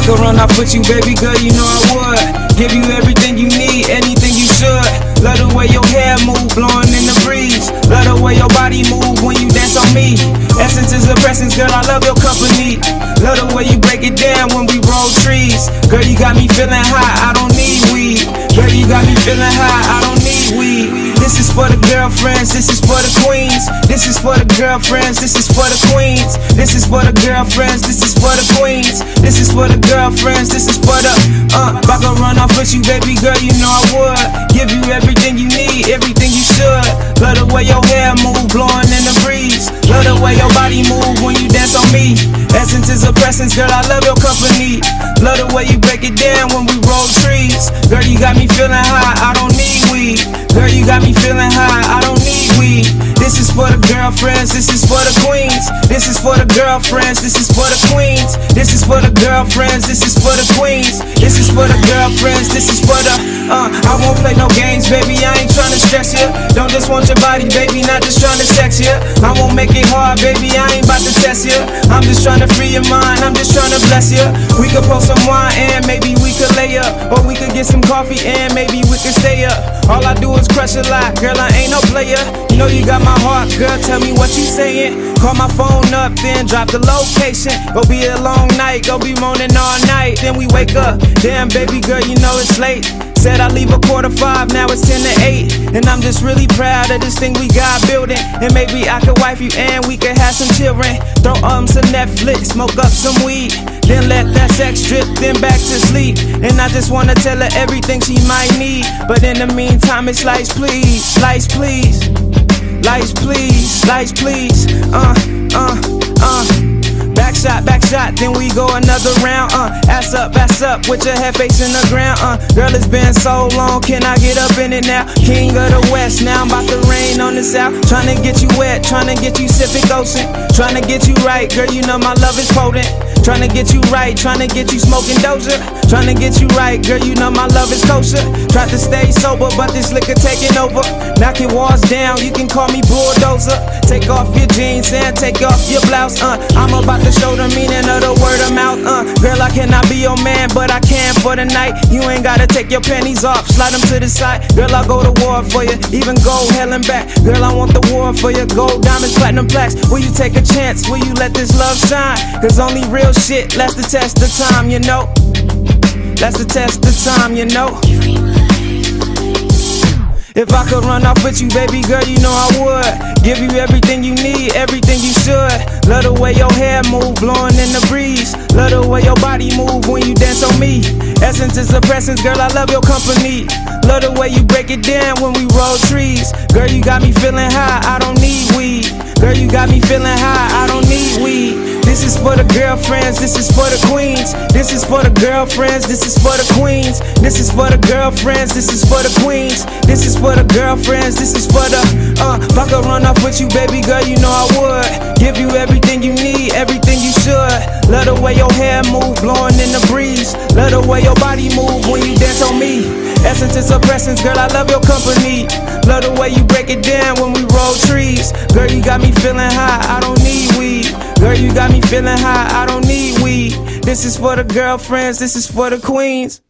could run off with you, baby girl, you know I would. Give you everything you need, anything you should. Love the way your hair move, blowing in the breeze. Love the way your body move when you dance on me. Essence is a presence, girl, I love your company. Love the way you break it down when we roll trees. Girl, you got me feeling high, I don't need weed. Girl, you got me feeling high, I don't need weed. This is for the girlfriends, this is for the queens. This is for the girlfriends, this is for the queens. This is for the girlfriends, this is for the queens. This is for the girlfriends, this is for the if I could run off with you, baby girl, you know I would. Give you everything you need, everything you should. Love the way your hair move, blowing in the breeze. Love the way your body move when you dance on me. Essence is a presence, girl, I love your company. Love the way you break it down when we roll trees. Girl, you got me feeling high, I don't need weed. Girl, you got me feeling high, I don't need weed. This is for the girlfriends, this is for the queens. This is for the girlfriends, this is for the queens. This is for the girlfriends, this is for the queens. This is for the girlfriends, this is for the I won't play no games, baby, I ain't tryna stress you. Don't just want your body, baby, not just tryna sex you. I won't make it hard, baby, I ain't about to test you. I'm just tryna free your mind, I'm just tryna bless you. We could pour some wine and maybe we could lay up. Or we could get some coffee and maybe we could stay up. All I do is crush a lot, girl, I ain't no player. You know you got my heart, girl, tell me what you saying. Call my phone up, then drop the location. Go be a long night, go be moaning all night. Then we wake up, damn baby girl, you know it's late. Said I leave 4:45, now it's 10 to 8. And I'm just really proud of this thing we got building. And maybe I could wife you and we could have some children. Throw some Netflix, smoke up some weed. Then let that sex drip, then back to sleep. And I just wanna tell her everything she might need. But in the meantime, it's lights please, lights please. Lights please, lights please. Back shot, then we go another round. Ass up with your head facing the ground. Girl, it's been so long, can I get up in it now? King of the West, now I'm about to rain on the South. Tryna get you wet, tryna get you Pacific Ocean. Tryna get you right, girl, you know my love is potent. Tryna get you right, tryna get you smoking Doja. Tryna get you right, girl, you know my love is kosher. Tried to stay sober, but this liquor taking over. Knock your walls down, you can call me bulldozer. Take off your jeans and take off your blouse. I'm about to show the meaning of the word of mouth. Girl, I cannot be your man, but I can for the night. You ain't gotta take your panties off, slide them to the side. Girl, I'll go to war for you, even go hell and back. Girl, I want the war for you, gold, diamonds, platinum plaques. Will you take a chance? Will you let this love shine? Cause only real shit lasts the test of time, you know. That's the test of time, you know. If I could run off with you, baby girl, you know I would. Give you everything you need, everything you should. Love the way your hair move, blowing in the breeze. Love the way your body move when you dance on me. Essence is a presence, girl, I love your company. Love the way you break it down when we roll trees. Girl, you got me feeling high, I don't need weed. Girl, you got me feeling high, I don't need weed. This is for the girlfriends, this is for the queens. This is for the girlfriends, this is for the queens. This is for the girlfriends, this is for the queens. This is for the girlfriends, this is for the if I could run off with you, baby girl, you know I would. Give you everything you need, everything you should. Love the way your hair move, blowing in the breeze. Love the way your body move when you dance on me. Essence is a presence, girl, I love your company. Love the way you break it down when we roll trees. Girl, you got me feeling high, I don't need weed. Girl, you got me feeling high, I don't need weed. This is for the girlfriends, this is for the queens.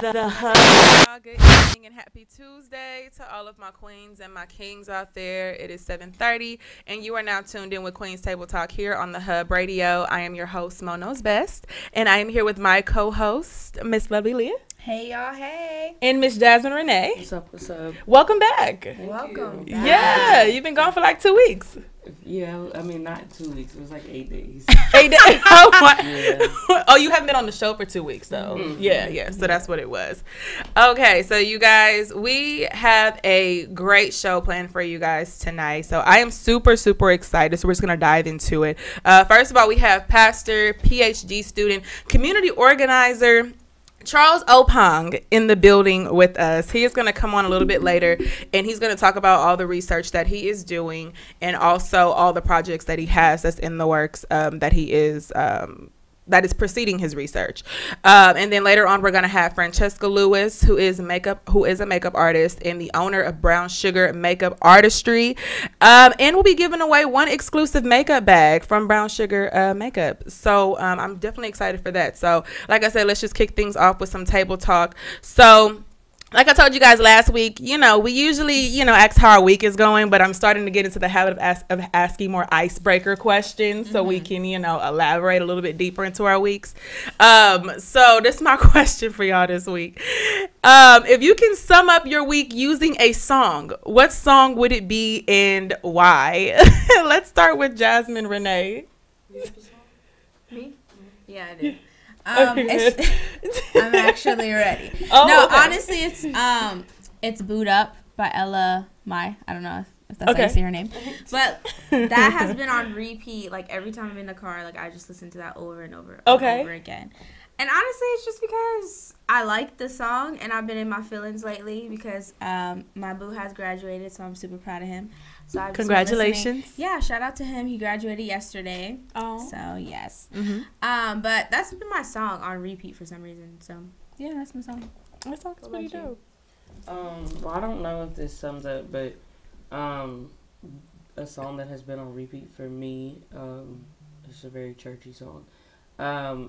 Motherfucking pack. The And happy Tuesday to all of my queens and my kings out there. It is 7:30 and you are now tuned in with Queen's Table Talk here on the Hub Radio. I am your host, Mo Knows Best, and I am here with my co-host, Miss Lovely Leah. Hey y'all, hey. And Miss Jasmine Renee. What's up, what's up? Welcome back. Welcome back. Yeah, you've been gone for like 2 weeks. Yeah, I mean, not 2 weeks. It was like 8 days. 8 days? Oh, my. Yeah. Oh, you haven't been on the show for 2 weeks, though. Mm-hmm. Yeah. So that's what it was. Okay, so you guys, we have a great show planned for you guys tonight. So I am super, super excited. So we're just going to dive into it. First of all, we have pastor, PhD student, community organizer, Charles Opong in the building with us. He is going to come on a little bit later, and he's going to talk about all the research that he is doing and also all the projects that he has that's in the works that is preceding his research. And then later on, we're going to have Francesca Lewis, who is a makeup artist and the owner of Brown Sugar Makeup Artistry. And we'll be giving away one exclusive makeup bag from Brown Sugar Makeup. So I'm definitely excited for that. So like I said, let's just kick things off with some table talk. So like I told you guys last week, we usually, ask how our week is going, but I'm starting to get into the habit of asking more icebreaker questions so we can, elaborate a little bit deeper into our weeks. So this is my question for y'all this week. If you can sum up your week using a song, what song would it be and why? Let's start with Jasmine Renee. Me? Yeah, I do. I'm actually ready. Oh, no, okay. honestly, it's Boot Up by Ella Mai. I don't know if that's how you say her name, but that has been on repeat. Like every time I'm in the car, like I just listen to that over and over, and over again. And honestly, it's just because I like the song, and I've been in my feelings lately because my boo has graduated, so I'm super proud of him. So I've Congratulations. Yeah, shout out to him. He graduated yesterday. Oh. So, yes. Mm-hmm. But that's been my song on repeat for some reason. So, yeah, that's my song. That sounds pretty dope. Well, I don't know if this sums up, but a song that has been on repeat for me, it's a very churchy song.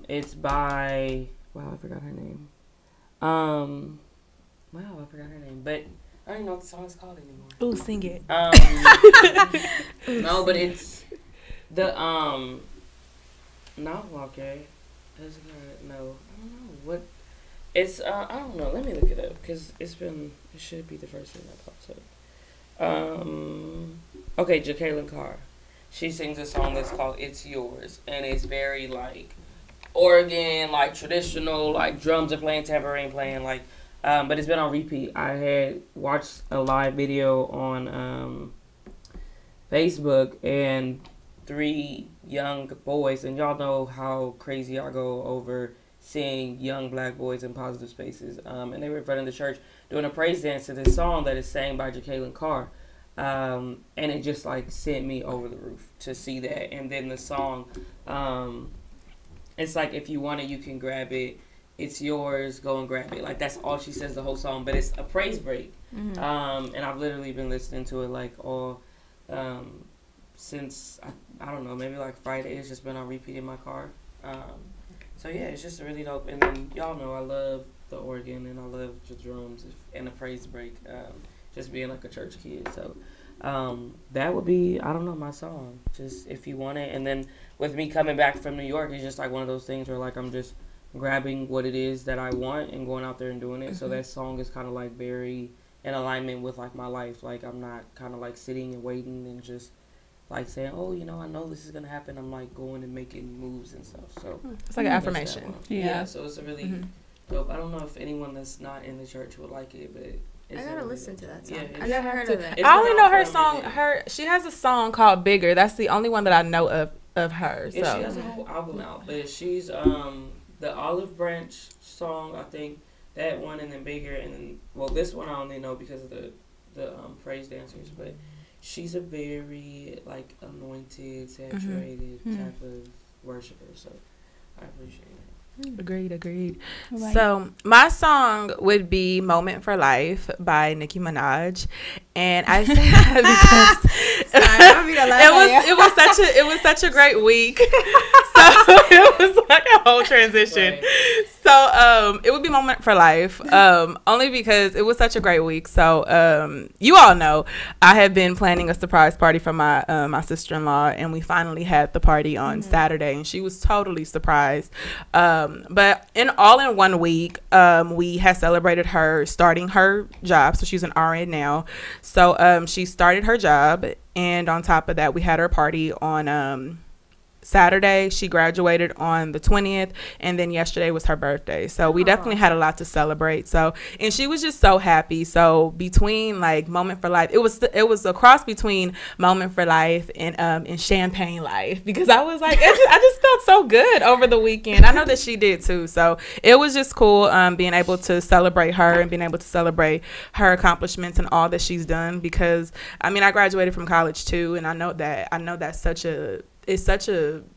It's by, I forgot her name. But I don't even know what the song is called anymore. Ooh, sing it. No, but it's the not Walker. No, I don't know what. It's I don't know. Let me look it up because it should be the first thing that pops up. Okay, Jacqueline Carr. She sings a song that's called "It's Yours," and it's very like organ, like traditional, like drums are playing, tambourine playing, like. But it's been on repeat. I had watched a live video on Facebook, and 3 young boys, and y'all know how crazy I go over seeing young black boys in positive spaces. And they were in front of the church doing a praise dance to this song that is sang by Jacqueline Carr. And it just like sent me over the roof to see that. And then the song, it's like if you want it, you can grab it. It's yours, go and grab it. Like, that's all she says the whole song, but it's a praise break. Mm-hmm. And I've literally been listening to it, like, all, since, I don't know, maybe, like, Friday. It's just been on repeat in my car. So, yeah, it's just really dope. And then, y'all know I love the organ, and I love the drums and the praise break, just being, like, a church kid. So, that would be, I don't know, my song, just if you want it. And then, with me coming back from New York, it's just, like, one of those things where, like, I'm just grabbing what it is that I want and going out there and doing it. Mm-hmm. So that song is kind of like very in alignment with like my life. Like I'm not kind of like sitting and waiting and just like saying, oh, I know this is going to happen. I'm like going and making moves and stuff. So it's like an affirmation. Yeah. So it's a really dope. I don't know if anyone that's not in the church would like it, but it's I gotta listen to that song. Yeah, I never heard of it. I only know her song. She has a song called Bigger. That's the only one that I know of her. So. Yeah, she has a whole album out, but she's the Olive Branch song, I think, that one, and then Bigger, and then, well, this one I only know because of the praise dancers, but she's a very, like, anointed, saturated type of worshiper, so I appreciate it. Agreed. So my song would be "Moment for Life" by Nicki Minaj, and I say that because it was such a great week. So it was like a whole transition. Right. So it would be Moment for Life, only because it was such a great week. So you all know I have been planning a surprise party for my my sister-in-law, and we finally had the party on Saturday, and she was totally surprised. But in 1 week, we had celebrated her starting her job. So she's an RN now. So she started her job, and on top of that, we had her party on Saturday. She graduated on the 20th, and then yesterday was her birthday. So we definitely had a lot to celebrate. So, and she was just so happy. So between like Moment for Life, it was a cross between Moment for Life and Champagne Life, because I was like, I just felt so good over the weekend. I know that she did too. So it was just cool being able to celebrate her and being able to celebrate her accomplishments and all that she's done, because I mean, I graduated from college too, and I know that's such a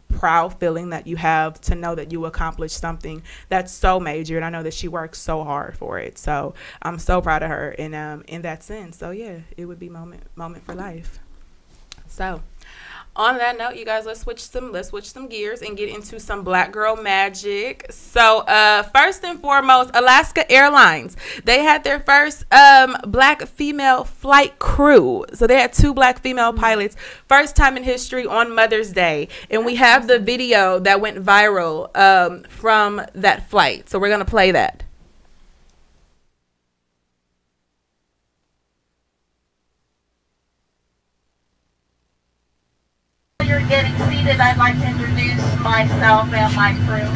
proud feeling that you have to know that you accomplished something that's so major, and I know that she worked so hard for it. So I'm so proud of her in that sense. So yeah, it would be moment for life. So on that note, you guys, let's switch some gears and get into some Black girl magic. So first and foremost, Alaska Airlines, they had their first Black female flight crew. So they had 2 Black female pilots, first time in history on Mother's Day, and we have the video that went viral from that flight. So we're gonna play that. You're getting seated, I'd like to introduce myself and my crew.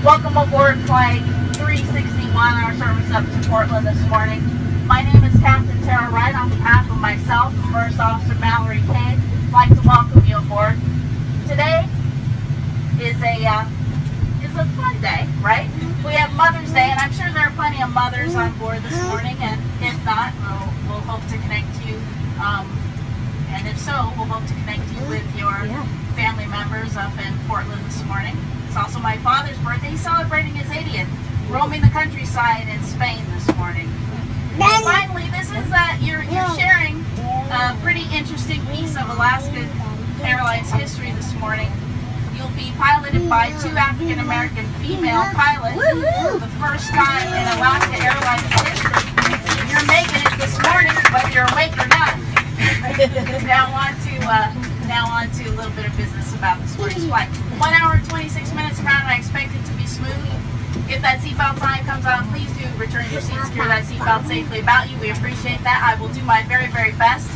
Welcome aboard Flight 361, our service up to Portland this morning. My name is Captain Tara Wright. On behalf of myself and First Officer Mallory Cave, I'd like to welcome you aboard. Today is a fun day, right? We have Mother's Day, and I'm sure there are plenty of mothers on board this morning, and if not, we'll hope to connect you. And if so, we'll hope to connect you with your family members up in Portland this morning. It's also my father's birthday. He's celebrating his 80th, roaming the countryside in Spain this morning. And finally, this is you're sharing a pretty interesting piece of Alaska Airlines history this morning. You'll be piloted by 2 African-American female pilots for the first time in Alaska Airlines history. You're making it this morning, whether you're awake or not. Now on to a little bit of business about this morning's flight. 1 hour and 26 minutes around, I expect it to be smooth. If that seatbelt sign comes on, please do return your seat, secure that seatbelt safely about you. We appreciate that. I will do my very, very best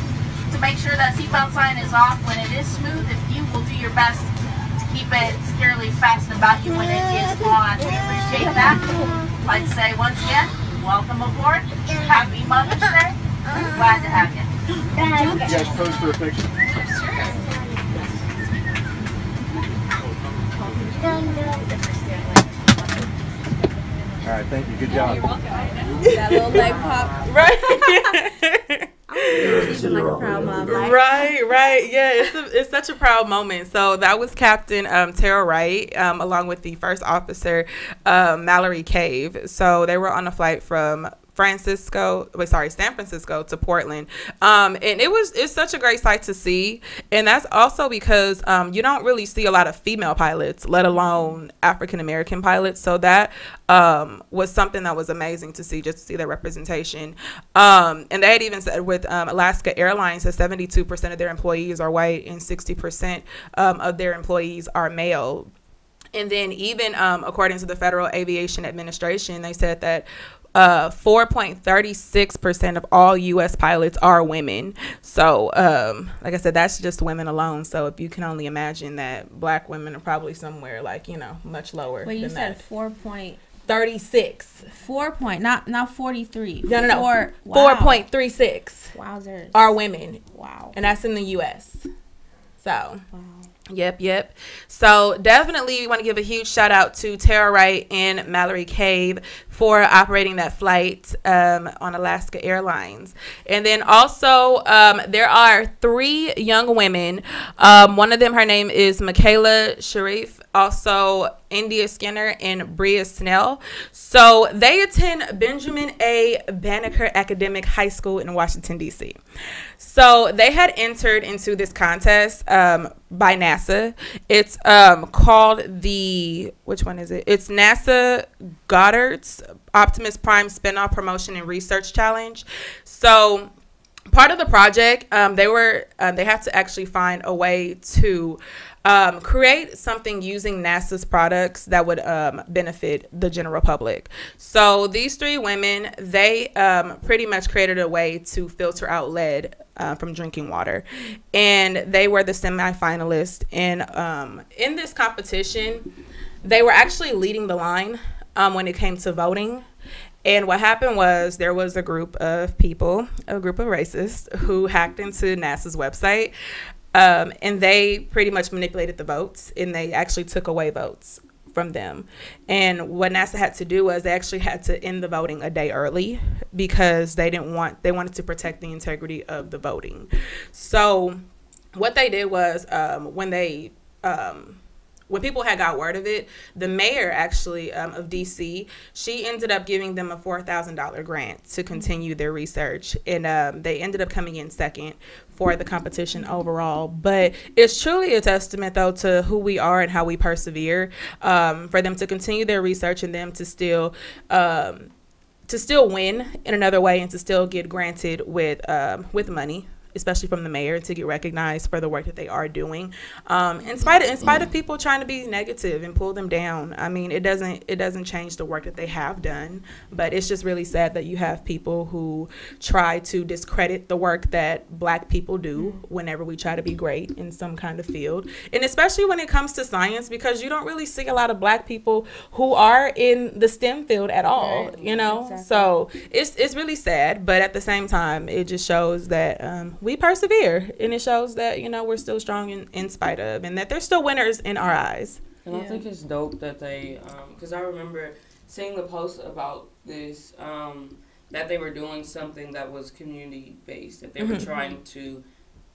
to make sure that seatbelt sign is off when it is smooth. If you will do your best to keep it securely fastened about you when it is on, we appreciate that. I'd like to say once again, welcome aboard. Happy Mother's Day. Glad to have you. You guys pose for a picture? All right, thank you. Good job. You're welcome. That little leg pop. Right. Even like a proud mom. Like. Right. Yeah, it's such a proud moment. So that was Captain Tara Wright, along with the first officer, Mallory Cave. So they were on a flight from San Francisco to Portland, and it's such a great sight to see. And that's also because you don't really see a lot of female pilots, let alone African American pilots. So that was something that was amazing to see, just to see that representation. And they had even said with Alaska Airlines that 72% of their employees are white and 60% of their employees are male. And then even according to the Federal Aviation Administration, they said that 4.36% of all U.S. pilots are women. So, like I said, that's just women alone. So if you can only imagine that Black women are probably somewhere like, much lower. Well, you said 36. 4 point, not 43. No. 4.36. Wowzers. Are women. Wow. And that's in the U.S. So. Wow. Yep. So definitely we want to give a huge shout out to Tara Wright and Mallory Cave for operating that flight on Alaska Airlines. And then also there are 3 young women. One of them, her name is Michaela Sharif. also India Skinner and Bria Snell. So they attend Benjamin A. Banneker Academic High School in Washington, D.C. So they had entered into this contest by NASA. It's called which one is it? It's NASA Goddard's Optimus Prime Spinoff Promotion and Research Challenge. So part of the project, they had to actually find a way to create something using NASA's products that would benefit the general public. So these three women, they pretty much created a way to filter out lead from drinking water, and they were the semifinalists. And in this competition, they were actually leading the line when it came to voting. And what happened was there was a group of racists who hacked into NASA's website, and they pretty much manipulated the votes, and they actually took away votes from them. And what NASA had to do was they actually had to end the voting a day early because they wanted to protect the integrity of the voting. So what they did was when people had got word of it, the mayor actually of D.C., she ended up giving them a $4,000 grant to continue their research. And they ended up coming in second for the competition overall. But it's truly a testament, though, to who we are and how we persevere, for them to continue their research and them to still win in another way and to still get granted with money, especially from the mayor, to get recognized for the work that they are doing, in spite of people trying to be negative and pull them down. I mean, it doesn't change the work that they have done, but it's just really sad that you have people who try to discredit the work that Black people do whenever we try to be great in some kind of field, and especially when it comes to science, because you don't really see a lot of Black people who are in the STEM field at all, Right. you know. Exactly. So it's really sad, but at the same time, it just shows that we persevere, and it shows that, you know, we're still strong in spite of, and that they're still winners in our eyes. And I think it's dope that they, because I remember seeing the post about this, that they were doing something that was community-based, that they were trying to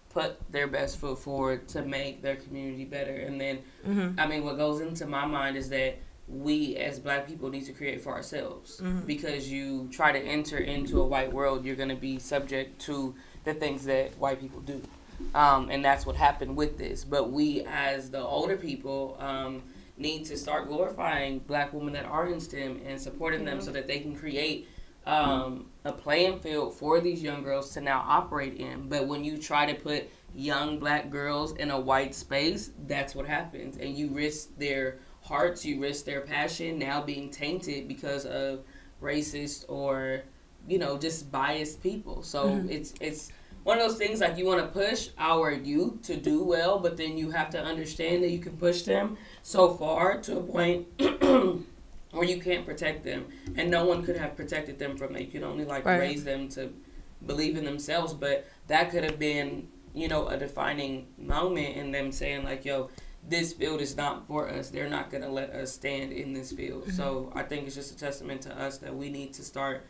put their best foot forward to make their community better. And then, I mean, what goes into my mind is that we as Black people need to create for ourselves, because you try to enter into a white world, you're going to be subject to the things that white people do. And that's what happened with this. But we, as the older people, need to start glorifying Black women that are in STEM and supporting them so that they can create a playing field for these young girls to now operate in. But when you try to put young Black girls in a white space, that's what happens. And you risk their hearts, you risk their passion now being tainted because of racist or, you know, just biased people. So it's one of those things, like, you want to push our youth to do well, but then you have to understand that you can push them so far to a point where you can't protect them, and no one could have protected them from that. You could only raise them to believe in themselves, but that could have been, you know, a defining moment in them saying, like, yo, this field is not for us. They're not going to let us stand in this field. So I think it's just a testament to us that we need to start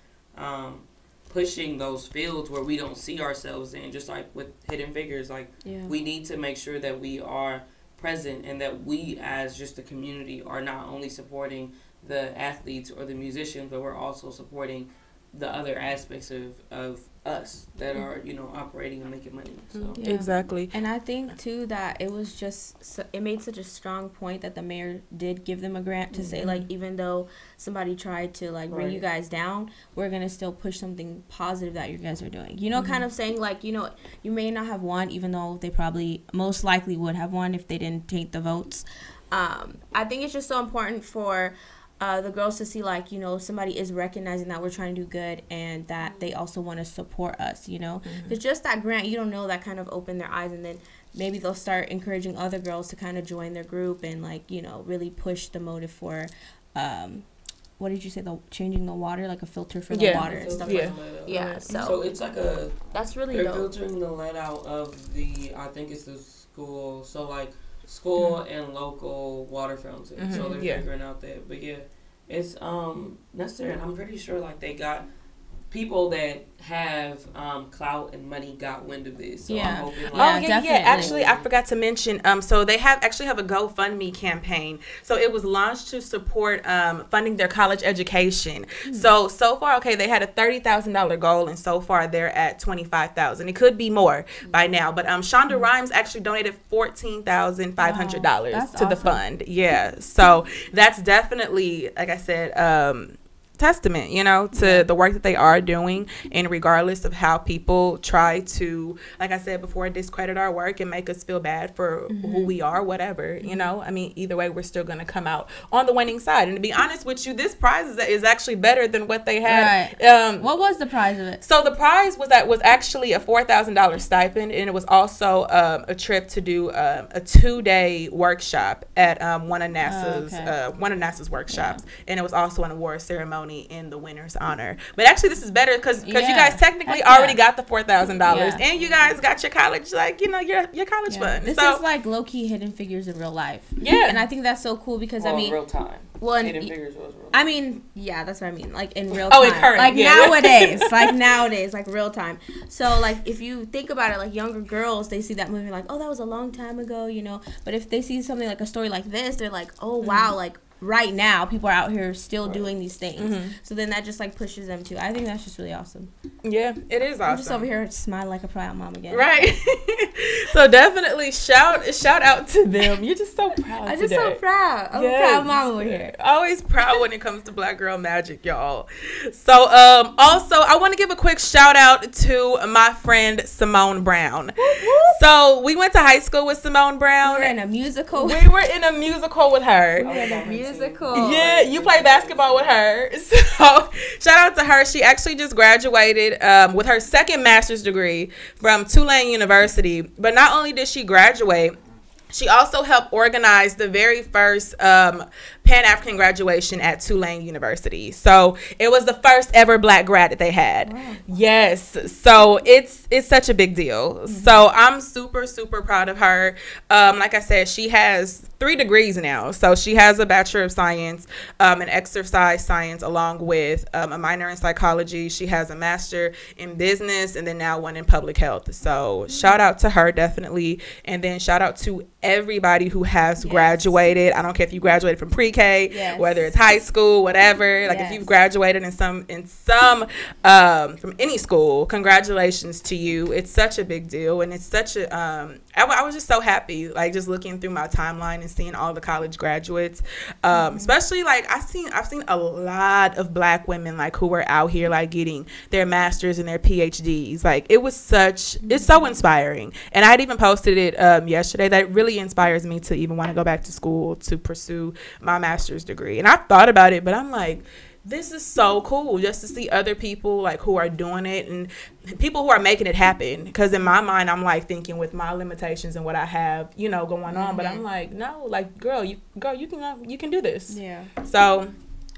pushing those fields where we don't see ourselves in, just like with Hidden Figures. Like, we need to make sure that we are present and that we as just a community are not only supporting the athletes or the musicians, but we're also supporting the other aspects of us that are, you know, operating and making money. So Exactly. And I think too that it was just it made such a strong point that the mayor did give them a grant to say, like, even though somebody tried to, like, bring you guys down, we're gonna still push something positive that you guys are doing, you know, kind of saying, like, you know, you may not have won, even though they probably most likely would have won if they didn't taint the votes. I think it's just so important for the girls to see, like, you know, somebody is recognizing that we're trying to do good and that they also want to support us, you know, because just that grant, you don't know, that kind of opened their eyes, and then maybe they'll start encouraging other girls to kind of join their group and, like, you know, really push the motive for what did you say, the changing the water, like a filter for the water and stuff like that. So it's like a, that's really they're dope. filtering the lead out of the, I think it's the school, so like school and local water fountains. So they're figuring out that. But yeah, it's necessary, and I'm pretty sure, like, they got people that have clout and money got wind of this. So Yeah. I'm hoping, like, Yeah, definitely. Actually, I forgot to mention. So they actually have a GoFundMe campaign. So it was launched to support funding their college education. So far, okay, they had a $30,000 goal, and so far they're at $25,000. It could be more by now, but Shonda Rhimes actually donated $14,500 That's to the awesome. fund. Yeah, so that's definitely, like I said, testament, you know, to the work that they are doing, and regardless of how people try to, like I said before, discredit our work and make us feel bad for who we are, whatever, you know, I mean, either way, we're still going to come out on the winning side. And to be honest with you, this prize is actually better than what they had. Right. What was the prize of it? So the prize was actually a $4,000 stipend, and it was also a trip to do a 2-day workshop at one of NASA's workshops, and it was also an award ceremony in the winner's honor. But actually, this is better because you guys technically already got the $4,000, and you guys got your college, like, you know, your college fund. This so is like low key Hidden Figures in real life. Yeah. And I think that's so cool because well, I mean, real time. Well, Hidden Figures was real time. I mean, yeah, that's what I mean. Like in real Oh, time. in current, like yeah. nowadays, like real time. So like if you think about it, like younger girls, they see that movie like, oh, that was a long time ago, you know. But if they see something like a story like this, they're like, oh wow, like right now people are out here still doing these things. So then that just like pushes them too. I think that's just really awesome. yeah, it is awesome. I'm just over here smiling like a proud mom again. Right. So definitely shout out to them. You're just so proud. I'm just so proud. I'm a proud mom over here. Always proud when it comes to Black Girl Magic, y'all. So also I want to give a quick shout out to my friend Simone Brown. So we went to high school with Simone Brown. We're in a musical. We were in a musical with her. We're in a musical. Yeah, you play basketball with her. So shout out to her. She actually just graduated with her second master's degree from Tulane University. But not only did she graduate, she also helped organize the very first Pan-African graduation at Tulane University. So it was the first ever Black grad that they had. Wow. Yes. So it's such a big deal. So I'm super, super proud of her. Like I said, she has 3 degrees now. So she has a Bachelor of Science in Exercise Science, along with a minor in psychology. She has a master in business, and then now one in public health. So shout out to her, definitely. And then shout out to everybody who has graduated. I don't care if you graduated from pre-K, whether it's high school, whatever. Like if you've graduated in some from any school, congratulations to you. It's such a big deal, and it's such a I was just so happy, like just looking through my timeline and seeing all the college graduates, especially like I've seen a lot of Black women like who were out here like getting their masters and their PhDs. Like it's so inspiring. And I had even posted it yesterday that really inspires me to even want to go back to school to pursue my master's degree. And I've thought about it, but I'm like, this is so cool just to see other people like who are doing it and people who are making it happen. Because in my mind, I'm like thinking with my limitations and what I have, you know, going on. But I'm like, no, like, girl, you can do this. Yeah. So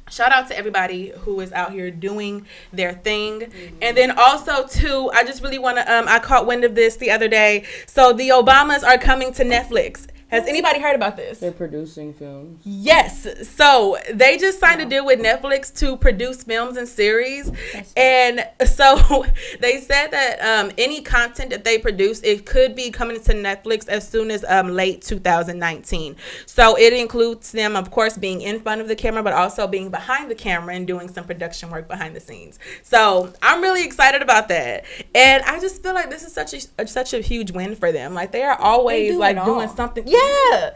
shout out to everybody who is out here doing their thing. And then also too, I just really want to I caught wind of this the other day. So the Obamas are coming to Netflix. Has anybody heard about this? They're producing films. Yes. So they just signed a deal with Netflix to produce films and series. And so they said that any content that they produce, it could be coming to Netflix as soon as late 2019. So it includes them, of course, being in front of the camera, but also being behind the camera and doing some production work behind the scenes. So I'm really excited about that. And I just feel like this is such a huge win for them. Like they are always like doing something. Yeah.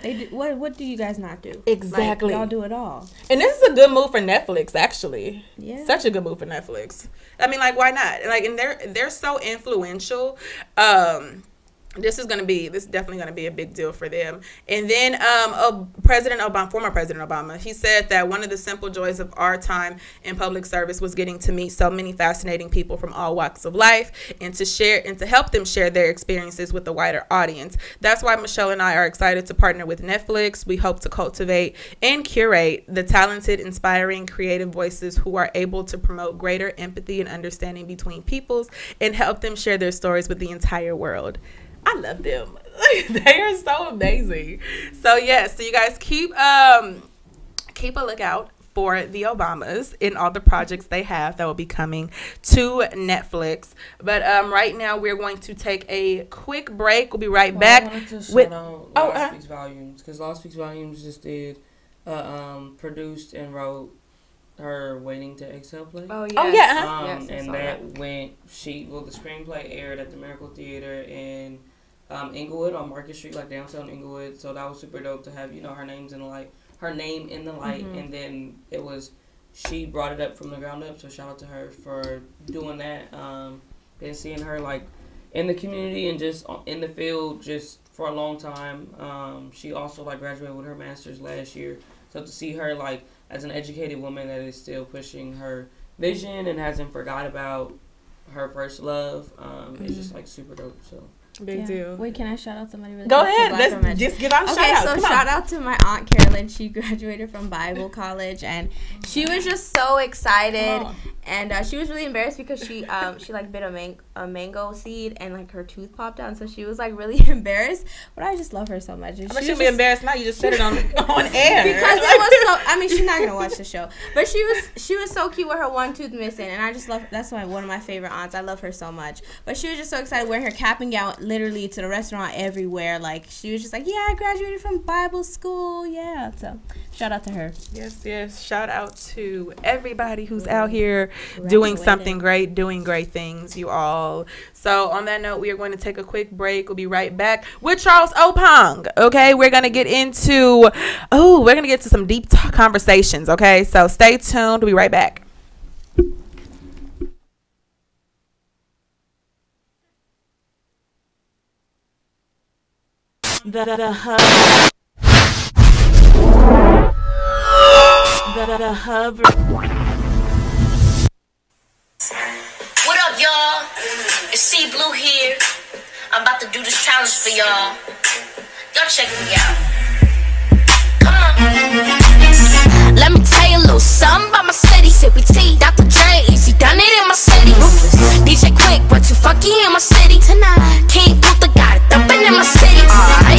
They do, what do you guys not do? Exactly. Like, y'all do it all. And this is a good move for Netflix, actually. Yeah. Such a good move for Netflix. I mean, like, why not? Like, and they're so influential. This is definitely gonna be a big deal for them. And then former President Obama, he said that one of the simple joys of our time in public service was getting to meet so many fascinating people from all walks of life and to help them share their experiences with a wider audience. That's why Michelle and I are excited to partner with Netflix. We hope to cultivate and curate the talented, inspiring, creative voices who are able to promote greater empathy and understanding between peoples and help them share their stories with the entire world. I love them. They are so amazing. So yeah, so you guys keep a lookout for the Obamas in all the projects they have that will be coming to Netflix. But right now we're going to take a quick break. We'll be right back. I wanted to shout out Law Speaks Volumes, because Law Speaks Volumes just did produced and wrote her Waiting to Exhale play. Oh yeah. Yes, and that the screenplay aired at the Miracle Theater in Inglewood on Market Street, like downtown Inglewood. So that was super dope to have, her name in the light, and then she brought it up from the ground up. So shout out to her for doing that. And seeing her like in the community and just in the field just for a long time. She also like graduated with her master's last year. So to see her like as an educated woman that is still pushing her vision and hasn't forgot about her first love, is just like super dope. So big deal. Wait, can I shout out somebody really Go quick? ahead. Let's just give out shout out. So shout out to my Aunt Carolyn. She graduated from Bible College, and she was just so excited. And she was really embarrassed because she like bit a mango seed and like her tooth popped out. So she was like really embarrassed. But I just love her so much. She should be embarrassed now. You just said it on air. Because it was so. I mean, she's not gonna watch the show, but she was so cute with her one tooth missing, and I just love. That's one of my favorite aunts. I love her so much. But she was just so excited wearing her cap and gown literally to the restaurant everywhere. Like she was just like, yeah, I graduated from Bible school. Yeah. So shout out to her. Yes. Shout out to everybody who's out here doing something great, doing great things, you all. So on that note, we are going to take a quick break. We'll be right back with Charles Opong. Okay, we're gonna get into some deep conversations. Okay, so stay tuned. We'll be right back. The hub. What up, y'all? It's C Blue here. I'm about to do this challenge for y'all. Y'all check me out. Come on. Let me tell you a little something about my city. Sippy T, Dr. Dre, easy done it in my city. Ruthless, DJ Quick, but too funky in my city. Tonight, King Luther got it thumping in my city.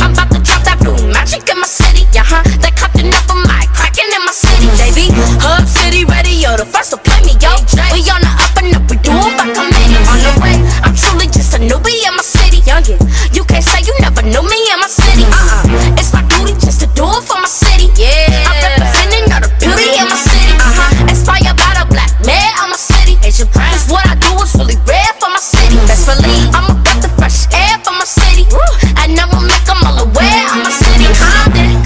I'm about to drop that blue magic in my city. They clapping up on my cracking in my city. JV, Hub City Radio, the first to play me, yo. We on the up and up, we do it back a minute. On the way, I'm truly just a newbie in my city. Youngin, you can't say you never knew me in my city. It's my duty just to do it for my city. Yeah, I'm representing all the beauty in my city. Inspired by the black man of my city. Asian Cause what I do is really rare for my city. Best believe I'm about the fresh air for my city. And I will make them all aware of my city. Compton.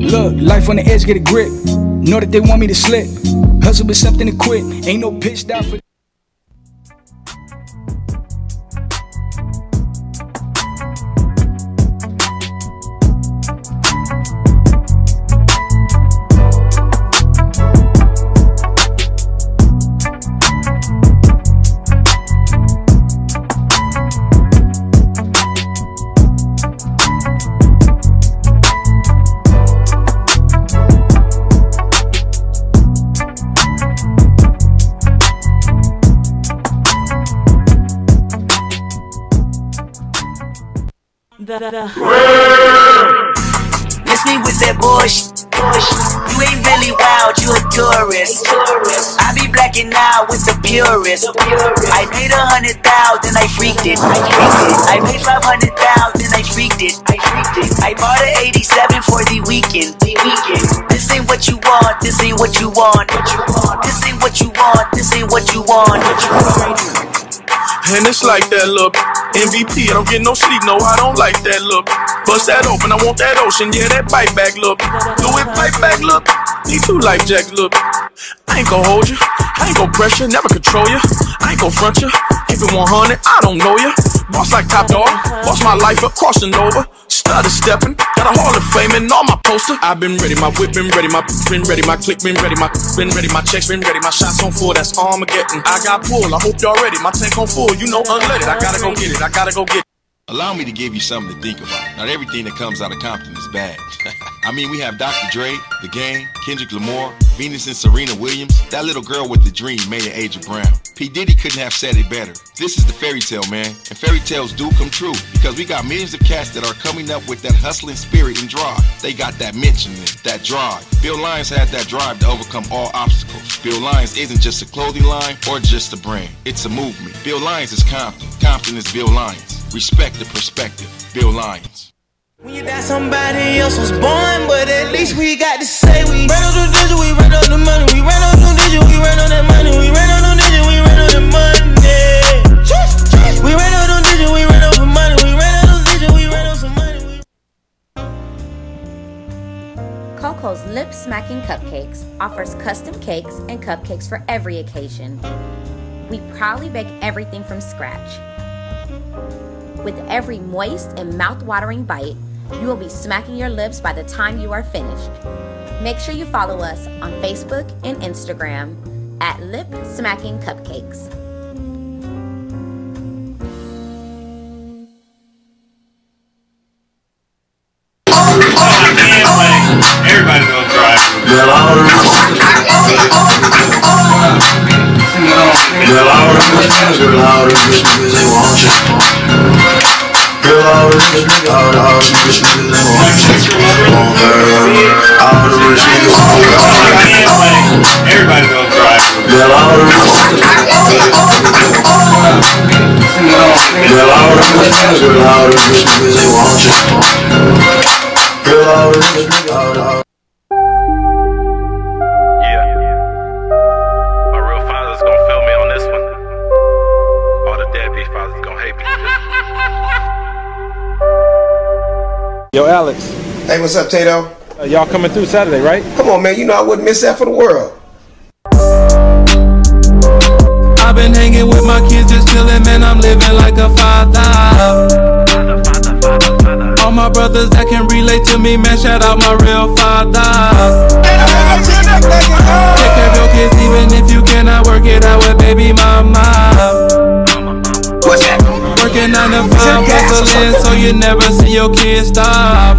Look, life on the edge, get a grip. Know that they want me to slip. Hustle with something to quit. Ain't no pitch down for. Listening with that bullshit. You ain't really wild, you a tourist. I be blacking out with the purist. I paid 100,000, I freaked it. I paid 500,000, I freaked it. I bought an 87 for the weekend. This ain't what you want, this ain't what you want. This ain't what you want, this ain't what you want. And it's like that look. MVP, I don't get no sleep, no, I don't like that look. Bust that open, I want that ocean, yeah, that bite back look. Louis bite back look. Need two life jacks look. I ain't gon' hold you, I ain't gon' pressure, never control you. I ain't gon' front you, keep it 100, I don't know you. Boss like Top Dog, boss my life up, crossing over. Stutter stepping, got a Hall of Fame and all my poster. I've been ready, my whip been ready, my been ready, my click been ready, my checks been ready, my shots on full, that's Armageddon. I got pull, I hope y'all ready, my tank on full, you know unleaded. I gotta go get it, I gotta go get it. Allow me to give you something to think about. Not everything that comes out of Compton is bad. I mean, we have Dr. Dre, The Game, Kendrick Lamar, Venus and Serena Williams, that little girl with the dream, Maya Aja Brown. P. Diddy couldn't have said it better. This is the fairy tale, man. And fairy tales do come true because we got millions of cats that are coming up with that hustling spirit and drive. They got that mention in it, that drive. Bill Lyons had that drive to overcome all obstacles. Bill Lyons isn't just a clothing line or just a brand. It's a movement. Bill Lyons is Compton. Compton is Bill Lyons. Respect the perspective. Bill Lyons. When you die, somebody else was born, but at least we got to say we ran on the digit, we ran on the money, we ran on the digit, we ran on that money, we ran on the digit, we ran on the money. We ran on the digit, we ran on the money, we ran on the digit, we ran on some money. Coco's Lip Smacking Cupcakes offers custom cakes and cupcakes for every occasion. We proudly bake everything from scratch. With every moist and mouth-watering bite, you will be smacking your lips by the time you are finished. Make sure you follow us on Facebook and Instagram at Lip Smacking Cupcakes. Everybody gonna drive. Girl, all the bitches, they want you. Girl, all the rich niggas, all the rich niggas, they want you. All the rich niggas, everybody gonna drive. Girl, all the rich niggas, girl, all the rich niggas, girl, all the rich niggas, they want you. Girl, all the rich niggas, all the Yo, Alex. Hey, what's up, Tato? Y'all coming through Saturday, right? Come on, man. You know I wouldn't miss that for the world. I've been hanging with my kids, just chilling, man. I'm living like a father. All my brothers that can relate to me, man. Shout out my real father. Take care of your kids, even if you cannot work it out with baby mama. Working 9 to 5, hustling, so you never see your kids stop.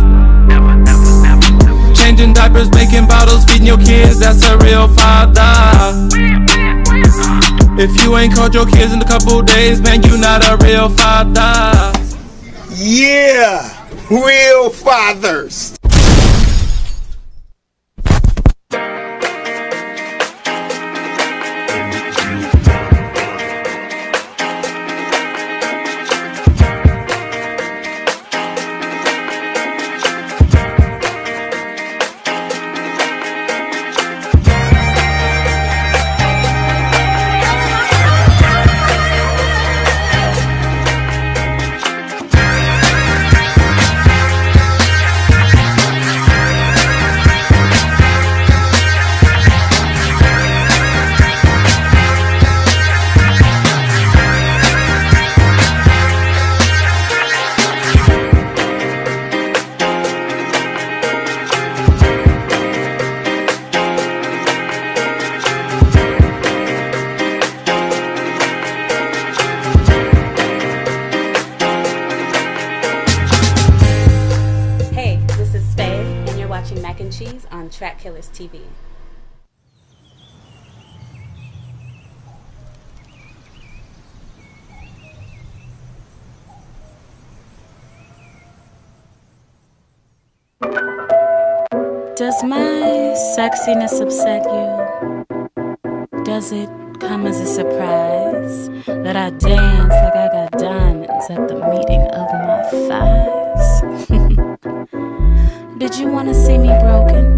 Changing diapers, making bottles, feeding your kids, that's a real father. If you ain't called your kids in a couple days, man, you not a real father. Yeah, real fathers. Track Killers TV. Does my sexiness upset you? Does it come as a surprise that I dance like I got diamonds at the meeting of my thighs? Did you want to see me broken?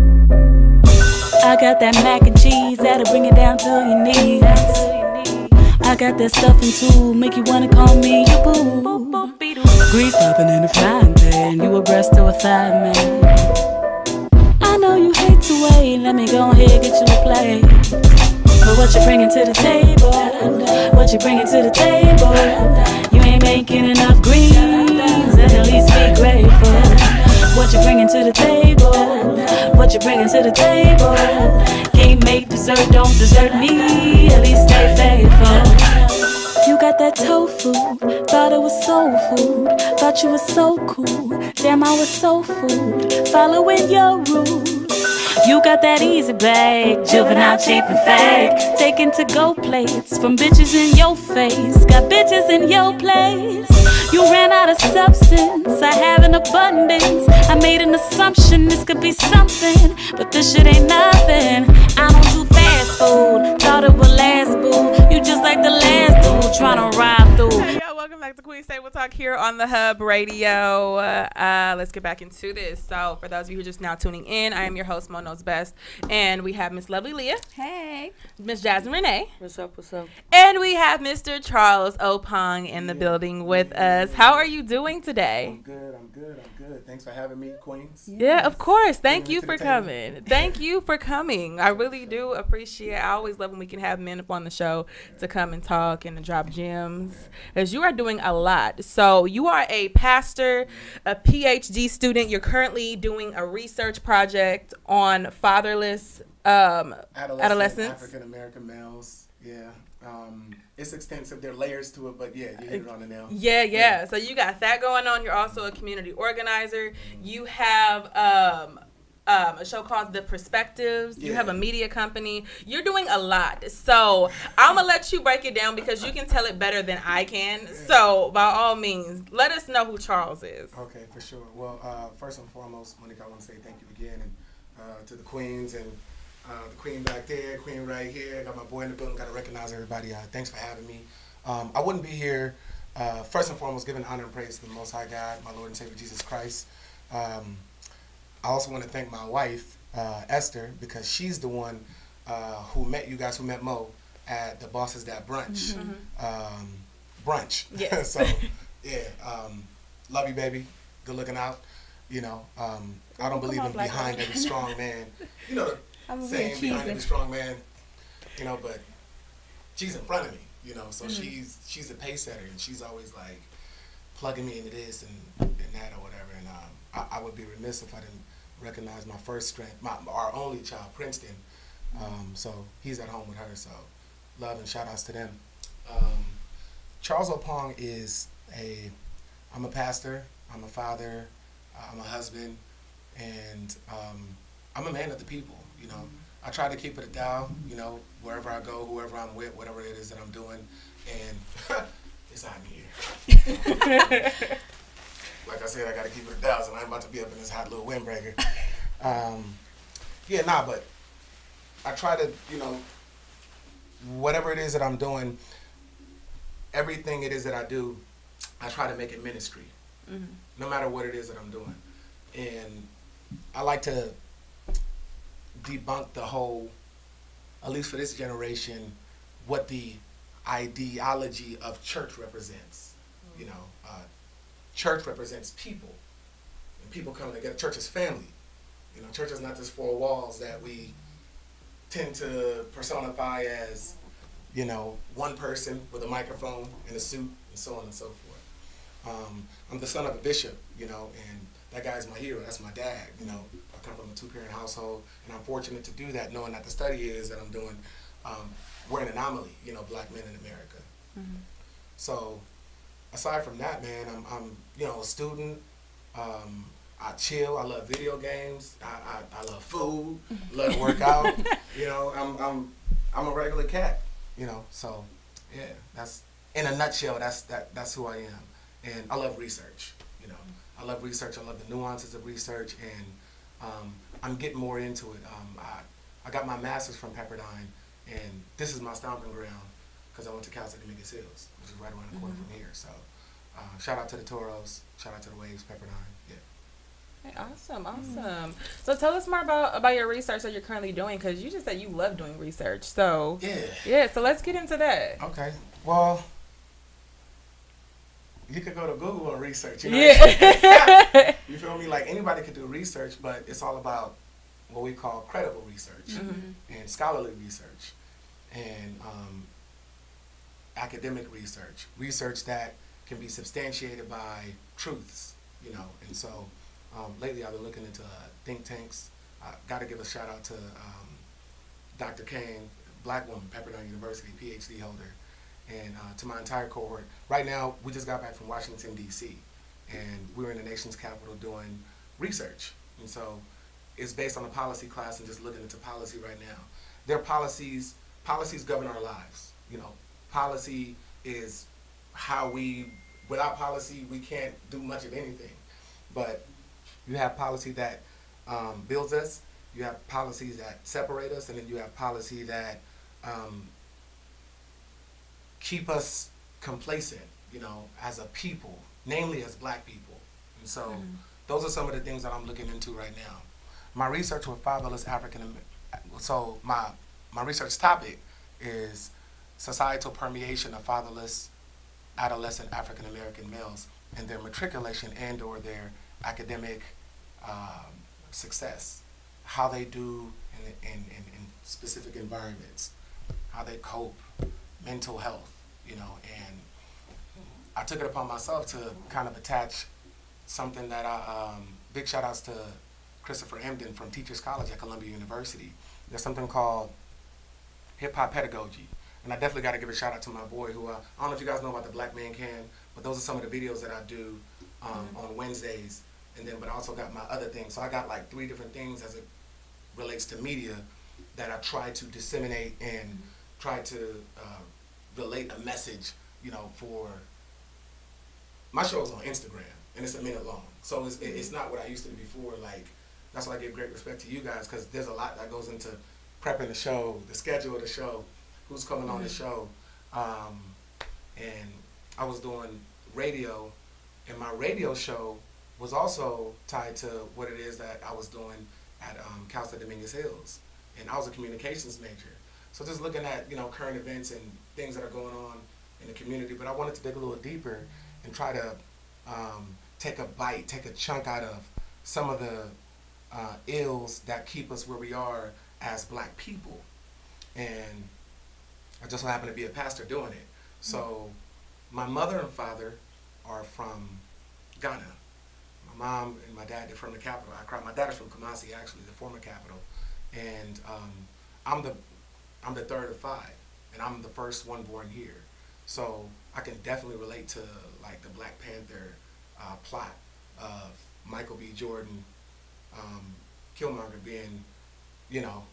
I got that mac and cheese that'll bring it down to your knees. I got that stuffing too, make you wanna call me your boo. Grease popping in a frying pan, you abreast to a thigh man. I know you hate to wait, let me go ahead get you a plate. But what you bringing to the table? What you bringing to the table? You ain't making enough greens, and at least be grateful. What you bringing to the table? What you bringing to the table? Can't make dessert, don't desert me. At least stay faithful. You got that tofu, thought it was soul food. thought you were so cool. Damn, I was so fooled, following your rules. You got that easy bag, juvenile, cheap and fake. Taking to-go plates from bitches in your face. Got bitches in your place. You ran out of substance, I have an abundance. I made an assumption this could be something, but this shit ain't nothing. I don't do fast food, thought it would last, boo. You just like the last dude trying to ride through. Hey, yo, welcome back to Queen's Table Talk here on the Hub Radio. Let's get back into this. So, for those of you who are just now tuning in, I am your host, Mo Knows Best, and we have Miss Lovely Leah. Hey. Miss Jasmine Renee. What's up? What's up? And we have Mr. Charles Opong in the building with us. How are you doing today? I'm good. Thanks for having me, Queens. Yeah, of course. Thank you for coming. Thank you for coming. I really do appreciate it. I always love when we can have men up on the show to come and talk and to drop gems, as you are doing a lot. So you are a pastor, a PhD student. You're currently doing a research project on fatherless adolescents. African American males. Yeah. It's extensive. There are layers to it, but yeah, you hit it on the nail. Yeah. So you got that going on. You're also a community organizer. You have a show called The Perspectives. You have a media company. You're doing a lot. So I'm going to let you break it down because you can tell it better than I can. So by all means, let us know who Charles is. Okay, for sure. Well, first and foremost, Monica, I want to say thank you again and to the Queens and the Queen back there, Queen right here. Got my boy in the building. Got to recognize everybody. Thanks for having me. I wouldn't be here, first and foremost, giving honor and praise to the Most High God, my Lord and Savior Jesus Christ. I also want to thank my wife, Esther, because she's the one who met you guys, who met Mo at the Bosses That Brunch. Brunch. Yes. So, yeah. Love you, baby. Good looking out. You know, I don't believe in behind every strong man. You know, saying behind every strong man, you know, but she's in front of me, you know, so she's a pace setter, and she's always like plugging me into this and that or whatever, and I would be remiss if I didn't recognize my first strength, our only child, Princeton, so he's at home with her, so love and shout outs to them. Charles Opong is I'm a pastor, I'm a father, I'm a husband, and I'm a man of the people. You know, I try to keep it down, you know, wherever I go, whoever I'm with, whatever it is that I'm doing, and it's hot in here. Like I said, I got to keep it down, so I'm about to be up in this hot little windbreaker. But I try to, you know, whatever it is that I'm doing, everything it is that I do, I try to make it ministry, no matter what it is that I'm doing. And I like to debunk the whole, at least for this generation, what the ideology of church represents. You know, church represents people, and people coming together. Church is family. You know, church is not just four walls that we tend to personify as, you know, one person with a microphone and a suit and so on and so forth. I'm the son of a bishop, you know, and that guy's my hero. That's my dad, you know. I come from a two-parent household, and I'm fortunate to do that, knowing that the study is that I'm doing, we're an anomaly, you know, black men in America. So, aside from that, man, I'm you know, a student. I chill. I love video games. I love food. Love to work out. You know, I'm a regular cat. You know, so yeah, that's in a nutshell. That's who I am, and I love research. You know, I love research. I love the nuances of research, and I'm getting more into it. I got my master's from Pepperdine, and this is my stomping ground because I went to Cal State Dominguez Hills, which is right around the corner from here. So, shout out to the Toros, shout out to the Waves, Pepperdine. Yeah. Hey, awesome. So tell us more about your research that you're currently doing, because you just said you love doing research. So so let's get into that. Okay. Well, you could go to Google and research. You know? Yeah. You feel me? Like anybody could do research, but it's all about what we call credible research and scholarly research and academic research that can be substantiated by truths. You know, and so. Lately, I've been looking into think tanks. Got to give a shout out to Dr. Kane, black woman, Pepperdine University, PhD holder, and to my entire cohort. Right now, we just got back from Washington, D.C., and we were in the nation's capital doing research. And so it's based on a policy class and just looking into policy right now. Their policies govern our lives. You know, policy is how without policy, we can't do much of anything. But you have policy that builds us, you have policies that separate us, and then you have policy that keep us complacent, you know, as a people, namely as black people. And so those are some of the things that I'm looking into right now. My research with fatherless so my research topic is societal permeation of fatherless adolescent African American males and their matriculation and or their academic success, how they do in specific environments, how they cope, mental health, you know. And I took it upon myself to kind of attach something that big shout outs to Christopher Emden from Teachers College at Columbia University. There's something called hip hop pedagogy. And I definitely got to give a shout out to my boy who, I don't know if you guys know about the Black Man Can, but those are some of the videos that I do on Wednesdays. And then, but I also got my other things. So I got like 3 different things as it relates to media that I try to disseminate and try to relate a message, you know, for my show is on Instagram and it's a minute long. So it's not what I used to do before. Like, that's why I give great respect to you guys, because there's a lot that goes into prepping the show, the schedule of the show, who's coming on the show. And I was doing radio, and my radio show was also tied to what it is that I was doing at Cal State Dominguez Hills. And I was a communications major. So just looking at, you know, current events and things that are going on in the community, but I wanted to dig a little deeper and try to take a chunk out of some of the ills that keep us where we are as black people. And I just so happen to be a pastor doing it. So my mother and father are from Ghana. My mom and my dad, they're from the capital, Accra. My dad is from Kumasi, actually, the former capital. And I'm the third of 5, and I'm the first one born here. So I can definitely relate to like the Black Panther plot of Michael B. Jordan, Killmonger being, you know,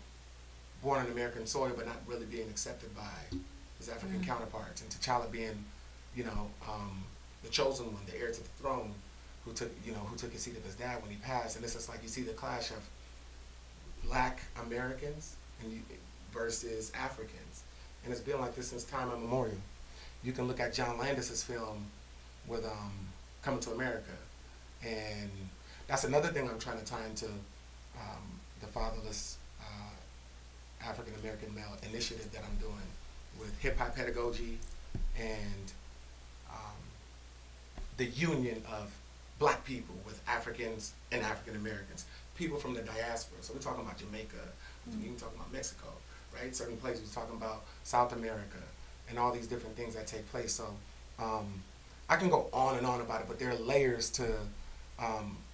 born on American soil but not really being accepted by his African counterparts, and T'Challa being, you know, the chosen one, the heir to the throne, who took his seat of his dad when he passed. And it's just like you see the clash of Black Americans versus Africans, and it's been like this since time immemorial. You can look at John Landis's film with Coming to America, and that's another thing I'm trying to tie into the fatherless African American male initiative that I'm doing with hip hop pedagogy and the union of black people with Africans and African Americans, people from the diaspora. So we're talking about Jamaica, we're even talking about Mexico, right? Certain places, we're talking about South America and all these different things that take place. So I can go on and on about it, but there are layers to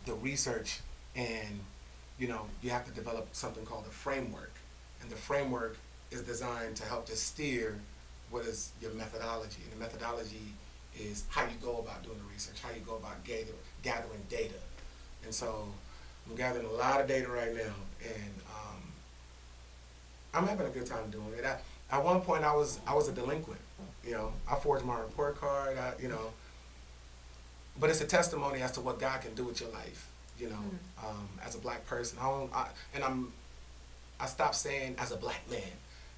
the research, and you know, you have to develop something called a framework. And the framework is designed to help to steer what is your methodology. And the methodology is how you go about doing the research, how you go about gathering data. And so I'm gathering a lot of data right now, and I'm having a good time doing it. At one point, I was a delinquent. You know, I forged my report card. You know, but it's a testimony as to what God can do with your life. You know, as a black person, I stopped saying as a black man,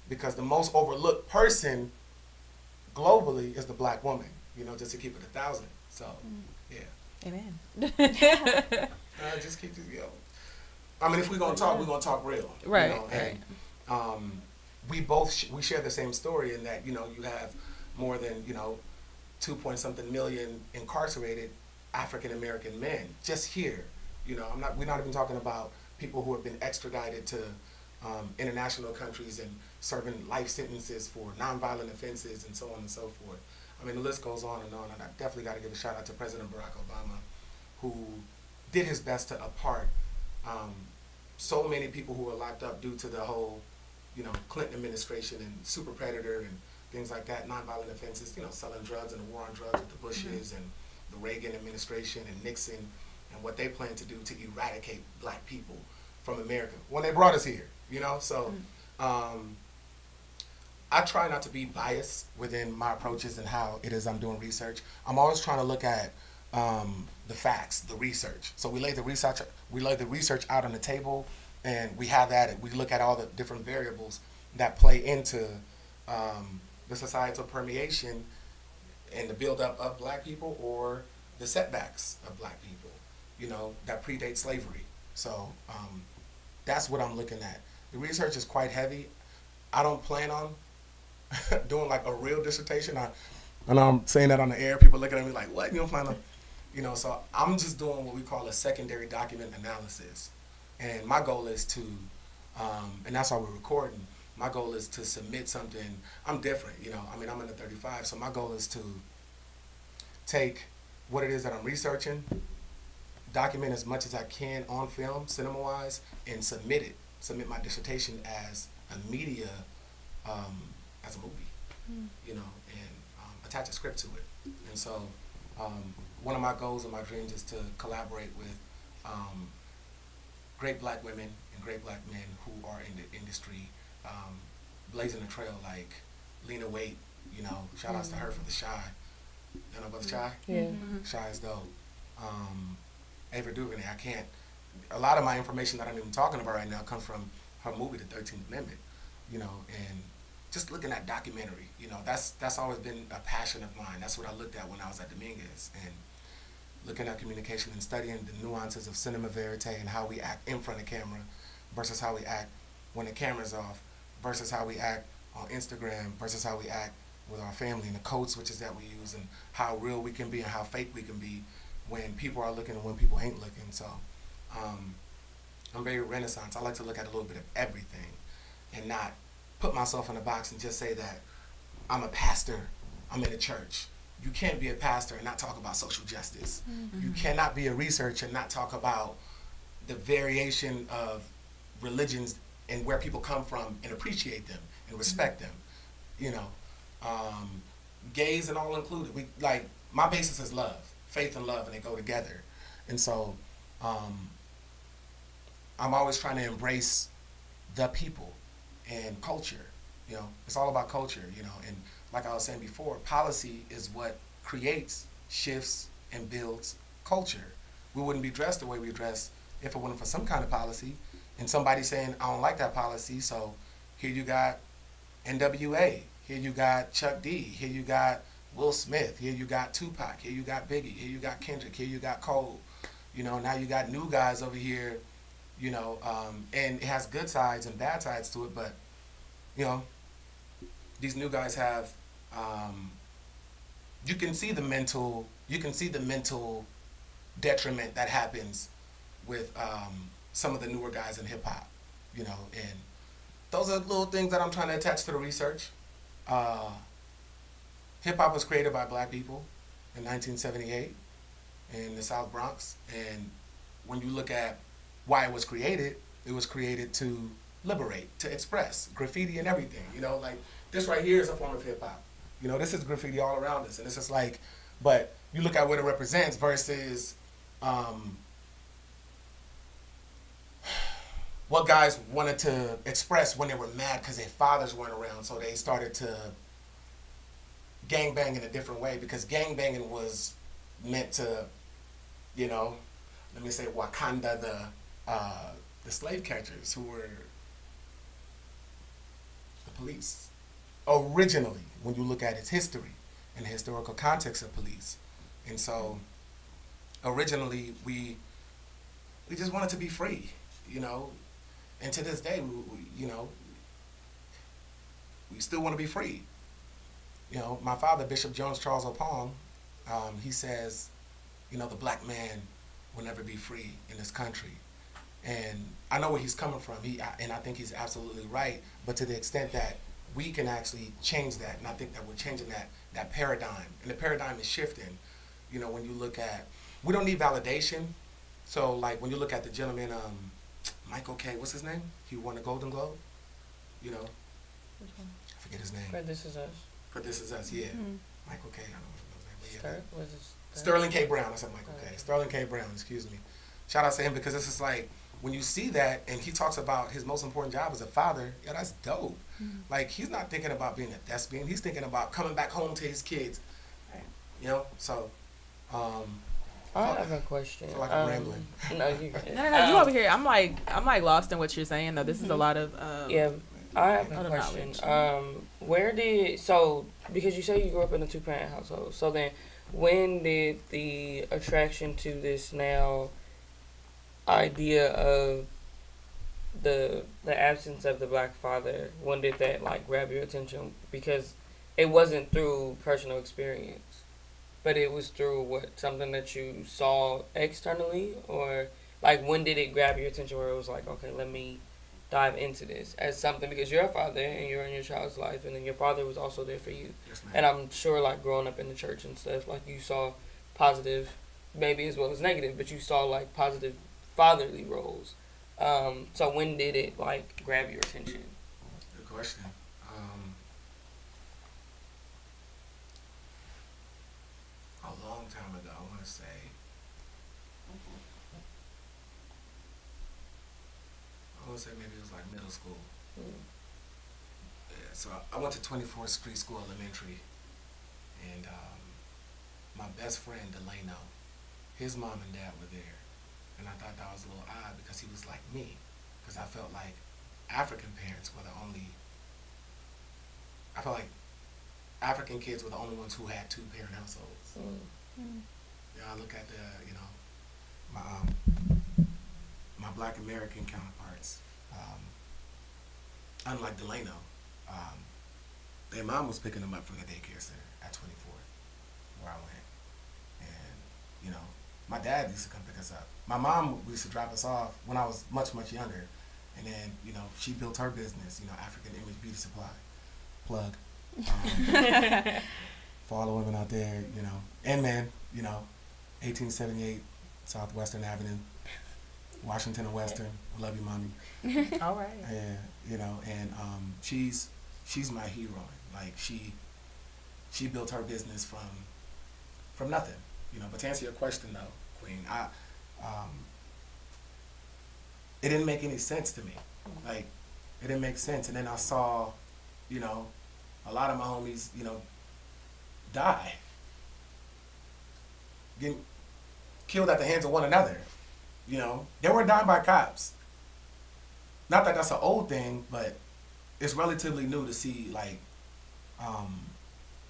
because the most overlooked person globally is the black woman. You know, just to keep it 1,000. So, yeah. Amen. Just keep this going. I mean, if we're gonna talk, we're gonna talk real. Right. You know? And we share the same story in that, you know, you have more than, you know, 2-point-something million incarcerated African American men just here. You know, we're not even talking about people who have been extradited to international countries and serving life sentences for nonviolent offenses and so on and so forth. I mean, the list goes on, and I definitely got to give a shout out to President Barack Obama, who did his best to apart so many people who were locked up due to the whole, you know, Clinton administration and super predator and things like that, nonviolent offenses, you know, selling drugs and the war on drugs with the Bushes and the Reagan administration and Nixon and what they plan to do to eradicate black people from America when they brought us here, you know? So I try not to be biased within my approaches and how it is I'm doing research. I'm always trying to look at the facts, the research. So we lay the research out on the table, and we have that. We look at all the different variables that play into the societal permeation and the buildup of black people or the setbacks of black people, you know, that predate slavery. So that's what I'm looking at. The research is quite heavy. I don't plan on doing like a real dissertation. I know I'm saying that on the air. People looking at me like, what? You don't plan on, you know, so I'm just doing what we call a secondary document analysis. And my goal is to, and that's why we're recording, my goal is to submit something. I'm different, you know, I mean, I'm in the 35, so my goal is to take what it is that I'm researching, document as much as I can on film, cinema-wise, and submit my dissertation as a media, as a movie, you know, and attach a script to it. And so one of my goals and my dreams is to collaborate with great black women and great black men who are in the industry, blazing a trail, like Lena Waite, you know, shout outs to her for the Shy. You know about the Shy? Yeah. Shy is dope. Ava DuVernay, a lot of my information that I'm even talking about right now comes from her movie, The 13th Amendment, you know, and just looking at documentary, you know, that's always been a passion of mine. That's what I looked at when I was at Dominguez, and looking at communication and studying the nuances of cinema verite and how we act in front of camera versus how we act when the camera's off versus how we act on Instagram versus how we act with our family and the code switches that we use and how real we can be and how fake we can be when people are looking and when people ain't looking. So I'm very Renaissance. I like to look at a little bit of everything and not put myself in a box and just say that I'm a pastor, I'm in a church. You can't be a pastor and not talk about social justice. You cannot be a researcher and not talk about the variation of religions and where people come from and appreciate them and respect them. You know, gays and all included. We like, my basis is love, faith and love, and they go together. And so I'm always trying to embrace the people and culture. You know, it's all about culture, you know, and like I was saying before, policy is what creates, shifts, and builds culture. We wouldn't be dressed the way we dress if it wasn't for some kind of policy and somebody saying, I don't like that policy, so here you got NWA, here you got Chuck D, here you got Will Smith, here you got Tupac, here you got Biggie, here you got Kendrick, here you got Cole. You know, now you got new guys over here, you know, and it has good sides and bad sides to it, but, you know, these new guys have, you can see the mental detriment that happens with some of the newer guys in hip hop, you know, and those are little things that I'm trying to attach to the research. Hip hop was created by black people in 1978 in the South Bronx, and when you look at why it was created to liberate, to express, graffiti and everything, you know, like this right here is a form of hip hop. You know, this is graffiti all around us, and it's just like, but you look at what it represents versus what guys wanted to express when they were mad because their fathers weren't around, so they started to gangbang in a different way, because gangbanging was meant to, you know, let me say Wakanda, the slave catchers who were the police. Originally, when you look at its history and the historical context of police. And so, originally, we just wanted to be free, you know, and to this day, we you know, we still want to be free. You know, my father, Bishop Jones Charles Opong, he says, you know, the black man will never be free in this country. And I know where he's coming from, and I think he's absolutely right, but to the extent that we can actually change that, and I think that we're changing that paradigm, and the paradigm is shifting. You know, when you look at, we don't need validation. So like when you look at the gentleman, Michael K, what's his name? He won the Golden Globe, you know? Which one? I forget his name. For This Is Us. For This Is Us, yeah. Michael K, I don't know his name, but yeah. Was it Sterling K. Brown. I said Michael K. Sterling K. Brown, excuse me. Shout out to him because it's just like, when you see that and he talks about his most important job as a father, yeah, that's dope. Like, he's not thinking about being a thespian. He's thinking about coming back home to his kids. You know? So, I have a question. I feel like I'm rambling. No, you good. No, you over here. I'm like lost in what you're saying though. This is a lot of yeah. I have a question. Because you say you grew up in a 2-parent household, so then when did the attraction to this now idea of the absence of the black father, when did that like grab your attention? Because it wasn't through personal experience, but it was through something that you saw externally, or like when did it grab your attention where it was like, okay, let me dive into this as something, because you're a father and you're in your child's life, and then your father was also there for you. Yes, ma'am. And I'm sure like growing up in the church and stuff, like you saw positive, maybe as well as negative, but you saw like positive fatherly roles. So when did it like grab your attention? Good question. A long time ago, I want to say. Maybe it was like middle school. Yeah, so I went to 24th Street School Elementary, and my best friend Delano, his mom and dad were there, and I thought that was a little odd because he was like me, because I felt like African parents were the only. I felt like African kids were the only ones who had 2-parent households. Yeah, I look at my Black American counterparts. Unlike Delano, their mom was picking them up from the daycare center at 24, where I went. And, you know, my dad used to come pick us up. My mom used to drop us off when I was much, much younger. And then, you know, she built her business, you know, African Image Beauty Supply. Plug. For all the women out there, you know. And men, you know, 1878 Southwestern Avenue. Washington and Western. I love you, mommy. All right. Yeah, you know, and she's my hero. Like she built her business from nothing, you know. But to answer your question though, Queen, it didn't make any sense to me. Like it didn't make sense. And then I saw, you know, a lot of my homies, you know, die, getting killed at the hands of one another. You know, they were dying by cops. Not that that's an old thing, but it's relatively new to see like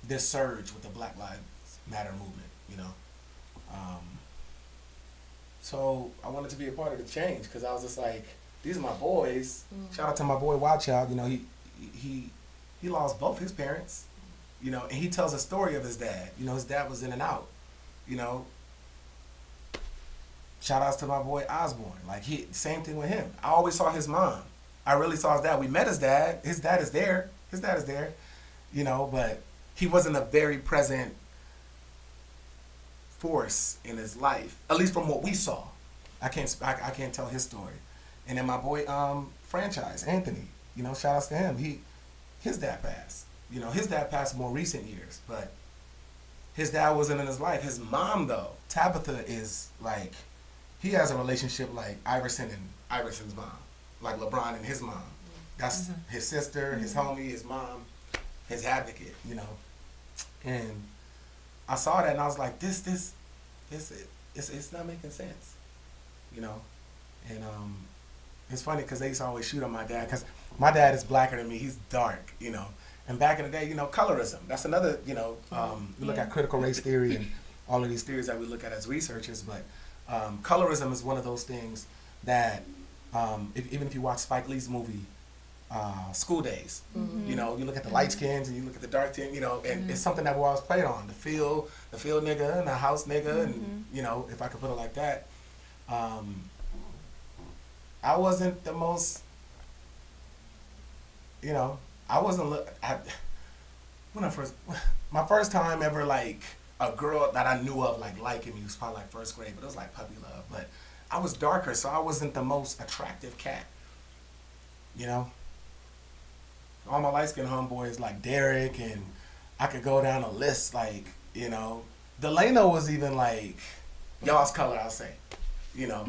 this surge with the Black Lives Matter movement. You know, so I wanted to be a part of the change because I was just like, these are my boys. Shout out to my boy Wild Child. You know, he lost both his parents. You know, and he tells a story of his dad. You know, his dad was in and out. You know. Shout outs to my boy Osborne. Like same thing with him. I always saw his mom. I really saw his dad. We met his dad. His dad is there. You know, but he wasn't a very present force in his life. At least from what we saw. I can't tell his story. And then my boy Franchise, Anthony. You know, shout outs to him. His dad passed. You know, his dad passed in more recent years, but his dad wasn't in his life. His mom though, Tabitha, is like, he has a relationship like Iverson and Iverson's mom, like LeBron and his mom. That's his sister, his homie, his mom, his advocate, you know. And I saw that and I was like, it's not making sense, you know. And it's funny because they used to always shoot on my dad because my dad is blacker than me. He's dark, you know. And back in the day, you know, colorism. That's another, you know, we look at critical race theory and all of these theories that we look at as researchers, but colorism is one of those things that even if you watch Spike Lee's movie School Days, you know, you look at the light skins and you look at the dark skin, you know, and it's something that we always played on, the field nigga and the house nigga, and you know, if I could put it like that. I wasn't the most, you know, I wasn't my first time ever like a girl that I knew of like liking me was probably like first grade, but it was like puppy love. But I was darker, so I wasn't the most attractive cat. You know? All my light skinned homeboys like Derek, and I could go down a list like, you know, Delano was even like y'all's color, I'll say. You know,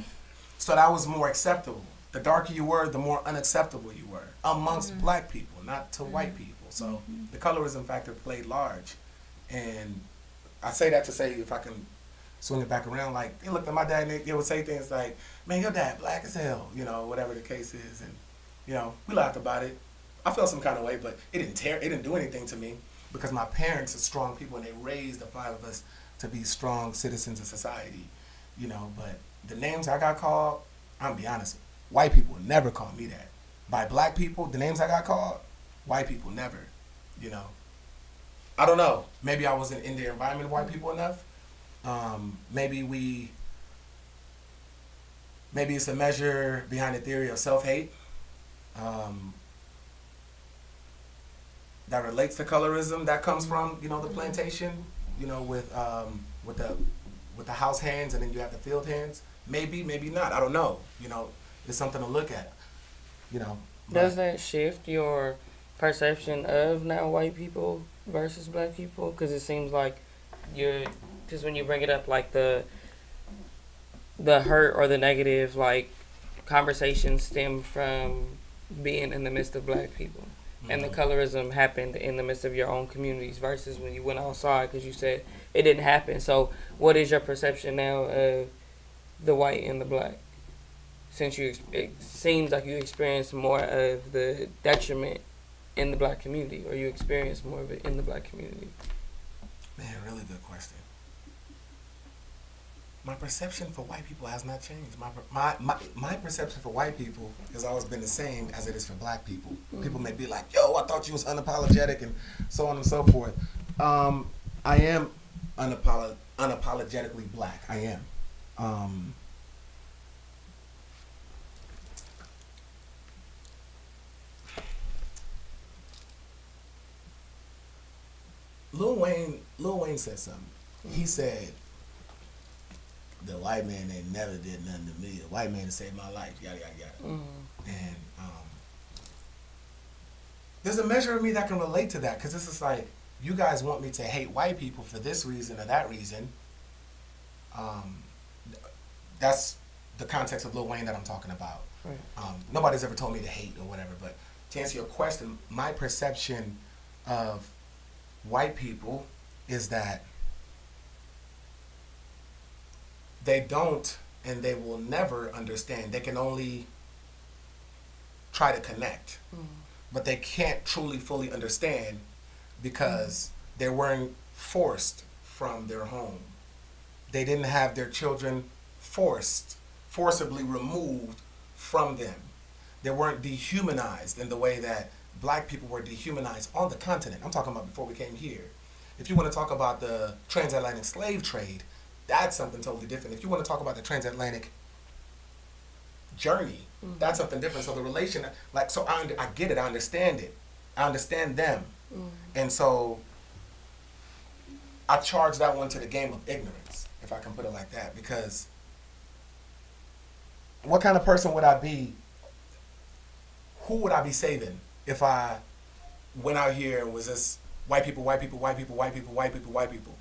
so that was more acceptable. The darker you were, the more unacceptable you were amongst black people, not to white people. So the colorism factor played large. And I say that to say, if I can swing it back around, like, they looked at my dad and they would say things like, man, your dad black as hell, you know, whatever the case is. And, you know, we laughed about it. I felt some kind of way, but it didn't do anything to me because my parents are strong people and they raised the 5 of us to be strong citizens of society, you know. But the names I got called, I'm gonna be honest, white people never call me that. By black people, the names I got called, white people never, you know. I don't know. Maybe I wasn't in the environment of white people enough. Maybe it's a measure behind the theory of self-hate that relates to colorism that comes from, you know, the plantation, you know, with the house hands and then you have the field hands. Maybe not. I don't know. You know, it's something to look at. You know. Does that shift your perception of now white people versus black people? Because it seems like because when you bring it up, like the hurt or the negative, like, conversations stem from being in the midst of black people. And the colorism happened in the midst of your own communities versus when you went outside, because you said it didn't happen. So what is your perception now of the white and the black? Since it seems like you experienced more of the detriment in the black community, or you experienced more of it in the black community? Man, really good question. My perception for white people has not changed. My perception for white people has always been the same as it is for black people. People may be like, yo, I thought you was unapologetic and so on and so forth. I am unapologetically black. I am. Lil Wayne said something. He said, the white man, they never did nothing to me. The white man saved my life, yada, yada, yada. And there's a measure of me that can relate to that, because this is like, you guys want me to hate white people for this reason or that reason. That's the context of Lil Wayne that I'm talking about. Right. Nobody's ever told me to hate or whatever, but to answer your question, my perception of white people is that they don't and they will never understand. They can only try to connect, but they can't truly fully understand because they weren't forced from their home. They didn't have their children forcibly removed from them. They weren't dehumanized in the way that black people were dehumanized on the continent. I'm talking about before we came here. If you want to talk about the transatlantic slave trade, that's something totally different. If you want to talk about the transatlantic journey, that's something different. So the relation, like, so I get it, I understand it. I understand them. And so I charge that one to the game of ignorance, if I can put it like that, because what kind of person would I be? Who would I be saving if I went out here and was just white people, white people, white people, white people, white people, white people?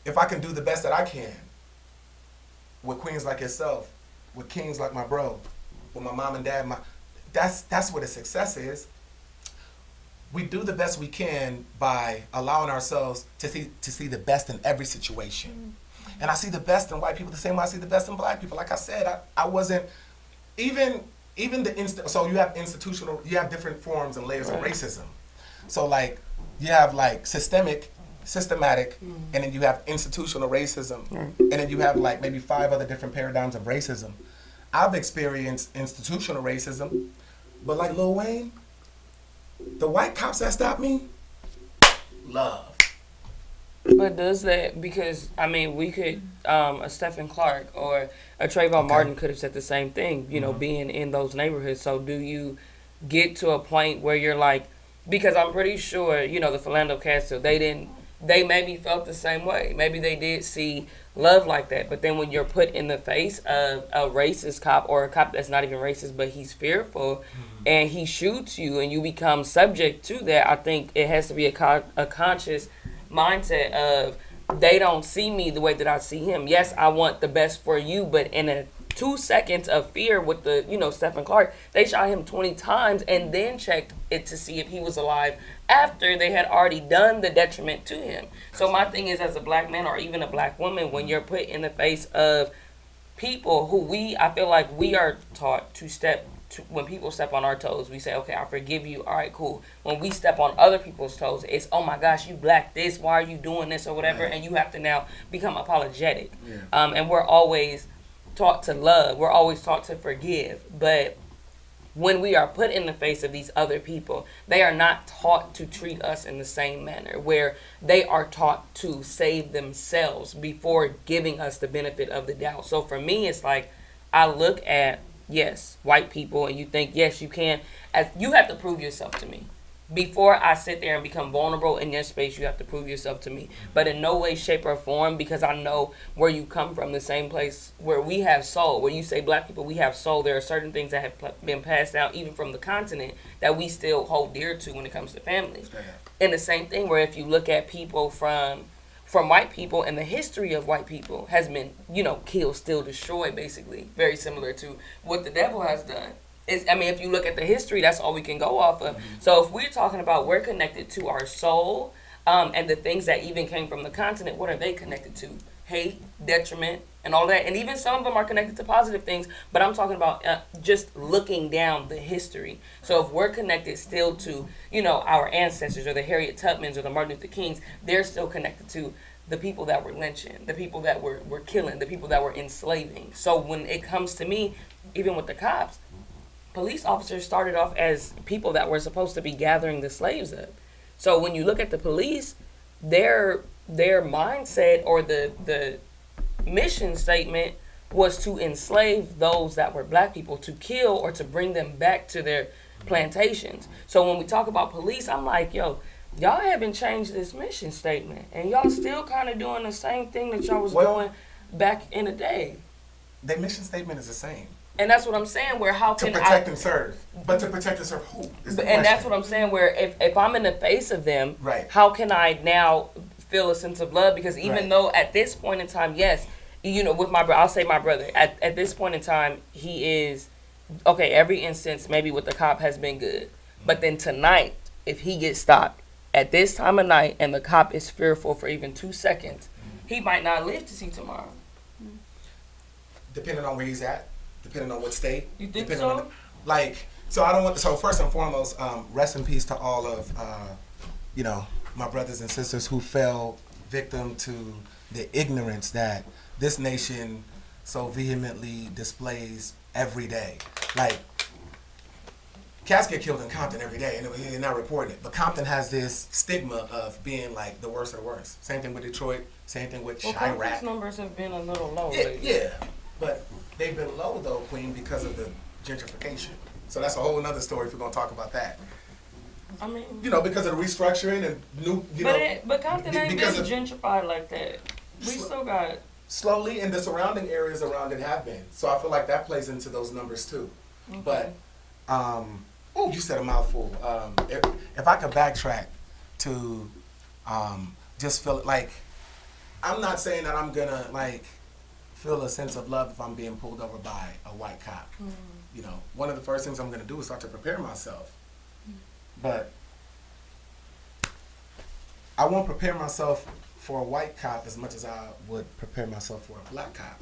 If I can do the best that I can with queens like yourself, with kings like my bro, with my mom and dad, that's what a success is. We do the best we can by allowing ourselves to see the best in every situation. And I see the best in white people the same way I see the best in black people. Like I said, I wasn't even so you have you have different forms and layers of racism. So like you have like systematic, and then you have institutional racism, and then you have like maybe 5 other different paradigms of racism. I've experienced institutional racism, but like Lil Wayne, the white cops that stopped me, love. But does that, because I mean, we could, a Stephen Clark or a Trayvon Martin could have said the same thing, you know, being in those neighborhoods. So do you get to a point where you're like, because I'm pretty sure, you know, the Philando Castile, they maybe felt the same way. Maybe they did see love like that. But then when you're put in the face of a racist cop or a cop that's not even racist, but he's fearful and he shoots you and you become subject to that, I think it has to be a conscious mindset of they don't see me the way that I see him. Yes, I want the best for you, but in a 2 seconds of fear with the, Stephen Clark, they shot him 20 times and then checked it to see if he was alive after they had already done the detriment to him. So my thing is, as a black man or even a black woman, when you're put in the face of people who I feel like we are taught to when people step on our toes, we say, okay, I forgive you. All right, cool. When we step on other people's toes, it's, oh my gosh, you black this. Why are you doing this or whatever? Right. And you have to now become apologetic. Yeah. And we're always taught to love. We're always taught to forgive. But when we are put in the face of these other people, they are not taught to treat us in the same manner, where they are taught to save themselves before giving us the benefit of the doubt. So for me, it's like, I look at, yes, white people, and you think, yes, you can. You have to prove yourself to me. Before I sit there and become vulnerable in your space, you have to prove yourself to me. But in no way, shape, or form, because I know where you come from, the same place where we have soul. Where you say black people, we have soul. There are certain things that have been passed down, even from the continent, that we still hold dear to when it comes to family. And the same thing where if you look at people from white people, and the history of white people has been, killed, still destroyed, basically. Very similar to what the devil has done. If you look at the history, that's all we can go off of. Mm-hmm. So if we're talking about we're connected to our soul, and the things that even came from the continent, what are they connected to? Hate, detriment, and all that. And even some of them are connected to positive things, but I'm talking about just looking down the history. So if we're connected still to, our ancestors, or the Harriet Tubmans, or the Martin Luther Kings, they're still connected to the people that were lynching, the people that were killing, the people that were enslaving. So when it comes to me, even with the cops, police officers started off as people that were supposed to be gathering the slaves up. So when you look at the police, their mindset, or the mission statement, was to enslave those that were black people, to kill or to bring them back to their plantations. So when we talk about police, I'm like, yo, y'all haven't changed this mission statement, and y'all still kind of doing the same thing that y'all was doing back in the day. Their mission statement is the same. And that's what I'm saying, where how can to protect and serve. But to protect and serve who? And that's what I'm saying, where if I'm in the face of them, right, how can I now feel a sense of love? Because even though at this point in time, yes, with my brother, I'll say my brother, at this point in time, he is, okay, every instance maybe with the cop has been good. But then tonight, if he gets stopped at this time of night and the cop is fearful for even 2 seconds, he might not live to see tomorrow. Depending on where he's at. Depending on what state. You think so? So I don't want. So first and foremost, rest in peace to all of, my brothers and sisters who fell victim to the ignorance that this nation so vehemently displays every day. Like, cats get killed in Compton every day, and they're not reporting it. But Compton has this stigma of being like the worst of the worst. Same thing with Detroit. Same thing with Chirac. Compton's numbers have been a little low lately. Yeah, but they've been low though, Queen, because of the gentrification. So that's a whole other story if we're gonna talk about that. I mean, because of the restructuring and new, but Compton ain't been gentrified like that. We still got slowly, and the surrounding areas around it have been. So I feel like that plays into those numbers too. Okay. But you said a mouthful. If I could backtrack to just feel like, I'm not saying that I'm gonna feel a sense of love if I'm being pulled over by a white cop. One of the first things I'm going to do is start to prepare myself. But I won't prepare myself for a white cop as much as I would prepare myself for a black cop.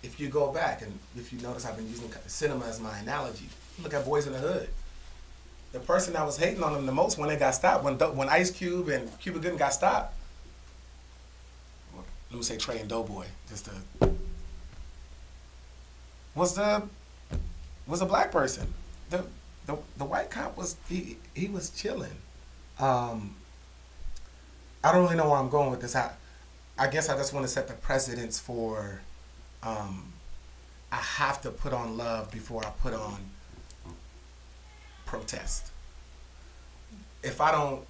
If you go back, and if you notice, I've been using cinema as my analogy. Look at Boys in the Hood. The person that was hating on them the most when they got stopped, when Ice Cube and Cuba Gooding got stopped, let me say Trey and Doughboy, just to... was a black person. The white cop was he was chilling. I don't really know where I'm going with this. I guess I just want to set the precedence for I have to put on love before I put on protest. If I'm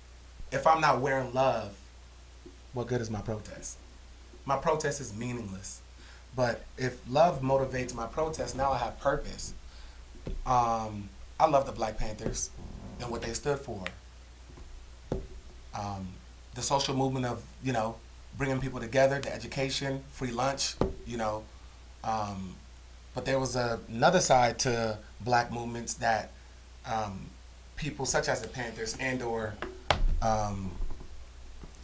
not wearing love, what good is my protest? My protest is meaningless. But if love motivates my protest, now I have purpose. I love the Black Panthers and what they stood for. The social movement of, bringing people together, the education, free lunch, you know. But there was another side to black movements that people such as the Panthers and or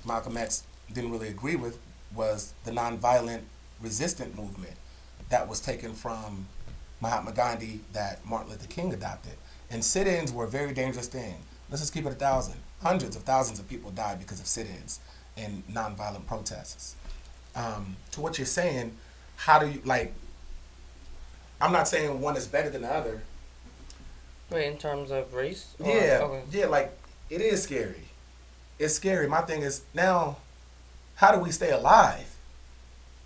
Malcolm X didn't really agree with, was the nonviolent resistant movement that was taken from Mahatma Gandhi that Martin Luther King adopted. And sit-ins were a very dangerous thing. Let's just keep it 1,000. Hundreds of thousands of people died because of sit-ins and nonviolent protests. To what you're saying, how do you, like, I'm not saying one is better than the other. Wait, in terms of race? Yeah, okay. yeah, like, it is scary. It's scary. My thing is, now, how do we stay alive?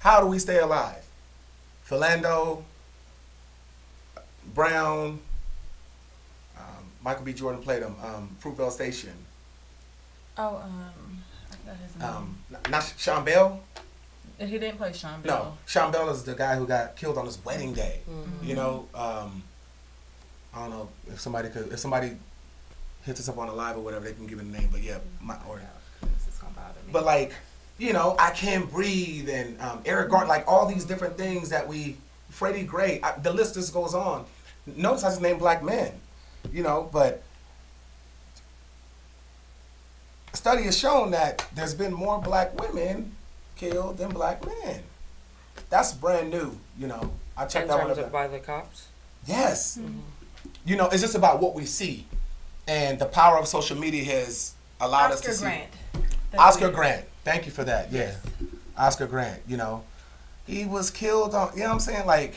How do we stay alive? Philando, Brown, Michael B. Jordan played him, Fruitvale Station. Oh, I forgot his name. Not Sean Bell? He didn't play Sean Bell. No, Sean Bell is the guy who got killed on his wedding day. Mm-hmm. You know, I don't know if somebody hits us up on the live or whatever, they can give it a name. But yeah, but like, you know, I Can't Breathe and Eric Garner, like all these different things that Freddie Gray, the list just goes on. Notice how his name Black Men, you know, but a study has shown that there's been more black women killed than black men. That's brand new, you know. I checked that one up. In terms of by the cops? Yes. Mm-hmm. You know, it's just about what we see. And the power of social media has allowed us to see. Oscar Grant. Thank you for that. Yeah. Yes. Oscar Grant, you know. He was killed on, you know what I'm saying? Like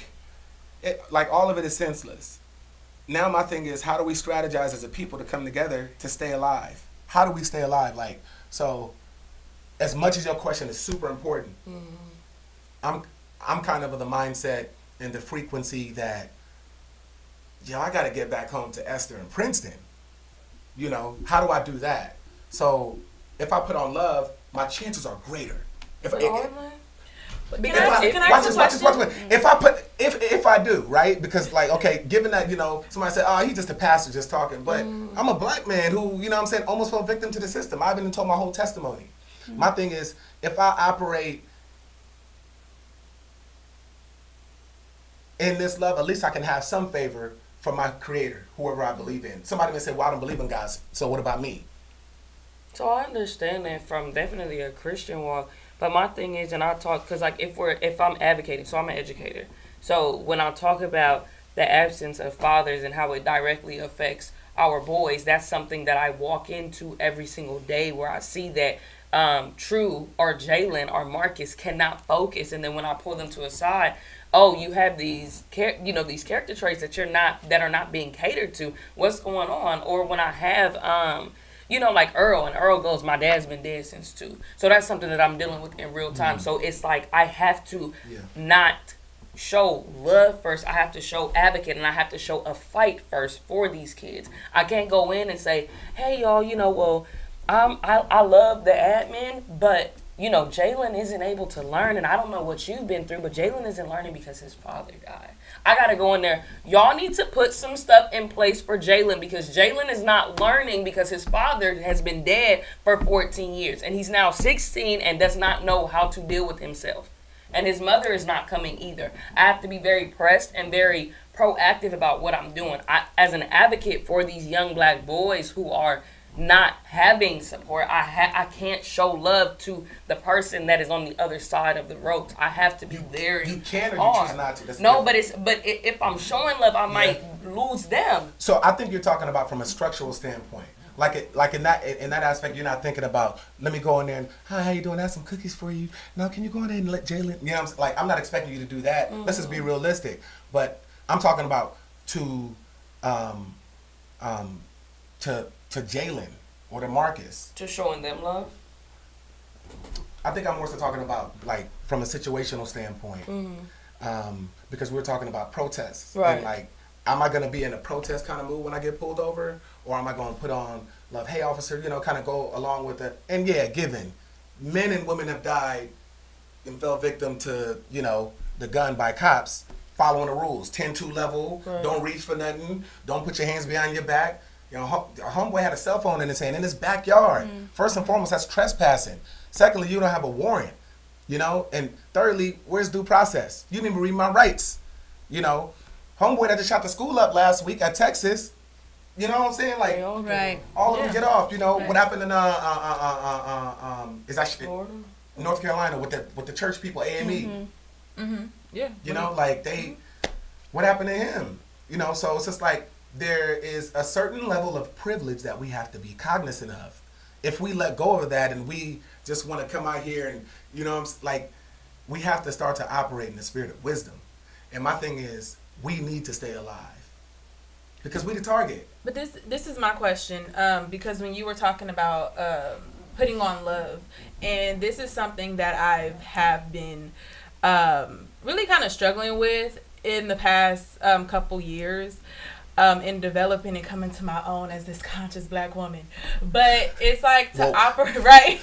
all of it is senseless. Now my thing is, how do we strategize as a people to come together to stay alive? How do we stay alive? Like, so as much as your question is super important, I'm kind of the mindset and the frequency that, yo, I got to get back home to Esther and Princeton. You know, how do I do that? So if I put on love, my chances are greater. If I do, right? Because like, okay, given that, you know, somebody said, oh, he's just a pastor just talking, but I'm a black man who, you know what I'm saying, almost fell victim to the system. I haven't even told my whole testimony. My thing is, if I operate in this love, at least I can have some favor from my creator, whoever I believe in. Somebody may say, well, I don't believe in God, so what about me? So I understand that from definitely a Christian walk, but my thing is, and I talk, because like if I'm advocating, so I'm an educator. So when I talk about the absence of fathers and how it directly affects our boys, that's something that I walk into every single day where I see that True or Jalen or Marcus cannot focus, and then when I pull them to a side, oh, you have these these character traits that are not being catered to. What's going on? Or when I have like Earl, and Earl goes, my dad's been dead since 2. So that's something that I'm dealing with in real time. So it's like I have to not show love first. I have to show advocate, and I have to show a fight first for these kids. I can't go in and say, hey, y'all, I love the admin, but Jalen isn't able to learn, and I don't know what you've been through, but Jalen isn't learning because his father died. I got to go in there. Y'all need to put some stuff in place for Jalen, because Jalen is not learning because his father has been dead for 14 years, and he's now 16 and does not know how to deal with himself. And his mother is not coming either. I have to be very pressed and very proactive about what I'm doing. As an advocate for these young black boys who are not having support, I can't show love to the person that is on the other side of the ropes. I have to be there. You can, or you choose not to. That's different. but if I'm showing love, I might lose them. So I think you're talking about from a structural standpoint. Like in that aspect, you're not thinking about, let me go in there and, hi, how you doing? I have some cookies for you. Now, can you go in there and let Jalen, I'm not expecting you to do that. Mm-hmm. Let's just be realistic. But I'm talking about to Jalen or to Marcus. To showing them love? I think I'm more so talking about, like, from a situational standpoint. Mm-hmm. Because we're talking about protests. Right. And, like, am I going to be in a protest kind of mood when I get pulled over? Or am I going to put on love, hey, officer, kind of go along with it? And, yeah, given men and women have died and fell victim to, the gun by cops, following the rules. 10-2 level, right. Don't reach for nothing, don't put your hands behind your back. Homeboy had a cell phone in his hand in his backyard. Mm-hmm. First and foremost, that's trespassing. Secondly, you don't have a warrant, you know. And thirdly, where's due process? You didn't even read my rights, you know. Homeboy that just shot the school up last week at Texas, you know what I'm saying? Like, right. all of them get off, you know. What happened in is actually North Carolina with the church people, AME. Yeah. You know, like what happened to him? You know, so it's just like there is a certain level of privilege that we have to be cognizant of. If we let go of that and we just want to come out here and, you know, like, we have to start to operate in the spirit of wisdom. And my thing is, we need to stay alive because we the target. But this is my question, because when you were talking about putting on love, and this is something that I have been really kind of struggling with in the past couple years, in developing and coming to my own as this conscious Black woman. But it's like to operate, right?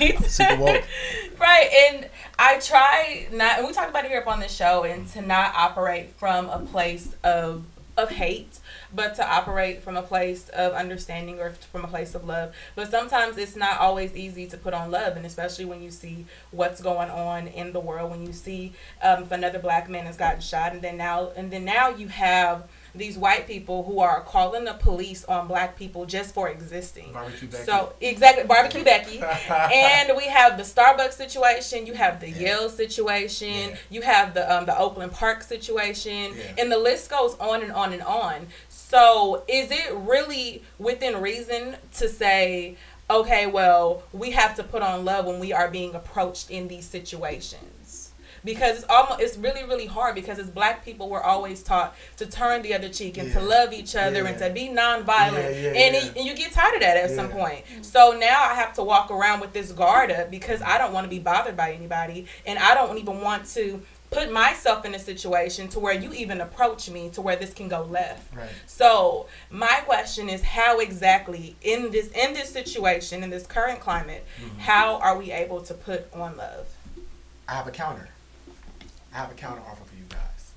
Right, and I try not, and we talked about it here up on this show, and to not operate from a place of hate, but to operate from a place of understanding or from a place of love. But sometimes it's not always easy to put on love, and especially when you see what's going on in the world, when you see if another Black man has gotten shot, and then now you have these white people who are calling the police on Black people just for existing. Barbecue Becky. So, exactly, Barbecue Becky. And we have the Starbucks situation, you have the Yale situation, you have the Oakland Park situation, and the list goes on and on and on. So is it really within reason to say, okay, well, we have to put on love when we are being approached in these situations? Because it's really, really hard, because as Black people, we're always taught to turn the other cheek and to love each other and to be nonviolent. And you get tired of that at some point. So now I have to walk around with this guard up because I don't want to be bothered by anybody. And I don't even want to put myself in a situation to where you even approach me to where this can go left. Right. So my question is, how exactly in this situation, in this current climate, how are we able to put on love? I have a counter. I have a counter offer for you guys.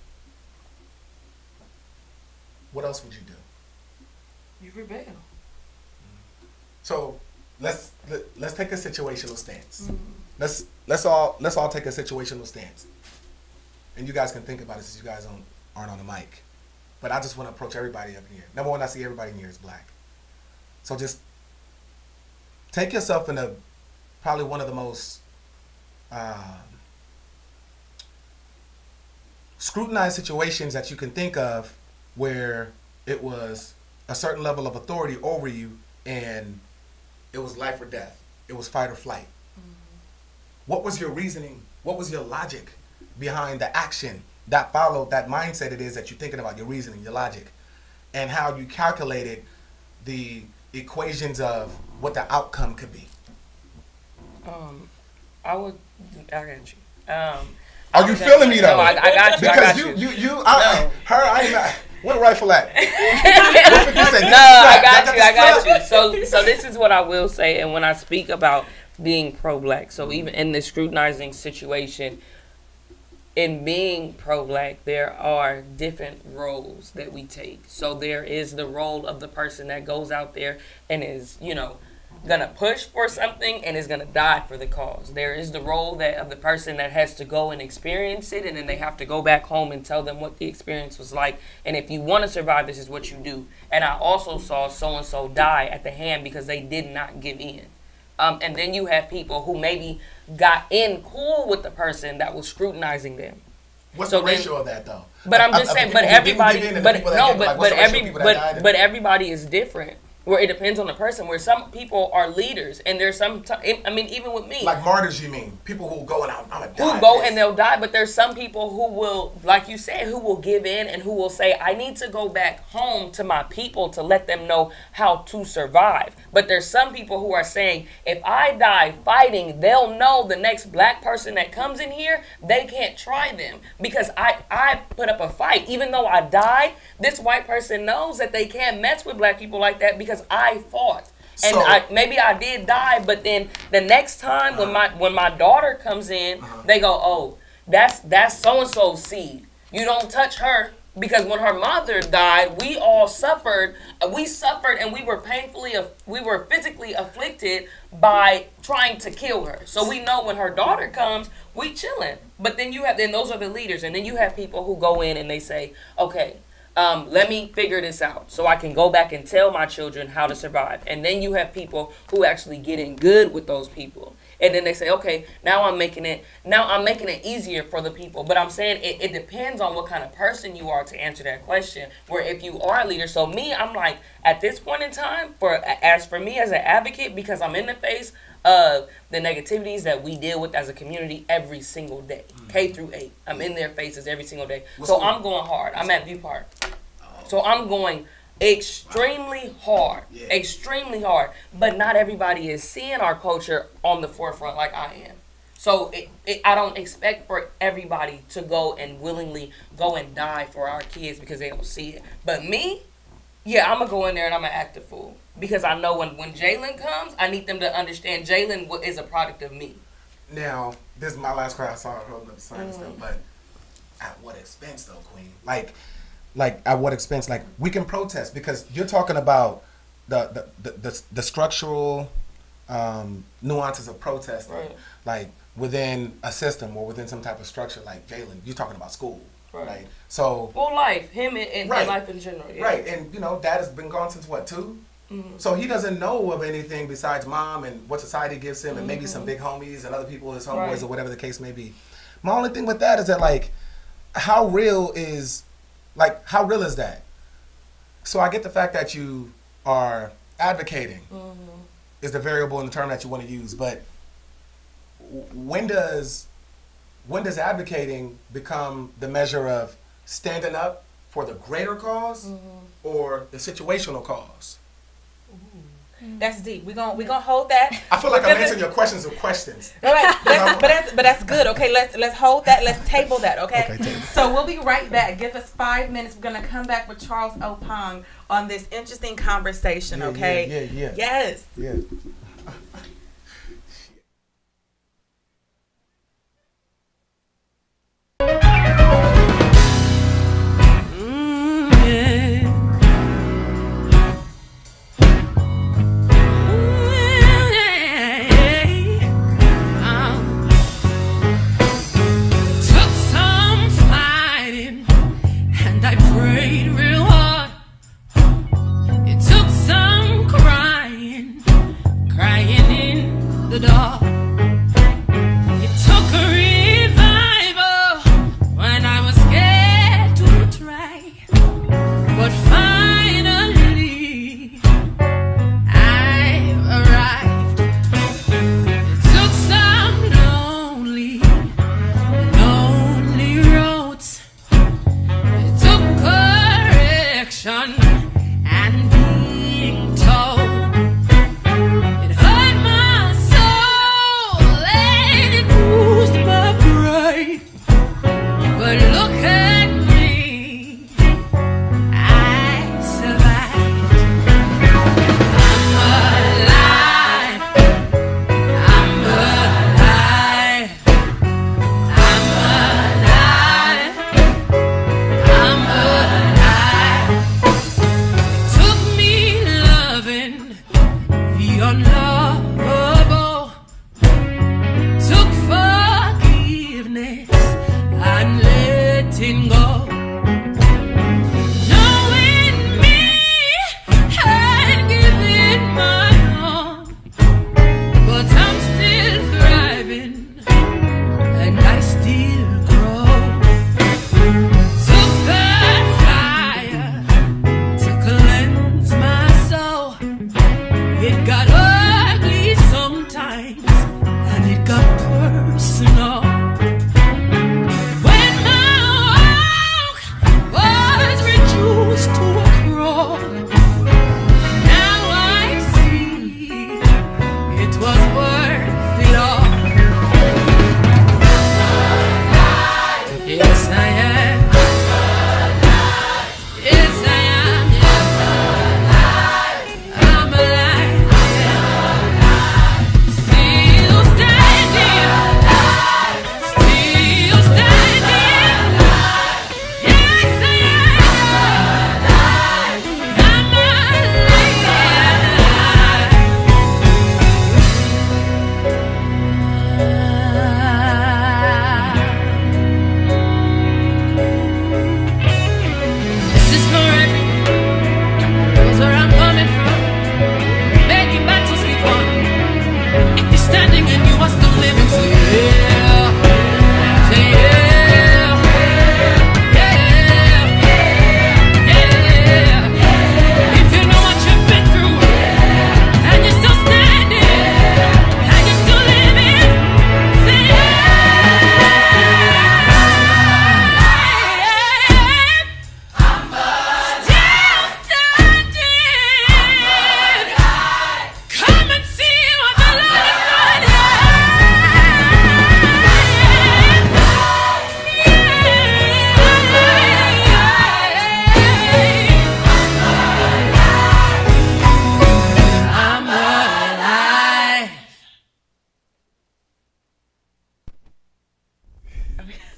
What else would you do? You rebel. So let's take a situational stance. Let's all take a situational stance. And you guys can think about it since you guys aren't on the mic. But I just want to approach everybody up here. Number one, I see everybody in here is Black. So just take yourself in probably one of the most scrutinized situations that you can think of, where it was a certain level of authority over you and it was life or death. It was fight or flight. What was your reasoning? What was your logic behind the action that followed that mindset it is that you're thinking about, your reasoning, your logic, and how you calculated the equations of what the outcome could be? I got you. Are you feeling me though? No, I got you. Because I ain't not. What rifle at? I got you. So this is what I will say, and when I speak about being pro-Black, so even in this scrutinizing situation, in being pro-Black, there are different roles that we take. So there is the role of the person that goes out there and is, gonna push for something and is gonna die for the cause. There is the role of the person that has to go and experience it, and then they have to go back home and tell them what the experience was like. And if you want to survive, this is what you do. And I also saw so-and-so die at the hand because they did not give in. And then you have people who maybe got in cool with the person that was scrutinizing them. What's the ratio of that though? But I'm just saying, but everybody is different. Where it depends on the person, where some people are leaders, and there's some, even with me. Like martyrs, you mean? People who go and I'm gonna die. Who go and they'll die, but there's some people who will, like you said, who will give in and who will say, I need to go back home to my people to let them know how to survive. But there's some people who are saying, if I die fighting, they'll know the next Black person that comes in here, they can't try them. Because I put up a fight. Even though I died, this white person knows that they can't mess with Black people like that because I fought. And maybe I did die, but then the next time when my daughter comes in, they go, oh, that's so-and-so's seed. You don't touch her Because when her mother died, we all suffered. We suffered, and we were physically afflicted by trying to kill her. So we know when her daughter comes, we chilling. But then those are the leaders, and then you have people who go in and they say, okay, let me figure this out so I can go back and tell my children how to survive. And then you have people who actually get in good with those people. And then they say, okay, now I'm making it easier for the people. But I'm saying it depends on what kind of person you are to answer that question. Where if you are a leader, so me, I'm like, at this point in time, as for me as an advocate, because I'm in the face of the negativities that we deal with as a community every single day, K through 8. I'm in their faces every single day. So I'm going hard. I'm at View Park. So I'm going extremely hard, extremely hard. But not everybody is seeing our culture on the forefront like I am. So I don't expect for everybody to go and willingly go and die for our kids because they don't see it. But me, yeah, I'm going to go in there and I'm going to act a fool. Because I know when Jalen comes, I need them to understand Jalen is a product of me. Now, this is my last cry. I saw her holding up the sign and stuff, but at what expense though, Queen? Like at what expense? Like, we can protest because you're talking about the structural nuances of protesting, like within a system or within some type of structure. Like Jalen, you're talking about school, right? So life, him and life in general, right? And Dad has been gone since what, 2? So he doesn't know of anything besides Mom and what society gives him, and maybe some big homies and other people, his homeboys or whatever the case may be. My only thing with that is that, like, how real is that? So I get the fact that you are advocating is the variable in the term that you want to use, but when does advocating become the measure of standing up for the greater cause or the situational cause? That's deep. We're gonna hold that. I feel like I'm answering your questions with questions. All right, but that's good. Okay, let's hold that. Let's table that. Okay. So we'll be right back. Give us 5 minutes. We're gonna come back with Charles Opong on this interesting conversation. Okay. Yeah. Yes. Yeah.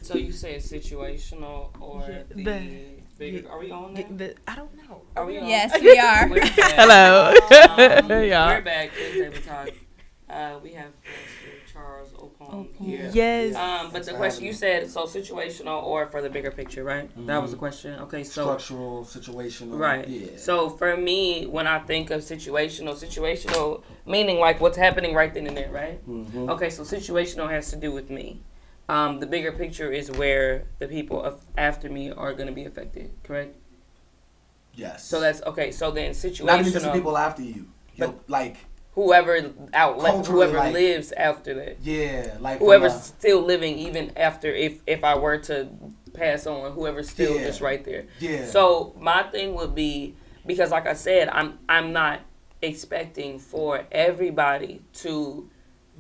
So you say it's situational or bigger? Are we on that? I don't know. Are we on? Yes, we are. Hello. Yeah. We're back. Table Talk. We have Charles Opon here. Yes. But the question you said, so situational or for the bigger picture, right? Mm-hmm. That was the question. Okay, so structural, situational. Right. Yeah. So for me, when I think of situational meaning like what's happening right then and there, right? Mm-hmm. Okay, so situational has to do with me. The bigger picture is where the people after me are going to be affected, correct? Yes. So that's okay. So then situational. Not even just the people after you, but like whoever lives after that. Yeah, like whoever's still living even after if I were to pass on, whoever's still just right there. Yeah. So my thing would be, because like I said, I'm not expecting for everybody to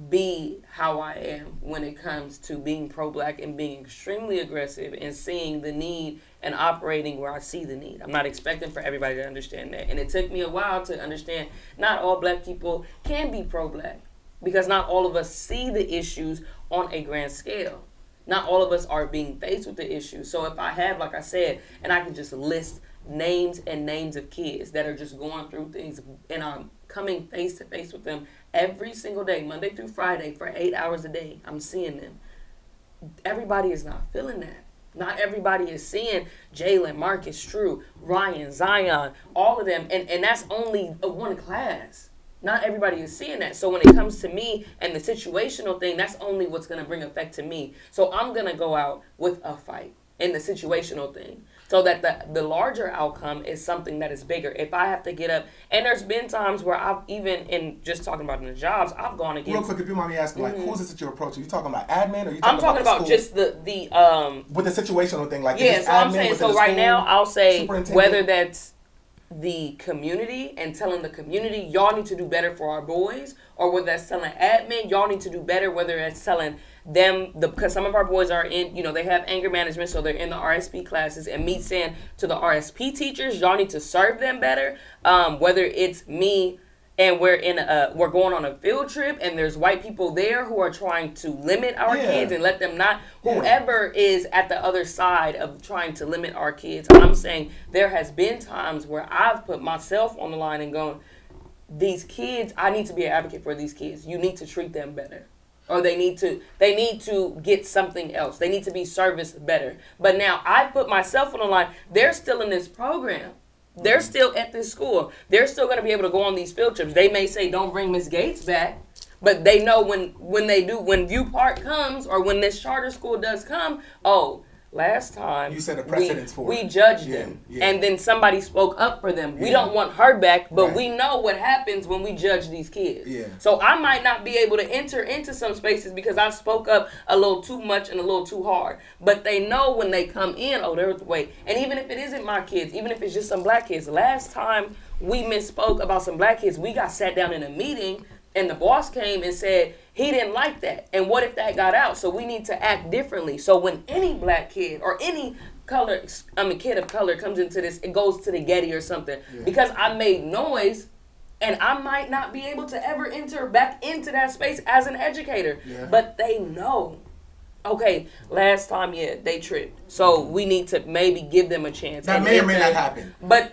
be how I am when it comes to being pro-black and being extremely aggressive and seeing the need and operating where I see the need. I'm not expecting for everybody to understand that. And it took me a while to understand not all black people can be pro-black, because not all of us see the issues on a grand scale. Not all of us are being faced with the issues. So if I have, like I said, and I can just list names and names of kids that are just going through things, and I'm coming face to face with them every single day, Monday through Friday, for 8 hours a day, I'm seeing them. Everybody is not feeling that. Not everybody is seeing Jalen, Marcus, True, Ryan, Zion, all of them. And that's only one class. Not everybody is seeing that. So when it comes to me and the situational thing, that's only what's going to bring effect to me. So I'm going to go out with a fight in the situational thing, so that the larger outcome is something that is bigger. If I have to get up, and there's been times where I've even, in just talking about in the jobs, I've gone against. Real quick, if you mind me asking, like, who's this that you're approaching? You talking about admin, or you talking I'm talking about school? Just the with the situational thing, like yeah. So I'm saying, so right now I'll say whether that's the community and telling the community y'all need to do better for our boys, or whether that's telling admin y'all need to do better, whether it's telling them because some of our boys are in, they have anger management, so they're in the RSP classes, and me saying to the RSP teachers y'all need to serve them better, whether it's me and we're going on a field trip and there's white people there who are trying to limit our kids and let them not, whoever is at the other side of trying to limit our kids. I'm saying there has been times where I've put myself on the line and gone, these kids, I need to be an advocate for these kids. You need to treat them better. Or they need to get something else. They need to be serviced better. But now I put myself on the line. They're still in this program. They're still at this school. They're still going to be able to go on these field trips. They may say, don't bring Miss Gates back. But they know when they do, when View Park comes, or when this charter school does come, last time you set a precedence for we judged them, and then somebody spoke up for them. We don't want her back, but we know what happens when we judge these kids. So I might not be able to enter into some spaces because I spoke up a little too much and a little too hard. But they know when they come in, they're the way. And even if it isn't my kids, even if it's just some black kids, last time we misspoke about some black kids, we got sat down in a meeting and the boss came and said he didn't like that. And what if that got out? So we need to act differently. So when any black kid or any kid of color comes into this, it goes to the Getty or something. Because I made noise, and I might not be able to ever enter back into that space as an educator. But they know. Okay, last time, they tripped. So we need to maybe give them a chance. That may or may not happen. But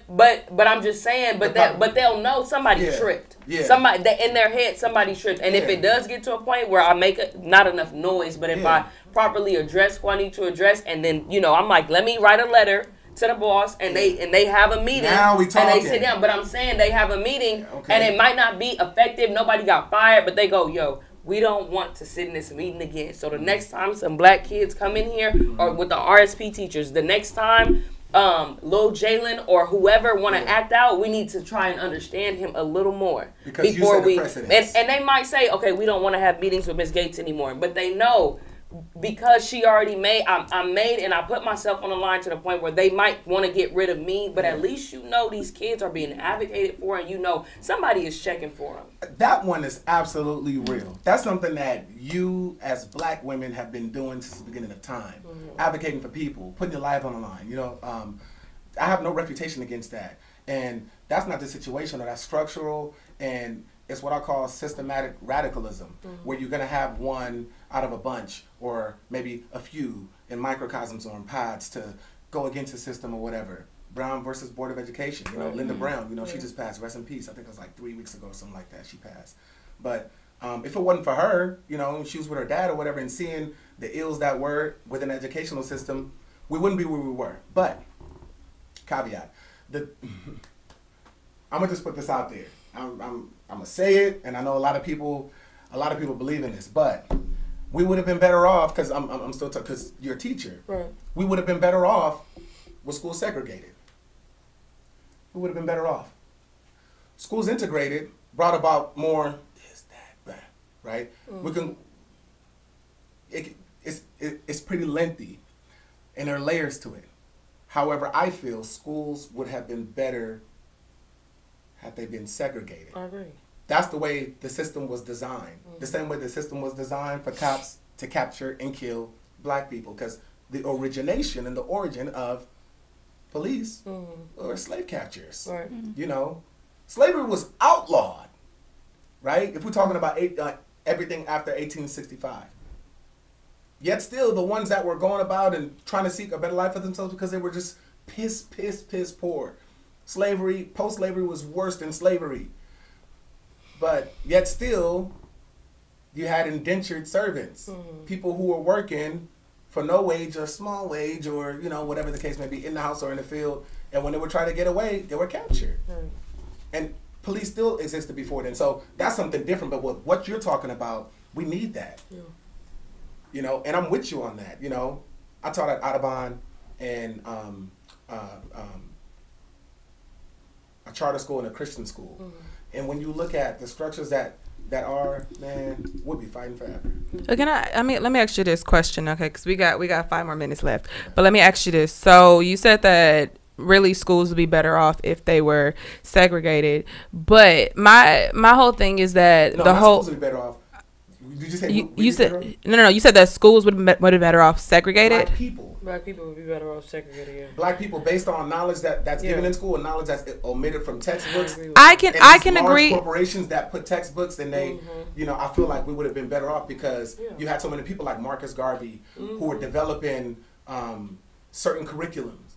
I'm just saying, but they'll know somebody tripped. Somebody in their head, somebody tripped. And if it does get to a point where I make not enough noise, but if I properly address who I need to address, and then I'm like, let me write a letter to the boss, and they have a meeting. Now we talking. And they sit down. But I'm saying they have a meeting, and it might not be effective. Nobody got fired, but they go, we don't want to sit in this meeting again. So the next time some black kids come in here, or with the RSP teachers, the next time Lil Jalen or whoever want to act out, we need to try and understand him a little more because before we and they might say, okay, we don't want to have meetings with Miss Gates anymore, but they know because she already made, I'm made, and I put myself on the line to the point where they might want to get rid of me, but at least these kids are being advocated for, and somebody is checking for them. That one is absolutely real. That's something that you as black women have been doing since the beginning of time, advocating for people, putting your life on the line. I have no reputation against that, and that's not the situation, or that's structural, and it's what I call systematic radicalism, where you're gonna have one out of a bunch, or maybe a few in microcosms or in pods to go against the system or whatever. Brown versus Board of Education. You know, Linda Brown. You know, she just passed. Rest in peace. I think it was like 3 weeks ago or something like that. She passed. But if it wasn't for her, you know, she was with her dad or whatever, and seeing the ills that were within the educational system, we wouldn't be where we were. But caveat, I'm gonna just put this out there. I'm gonna say it, and I know a lot of people believe in this, but we would have been better off, because I'm still because you're a teacher. Right. We would have been better off with schools segregated. We would have been better off. Schools integrated brought about more this, that, right? We can. It's pretty lengthy, and there are layers to it. However, I feel schools would have been better had they been segregated. I agree. That's the way the system was designed. The same way the system was designed for cops to capture and kill black people, because the origination and the origin of police were slave catchers. Right. You know, slavery was outlawed, right? If we're talking about everything after 1865. Yet still, the ones that were going about and trying to seek a better life for themselves because they were just piss poor. Slavery, post-slavery was worse than slavery. But yet still, you had indentured servants, people who were working for no wage or small wage or, you know, whatever the case may be, in the house or in the field. And when they were trying to get away, they were captured. And police still existed before then. So that's something different. But what you're talking about, we need that. You know, and I'm with you on that. You know, I taught at Audubon and a charter school and a Christian school. And when you look at the structures that are, man, we'll be fighting forever. Let me ask you this question, okay? Because we got 5 more minutes left. But let me ask you this. So you said that really schools would be better off if they were segregated. But my whole thing is that schools would be better off. Did you say you said no? You said that schools would be better off segregated. Black people would be better off segregated. Yeah. Black people, based on knowledge that's given in school and knowledge that's omitted from textbooks. I can agree. Corporations that put textbooks, and they, you know, I feel like we would have been better off because you had so many people like Marcus Garvey who were developing certain curriculums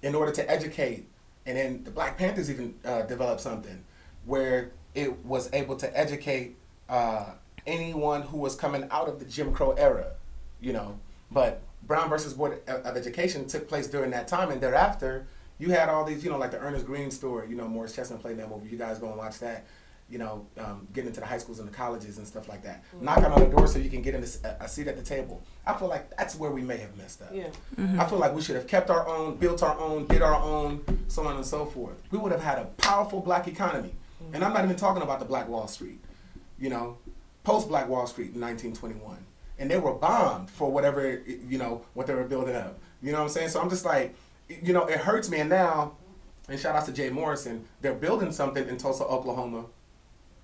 in order to educate, and then the Black Panthers even developed something where it was able to educate anyone who was coming out of the Jim Crow era, you know. But Brown versus Board of Education took place during that time, and thereafter, you had all these, you know, like the Ernest Green story, you know, Morris Chestnut played that movie. You guys go and watch that, you know, getting into the high schools and the colleges and stuff like that. Knocking on the door so you can get in a seat at the table. I feel like that's where we may have messed up. I feel like we should have kept our own, built our own, did our own, so on and so forth. We would have had a powerful black economy. And I'm not even talking about the Black Wall Street, you know, post-Black Wall Street in 1921. And they were bombed for whatever, you know, what they were building up. You know what I'm saying? So I'm just like, you know, it hurts me. And now, and shout out to Jay Morrison, they're building something in Tulsa, Oklahoma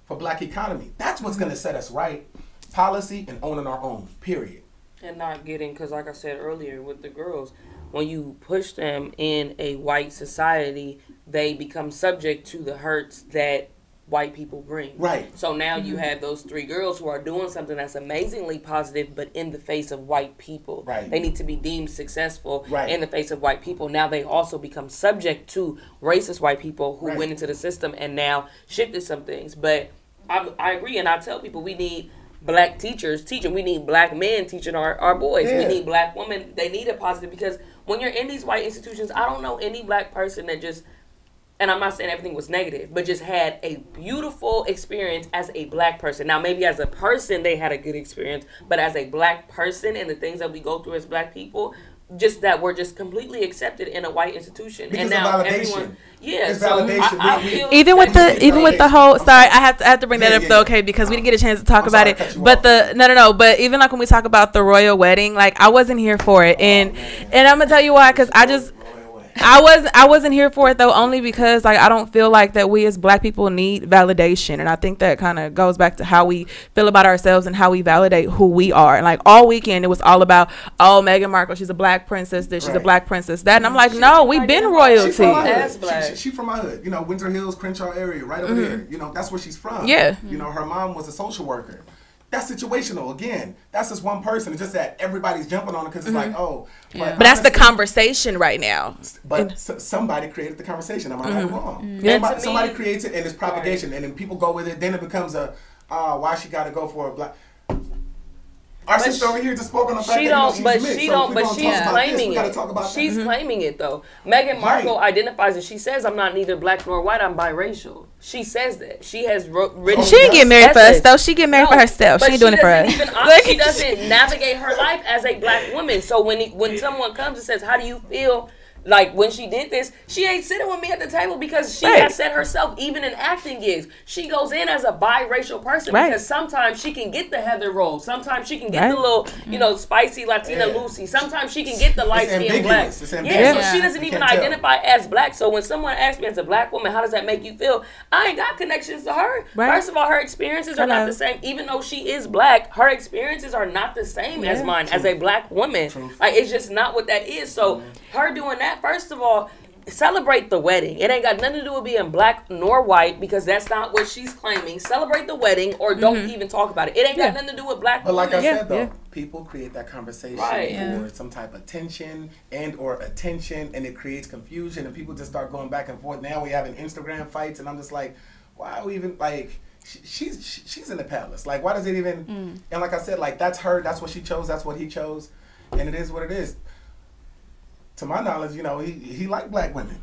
for black economy. That's what's going to set us right. Policy and owning our own, period. And not getting, because like I said earlier with the girls, when you push them in a white society, they become subject to the hurts that white people bring. Right. So now you have those 3 girls who are doing something that's amazingly positive, but in the face of white people. Right. They need to be deemed successful in the face of white people. Now they also become subject to racist white people who went into the system and now shifted some things. But I agree, and I tell people we need black teachers teaching. We need black men teaching our boys. We need black women. They need a positive, because when you're in these white institutions, I don't know any black person that just, and I'm not saying everything was negative, but just had a beautiful experience as a black person. Now, maybe as a person, they had a good experience, but as a black person and the things that we go through as black people, just that we're just completely accepted in a white institution. Because and now everyone, it's so validation. I feel even with the whole, sorry, I have to bring that up though, okay, because we didn't get a chance to talk about it. But but even like when we talk about the royal wedding, like I wasn't here for it, and I'm gonna tell you why, because I just. I wasn't here for it though, only because like I don't feel like that we as black people need validation, and I think that kind of goes back to how we feel about ourselves and how we validate who we are. And like all weekend it was all about, oh, Meghan Markle, she's a black princess, this, she's a black princess, that, and I'm like, no, we've been royalty. She from my hood, you know, Windsor Hills, Crenshaw area, right over there. You know, that's where she's from. Yeah. You know, her mom was a social worker. That's situational. Again, that's just one person. It's just that everybody's jumping on it because it's like, oh. But that's the conversation right now. But somebody created the conversation. Am I right or wrong? Yeah. Somebody creates it and it's propagation. And then people go with it. Then it becomes a, why she got to go for a black. Our sister over here just spoke on the fact that she's mixed. But she's claiming it. She's claiming it though. Meghan Markle identifies it. She says, "I'm not neither black nor white. I'm biracial." She says that. She has written. She didn't get married for us though. She get married for herself. She ain't doing it for us. She doesn't navigate her life as a black woman. So when someone comes and says, "How do you feel?" Like when she did this, she ain't sitting with me at the table because she has said herself, even in acting gigs, she goes in as a biracial person because sometimes she can get the Heather role, sometimes she can get the little, you know, spicy Latina Lucy, sometimes she can get the light skinned black. So she doesn't even identify as black. So when someone asks me as a black woman, how does that make you feel? I ain't got connections to her. First of all, her experiences are not the same. Even though she is black, her experiences are not the same as mine as a black woman. Like it's just not what that is. So her doing that. First of all, celebrate the wedding. It ain't got nothing to do with being black nor white because that's not what she's claiming. Celebrate the wedding or don't even talk about it. It ain't got nothing to do with black. But like I said though, people create that conversation for some type of tension and or attention, and it creates confusion, and people just start going back and forth. Now we having Instagram fights, and I'm just like, why are we even like? She's in the palace. Like, why does it even? And like I said, like that's her. That's what she chose. That's what he chose, and it is what it is. To my knowledge, you know, he liked black women.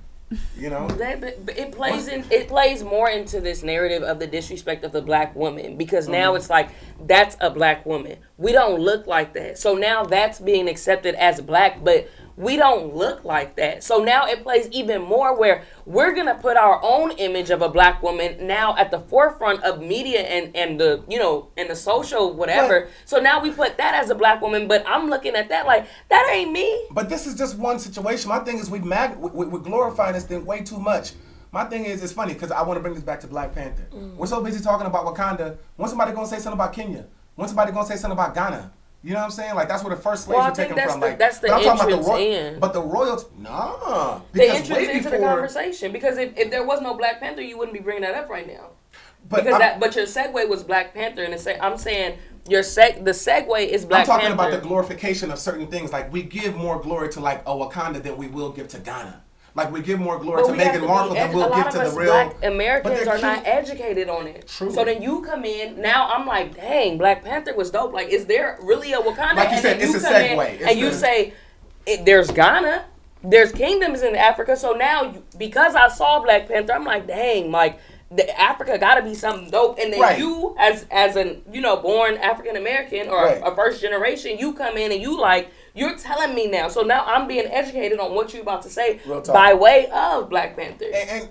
You know, it plays more into this narrative of the disrespect of the black woman because now it's like that's a black woman. We don't look like that, so now that's being accepted as black, but we don't look like that. So now it plays even more where we're gonna put our own image of a black woman now at the forefront of media and the, you know, and the social whatever. So now we put that as a black woman, but I'm looking at that like that ain't me. But this is just one situation. My thing is we're glorifying this thing way too much. My thing is, it's funny because I want to bring this back to Black Panther. We're so busy talking about Wakanda. When somebody gonna say something about Kenya? When somebody gonna say something about Ghana? You know what I'm saying? Like that's where the first slaves were taken from. Like that's the entrance in. But the royals, nah. The entrance into the conversation. Because if there was no Black Panther, you wouldn't be bringing that up right now. But your segue was Black Panther, and I'm saying the segue is Black Panther. I'm talking about the glorification of certain things. Like we give more glory to like a Wakanda than we will give to Ghana. Like we give more glory to Meghan Markle than we'll give to the real. Black Americans are not educated on it. True. So then you come in. Now I'm like, dang, Black Panther was dope. Like, is there really a Wakanda? Like you said, it's a segue. And you say, there's Ghana, there's kingdoms in Africa. So now, because I saw Black Panther, I'm like, dang, like Africa got to be something dope. And then you, as an born African American or a first generation, you come in and you like. You're telling me now. So now I'm being educated on what you're about to say by way of Black Panther.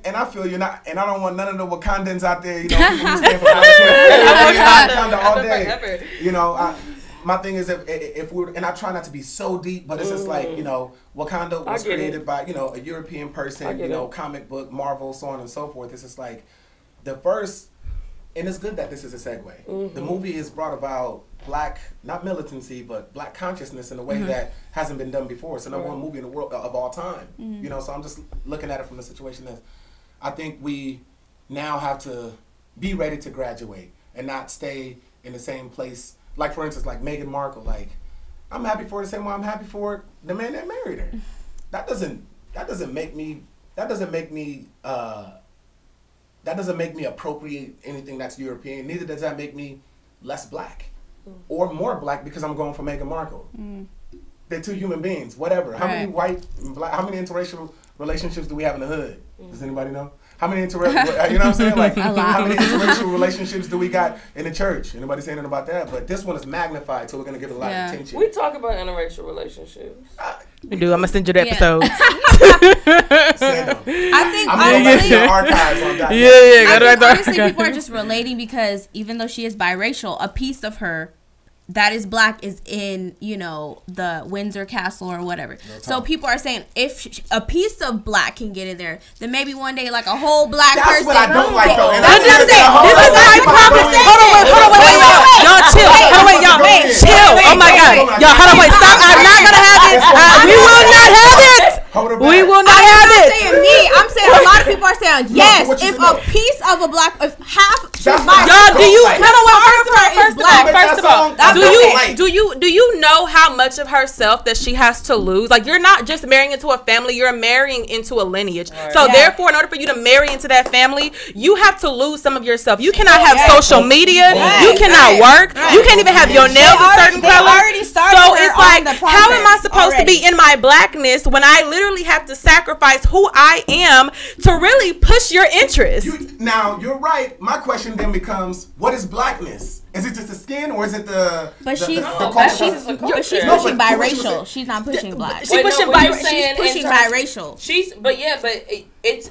And I feel you're not, and I don't want none of the Wakandans out there, you know, people who stand for Wakanda all day. You know, my thing is if we're, and I try not to be so deep, but it's just like, you know, Wakanda was created by, you know, a European person, you know, comic book, Marvel, so on and so forth. It's just like the first, and it's good that this is a segue. The movie is brought about black, not militancy, but black consciousness in a way that hasn't been done before. It's the number one movie in the world of all time. You know, so I'm just looking at it from the situation that I think we now have to be ready to graduate and not stay in the same place. Like for instance, like Meghan Markle, like I'm happy for her the same way I'm happy for the man that married her. That doesn't make me appropriate anything that's European. Neither does that make me less black. Or more black because I'm going for Meghan Markle. They're two human beings, whatever. How many white and black, how many interracial relationships do we have in the hood? Does anybody know? How many you know what I'm saying? Like how many interracial relationships do we got in the church? Anybody saying anything about that? But this one is magnified, so we're gonna give it a lot of attention. We talk about interracial relationships. We do. I'm gonna send you the episode. I think honestly, archives on that. I think honestly, people are just relating because even though she is biracial, a piece of her that is black is in, you know, the Windsor Castle or whatever. So people are saying if a piece of black can get in there, then maybe one day like a whole black person. That's what I don't like though. And I'm just saying, this is how you conversation. Hold on, wait, y'all chill. Hold on, wait, y'all chill. Oh my God, y'all, hold on, wait, stop. I'm not gonna have it. We will not have it. We will not have it. I'm saying a lot of people are saying yes. If a piece of a black, if half, y'all, do you? First of all, do you know how much of herself that she has to lose? Like, you're not just marrying into a family; you're marrying into a lineage. So therefore, in order for you to marry into that family, you have to lose some of yourself. You cannot have social media. You cannot work. You can't even have your nails a certain color. So it's like, how am I supposed to be in my blackness when I literally have to sacrifice who I am to really push your interests? Now, you're right. My question then becomes, what is blackness? Is it just the skin, or is it the? But she's pushing biracial. She's not pushing black. She's pushing biracial. It's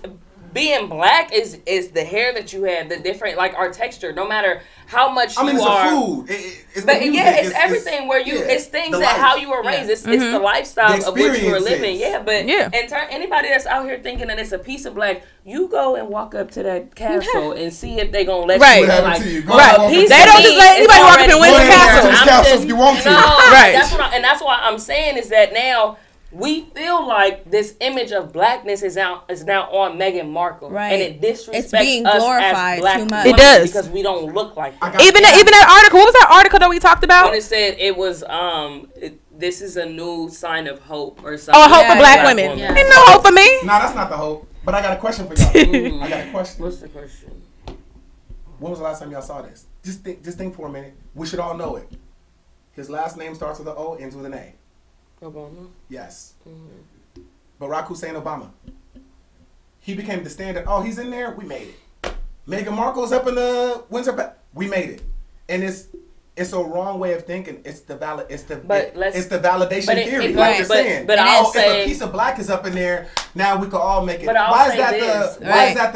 being black is the hair that you have, the different, like our texture. No matter how much you are, food. It's everything where you. It's things that how you were raised. It's the lifestyle of what you were living. Anybody that's out here thinking that it's a piece of black, you go and walk up to that castle and see if they gonna let you. They don't just let anybody walk up in Windsor Castle. If you want to. That's why I'm saying is that now we feel like this image of blackness is now on Meghan Markle, and it disrespects us as black women. It does, because we don't look like that. Even that article. What was that article that we talked about? When it said it was this is a new sign of hope or something. Oh, hope for black women. Ain't no hope for me. Nah, that's not the hope. But I got a question for y'all. I got a question. What's the question? When was the last time y'all saw this? Just think for a minute. We should all know it. His last name starts with an O, ends with an A. Obama? Yes. Barack Hussein Obama. He became the standard. Oh, he's in there? We made it. Meghan Markle's up in the Windsor. We made it. And it's a wrong way of thinking. It's the validation theory. Like you're saying. But I'll say, if a piece of black is up in there, now we can all make it. But why is that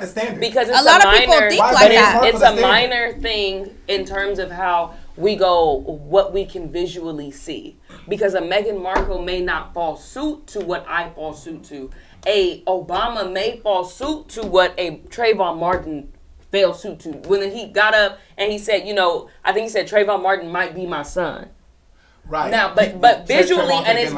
the standard? Because it's a lot of people think like that. It's a minor thing in terms of how we go, what we can visually see. Because a Meghan Markle may not fall suit to what I fall suit to. A Obama may fall suit to what a Trayvon Martin fell suit to. When he got up and he said, I think he said Trayvon Martin might be my son. Right. Now, but visually, and it's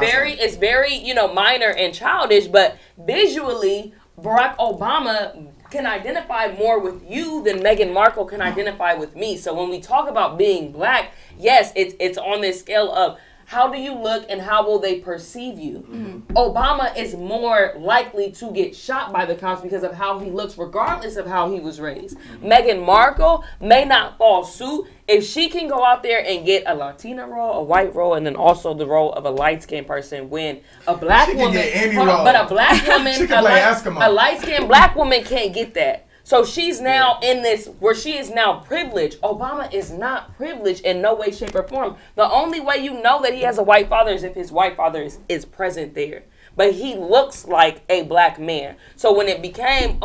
very minor and childish, but visually, Barack Obama can identify more with you than Meghan Markle can identify with me. So when we talk about being black, yes, it's on this scale of how do you look and how will they perceive you? Obama is more likely to get shot by the cops because of how he looks, regardless of how he was raised. Meghan Markle may not fall suit if she can go out there and get a Latina role, a white role, and then also the role of a light-skinned person. When a black woman, but a black woman, a light-skinned black woman can't get that. So she's now in this, where she is now privileged. Obama is not privileged in no way, shape, or form. The only way you know that he has a white father is if his white father is present there. But he looks like a black man. So when it became,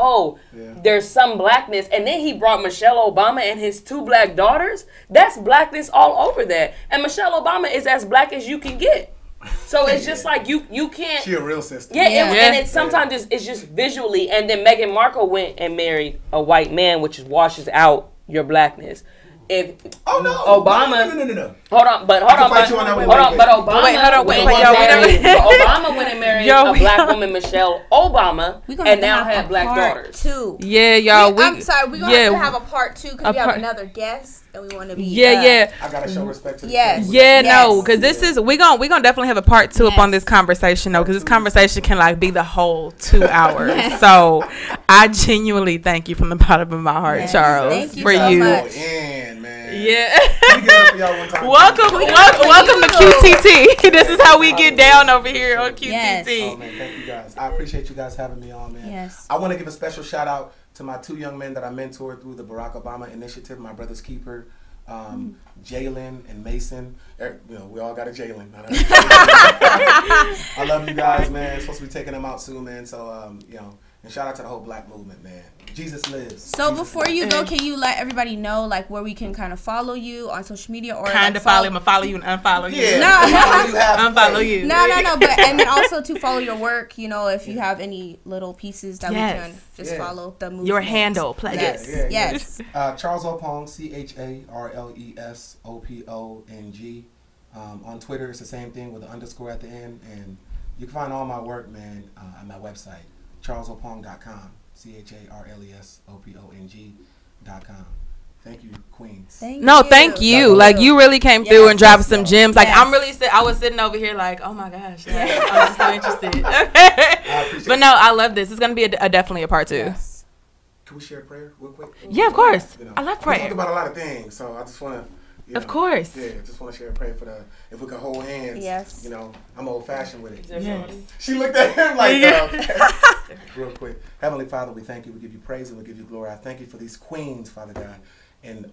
there's some blackness, and then he brought Michelle Obama and his 2 black daughters, that's blackness all over that. And Michelle Obama is as black as you can get. So it's just like you can't. She a real sister. And it's sometimes it's just visually. And then Meghan Markle went and married a white man, which washes out your blackness. If Obama, no. Hold on, but Obama went and married a black woman, Michelle Obama, and now had black daughters. Yeah, y'all. I'm sorry, we're gonna have a part 2 because we have another guest and we want to be. I gotta show respect to the no, because this is we gonna definitely have a part 2 up on this conversation though, because this conversation can be the whole 2 hours. So I genuinely thank you from the bottom of my heart, Charles, thank you for so you. much. Yeah. Welcome to QTT. This is how we get down over here on QTT. Yes. Oh man, thank you guys. I appreciate you guys having me on, man. Yes. I want to give a special shout out to my 2 young men that I mentored through the Barack Obama Initiative, my brother's keeper, Jalen and Mason. We all got a Jalen. I love you guys, man. Supposed to be taking them out soon, man. So And shout out to the whole black movement, man. Jesus lives. So before you go, can you let everybody know like where we can kind of follow you on social media or kind of follow you and unfollow you? Unfollow you. No. But and then also to follow your work. You know, if you have any little pieces that we can just follow the movement. Your handle, please. Yes. Charles Opong, CharlesOpong. On Twitter, it's the same thing with an underscore at the end, and you can find all my work, man, on my website, charlesopong.com. CharlesOpong.com. Thank you, Queen. Thank you. Like, you really came through and dropped some gems. Like, I was sitting over here like, oh my gosh, I was so interested. But no, I love this. It's gonna be definitely a part 2. Yes. Can we share a prayer real quick? Yeah, of course. I love prayer. We talked about a lot of things, so I just want to. Of course. Yeah, just want to share a prayer for if we can hold hands. Yes. You know, I'm old fashioned with it. Yes. She looked at him like, real quick. Heavenly Father, we thank you. We give you praise and we give you glory. I thank you for these queens, Father God, and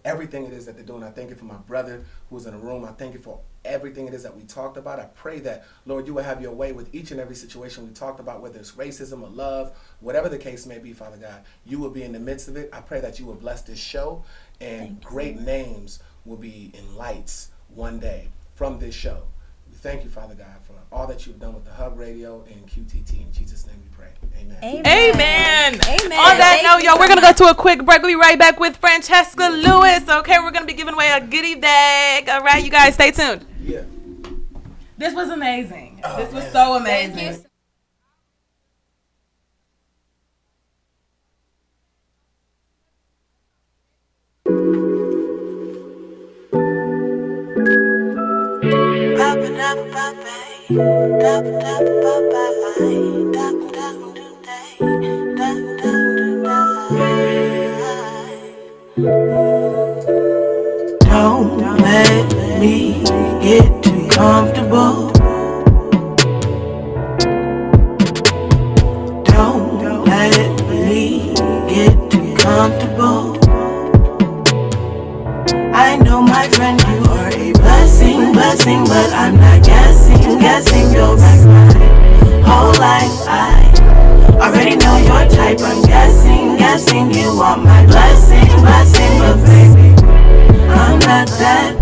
everything it is that they're doing. I thank you for my brother who's in the room. I thank you for everything it is that we talked about. I pray that, Lord, you will have your way with each and every situation we talked about, whether it's racism or love, whatever the case may be, Father God. You will be in the midst of it. I pray that you will bless this show and great names will be in lights one day from this show. We thank you, Father God, for all that you've done with the Hub Radio and QTT. In Jesus' name we pray. Amen. Amen. On that note, y'all, we're going to go to a quick break. We'll be right back with Francesca Lewis. Okay, we're going to be giving away a goodie bag. All right, you guys, stay tuned. Yeah. This was amazing. This was so amazing. Thank you. Don't let me get too comfortable. Don't let me get too comfortable. I know, my friend, you are a blessing, but I'm not guessing you'll wreck my whole life. I already know your type. I'm guessing you want my blessing, but baby, I'm not that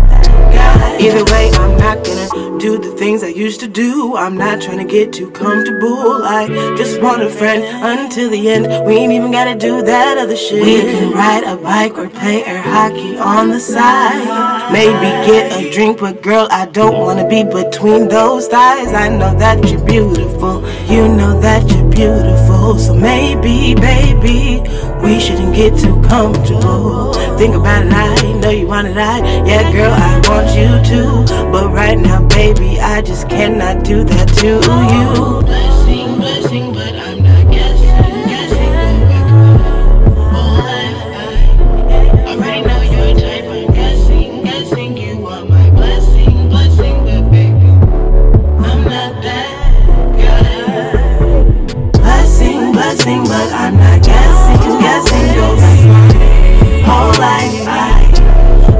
guy. Either way, I'm not gonna do the things I used to do. I'm not trying to get too comfortable. I just want a friend until the end. We ain't even gotta do that other shit. We can ride a bike or play air hockey on the side. Maybe get a drink, but girl, I don't wanna be between those thighs. I know that you're beautiful, you know that you're beautiful. So maybe, baby, we shouldn't get too comfortable. Think about it, I know you want it, yeah, girl, I want you too. But right now, baby, I just cannot do that to you. Blessing, but I'm not guessing. I already know your type. I'm guessing you want my blessing, but baby, I'm not that guy. Blessing, but I'm not guessing you'll wreck my whole life. I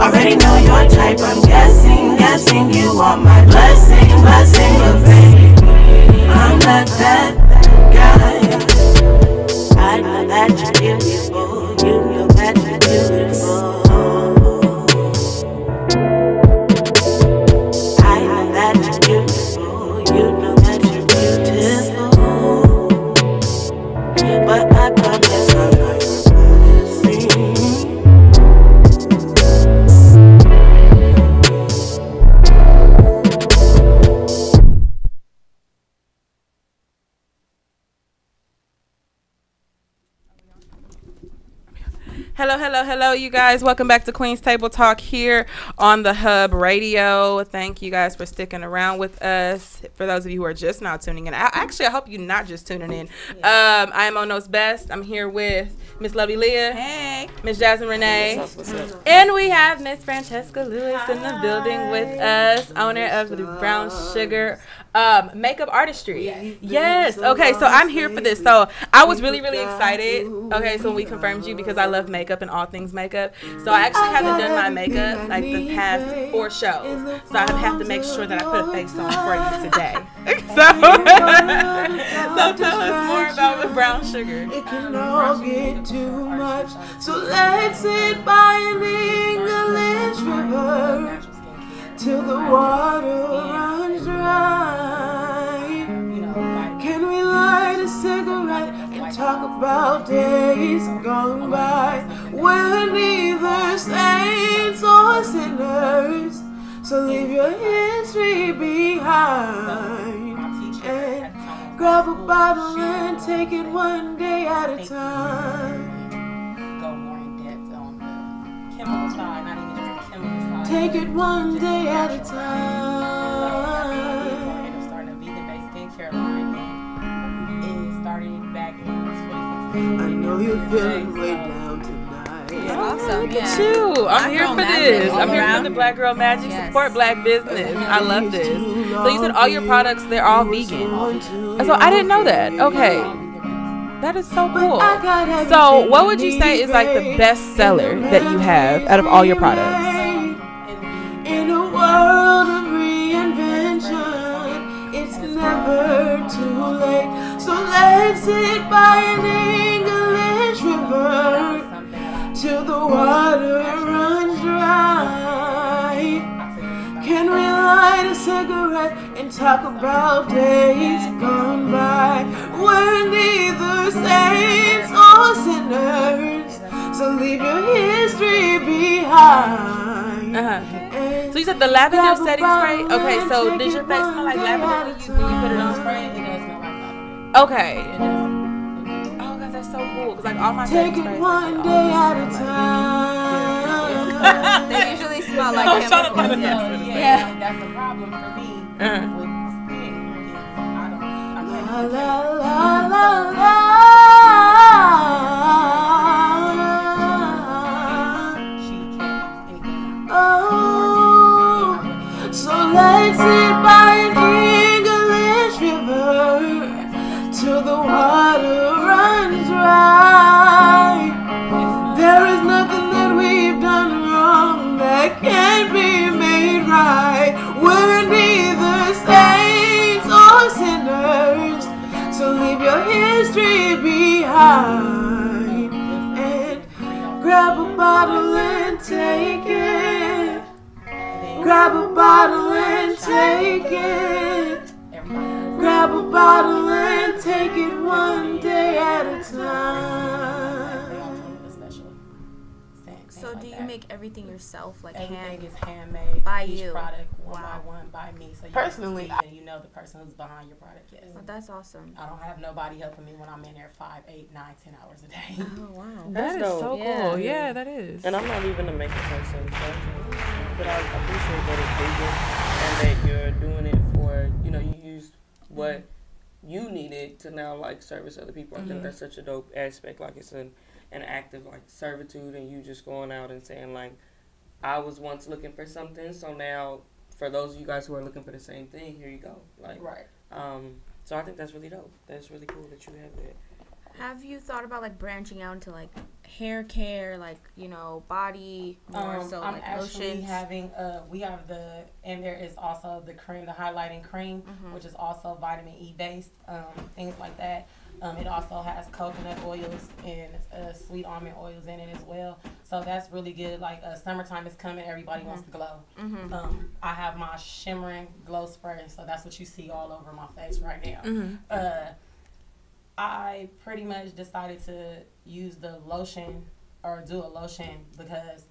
already know your type. I'm guessing you want my blessing, but baby, I'm not that guy. I know that you're beautiful, you know that you're beautiful. I know that you're beautiful, you know that you're beautiful. But I promise I'm not your blessing. Hello, you guys. Welcome back to Queen's Table Talk here on the Hub Radio. Thank you guys for sticking around with us. For those of you who are just now tuning in, I hope you're not just tuning in. I am Ono's Best. I'm here with Miss Lovely Leah. Hey. Miss Jasmine Renee. And we have Miss Francesca Lewis in the building with us, owner of the Brown Sugar makeup artistry. Yes. Okay, so I'm here for this. So I was really excited. Okay, so when we confirmed you, because I love makeup. makeup and all things makeup. So I actually haven't done my makeup like the past 4 shows. So I have to make sure that I put a face on for you today. So tell us more about the brown sugar. It can all get too much, so let's sit by an English river till the water runs dry. Can we light a cigarette and talk about days gone by? We're neither saints or sinners, so leave your history behind and grab a bottle and take it one day at a time. Go more in depth on the chemical side, not even just the chemical side. Take it one day at a time. Starting a vegan-based skincare line, and it started back in 2016. I know you're feeling way down tonight. Awesome. Look at you. I'm here for this. I'm here for the Black Girl Magic. Support black business. I love this. So you said all your products, they're all vegan. So I didn't know that. Okay. That is so cool. So what would you say is like the best seller that you have out of all your products? In a world of reinvention, it's never too late. So let's sit by an English river till the water runs dry. Can we light a cigarette and talk about days gone by? We're neither saints or sinners, so leave your history behind. So you said the lavender setting spray? Okay, so does your face smell like lavender when you put it on spray? It does smell like lavender. Okay. Oh, God, that's so cool. Because like all my setting sprays, take it one day at a time. They usually smell like chemicals. Yeah, that's the problem for me with skin. La la la la la. Oh, so let's sit by an English river till the water runs dry. There is nothing that we've done wrong that can't be made right. We're neither saints or sinners, so leave your history behind and grab a bottle and take it. Grab a bottle and take it. Grab a bottle and take it one day at a time. So do you make everything yourself, like everything is handmade by each you? Product one by one by me. So you Personally, and you know the person who's behind your product. Yes. Oh, that's awesome. I don't have nobody helping me when I'm in there 5, 8, 9, 10 hours a day. Oh wow, that is so cool. Yeah, that is. And I'm not even a makeup person, but I appreciate that it's vegan and that you're doing it for, you know, you use what you needed to now like service other people. I think that's such a dope aspect. Like it's an act of like servitude, and you just going out and saying like, I was once looking for something, so now for those of you guys who are looking for the same thing, here you go. Like, right. So I think that's really dope. That's really cool that you have that. Have you thought about like branching out into like hair care, like, you know, body more so I'm like actually lotions? having we have and there is also the cream, the highlighting cream, which is also vitamin E based, things like that. It also has coconut oils and sweet almond oils in it as well. So that's really good. Like summertime is coming, everybody wants to glow. I have my shimmering glow spray, so that's what you see all over my face right now. I pretty much decided to use the lotion or do a lotion because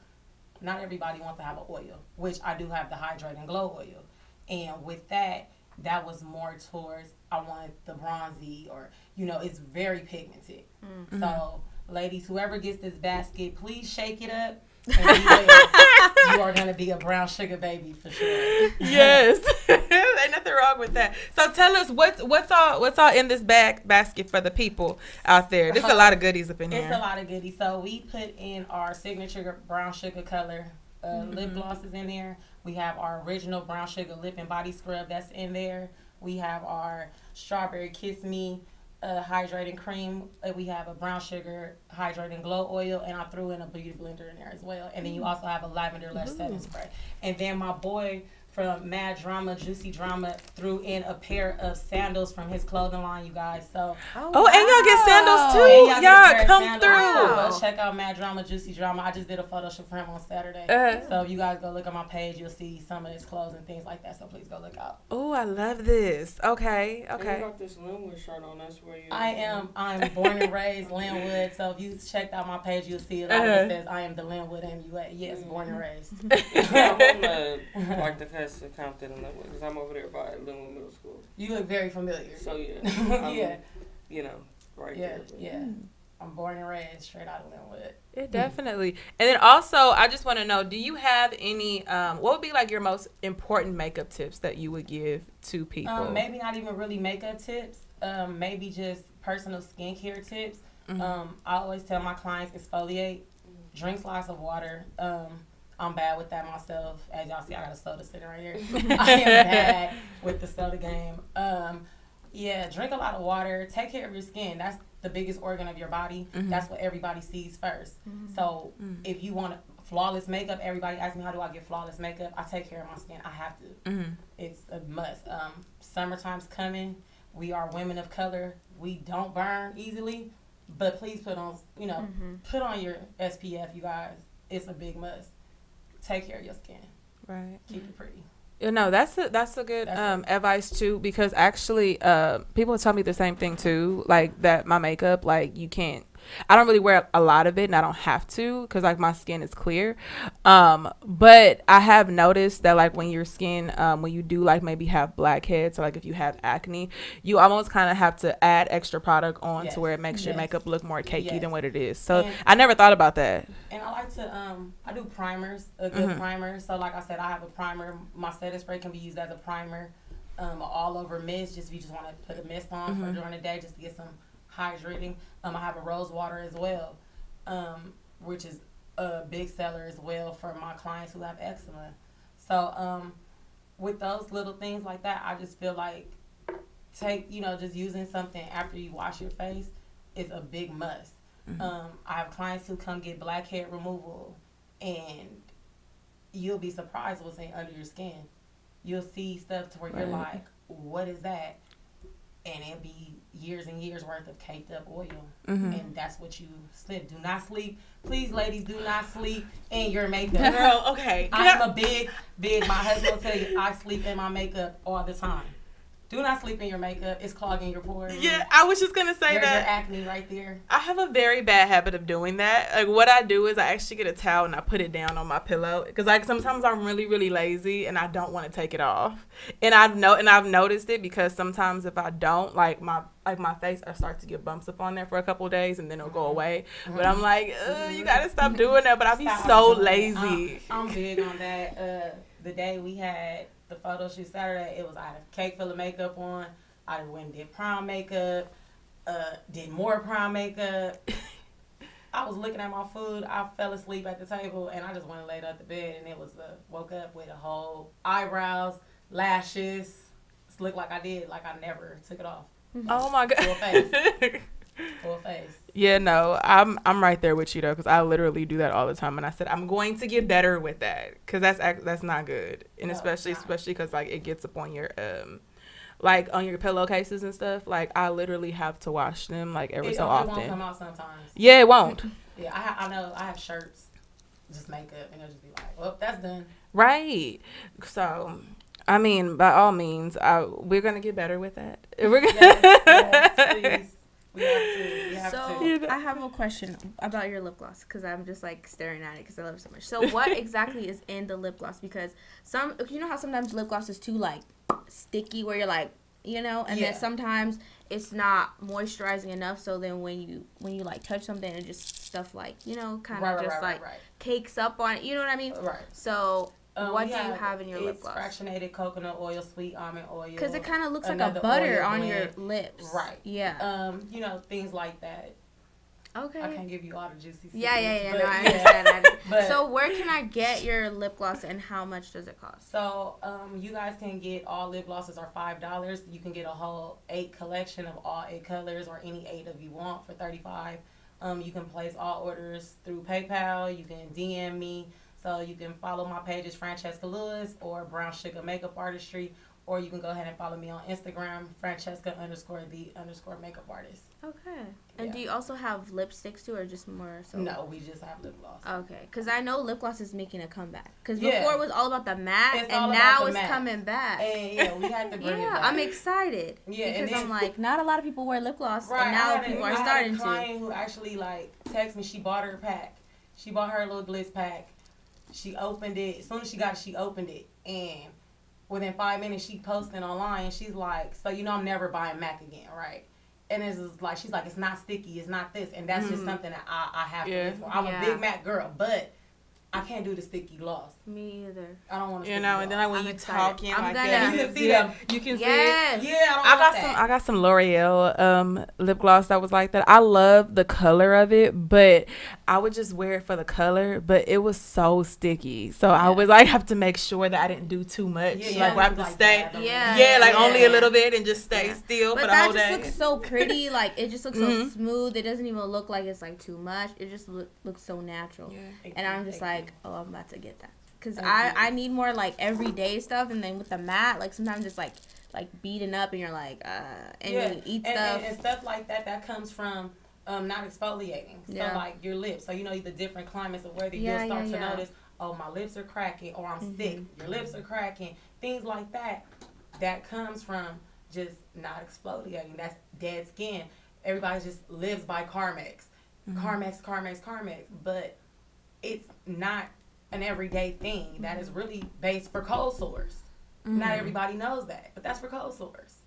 not everybody wants to have an oil, which I do have the Hydrate and Glow oil. And with that was more towards, I want the bronzy, or, you know, it's very pigmented. So, ladies, whoever gets this basket, please shake it up. And you are going to be a brown sugar baby for sure. Yes. Ain't nothing wrong with that. So tell us what's all in this basket for the people out there. There's a lot of goodies up in here. It's a lot of goodies. So we put in our signature brown sugar color lip glosses in there. We have our original brown sugar lip and body scrub that's in there. We have our strawberry kiss me a hydrating cream. We have a brown sugar hydrating glow oil, and I threw in a beauty blender in there as well. And then you also have a lavender lush setting spray. And then my boy from Mad Drama, Juicy Drama, threw in a pair of sandals from his clothing line, you guys. So and y'all get sandals too. Y'all come through. So check out Mad Drama, Juicy Drama. I just did a photo shoot for him on Saturday. So if you guys go look at my page, you'll see some of his clothes and things like that. So please go look out. Oh, I love this. Okay. You got this Linwood shirt on. That's where you. I'm born and raised Linwood. So if you checked out my page, you'll see it. It says I am the Linwood MUA. Yes, born and raised. I'm like the cast of Compton and Linwood because I'm over there by Linwood Middle School. You look very familiar. So yeah, yeah, you know, right there. But. Yeah. I'm born and raised straight out of Linwood. Yeah, definitely. And then also, I just want to know, do you have any, what would be like your most important makeup tips that you would give to people? Maybe not even really makeup tips. Maybe just personal skincare tips. I always tell my clients exfoliate, drink lots of water. I'm bad with that myself. As y'all see, I got a soda sitting right here. I am bad with the soda game. Drink a lot of water. Take care of your skin. That's the biggest organ of your body. That's what everybody sees first. So if you want flawless makeup, everybody asks me, how do I get flawless makeup? I take care of my skin. I have to. It's a must. Summertime's coming. We are women of color. We don't burn easily, but please put on, put on your SPF, you guys. It's a big must. Take care of your skin. Right. Keep it pretty. That's a good advice too, because actually people tell me the same thing too, like that my makeup, like I don't really wear a lot of it and I don't have to because like my skin is clear, but I have noticed that like when your skin when you do like maybe have blackheads or like if you have acne, you almost kind of have to add extra product on to where it makes your makeup look more cakey than what it is. So I never thought about that. And I like to I do primers, a good primer. So like I said, I have a primer. My setting spray can be used as a primer, all over mist, just if you just want to put a mist on for during the day just to get some hydrating. I have a rose water as well, which is a big seller as well for my clients who have eczema. So with those little things like that, I just feel like just using something after you wash your face is a big must. I have clients who come get blackhead removal, and you'll be surprised what's under your skin. You'll see stuff to where you're like, what is that? And it'll be years and years worth of caked up oil. And that's what you slip. Do not sleep. Please, ladies, do not sleep in your makeup. Girl, okay. I'm a big, my husband will tell you, I sleep in my makeup all the time. Do not sleep in your makeup. It's clogging your pores. Yeah, I was just going to say There's that. Your acne right there. I have a very bad habit of doing that. Like, what I do is I actually get a towel and I put it down on my pillow. Because, like, sometimes I'm really, really lazy and I don't want to take it off. And I've noticed it because sometimes if I don't, like my face, I start to get bumps up on there for a couple of days and then it'll go away. But I'm like, you got to stop doing that. But I be so lazy. I'm big on that. The day we had the photo shoot Saturday, I had a cake full of makeup on. I went and did prom makeup, did more prom makeup. I was looking at my food. I fell asleep at the table, and I just went and laid at the bed, and it was woke up with a whole eyebrows, lashes. It looked like I never took it off. Oh my God. Full face. Full face. Yeah, no, I'm right there with you though, because I literally do that all the time. And I said I'm going to get better with that, because that's not good, and no, especially because like it gets up on your like on your pillowcases and stuff. Like I literally have to wash them like every so often. It won't come out sometimes. Yeah, it won't. Yeah, I know. I have shirts, just makeup, and it'll just be like, well, that's done. Right. So, I mean, by all means, we're gonna get better with that. We're gonna. Yes, please. We have to. I have a question about your lip gloss, because I'm just like staring at it because I love it so much. So what exactly is in the lip gloss? Because you know how sometimes lip gloss is too like sticky where you're like, and then sometimes it's not moisturizing enough. So then when you like touch something and just stuff like, kind of just cakes up on it. You know what I mean? Right. So what do you have in your lip gloss? Fractionated coconut oil, sweet almond oil. Because it kind of looks like a butter on your lips. Right. Yeah. Things like that. Okay. I can't give you all the juicy secrets. Yeah. But, No, I understand. But, so where can I get your lip gloss and how much does it cost? So you guys can get all lip glosses are $5. You can get a whole 8 collection of all 8 colors or any 8 of you want for $35. You can place all orders through PayPal. You can DM me. So you can follow my pages, Francesca Lewis or Brown Sugar Makeup Artistry. Or you can go ahead and follow me on Instagram, Francesca_the_makeup artist. Okay. And do you also have lipsticks too, or just more? So? No, we just have lip gloss. Okay, because I know lip gloss is making a comeback. Because before it was all about the matte, It's and all now about the it's matte. coming back. And we had to bring it back. I'm excited. Yeah, because I'm like, not a lot of people wear lip gloss, Right, and now I people are had starting a to. client who actually like texted me. She bought her pack. She bought her little glitz pack. She opened it. As soon as she got it, she opened it, and within 5 minutes, she posted online, and she's like, so, I'm never buying MAC again, right? And it's just like, she's like, it's not sticky, it's not this. And that's just something that I have to live for. I'm a big MAC girl, but I can't do the sticky gloss. Me either. I don't want to. And then when you talking I'm like gonna, that, you can see them. You can see Yes. it. Yeah, I got some L'Oreal lip gloss that was like that. I love the color of it, but I would just wear it for the color. But it was so sticky, so I would like have to make sure that I didn't do too much. Like I have to stay, only a little bit and just stay still for the whole day. But that just looks so pretty. Like it just looks so smooth. It doesn't even look like it's like too much. It just looks so natural. Yeah. And I'm just like, oh, I'm about to get that. Because I need more like everyday stuff, and then with the matte, like sometimes it's like beating up, and you're like, and you eat stuff. And stuff like that comes from not exfoliating. So like your lips. So the different climates of whether you'll start to notice, oh, my lips are cracking, or I'm sick. Your lips are cracking. Things like that. That comes from just not exfoliating. That's dead skin. Everybody just lives by Carmex. Carmex. But it's not an everyday thing. That is really based for cold sores. Not everybody knows that, but that's for cold sores.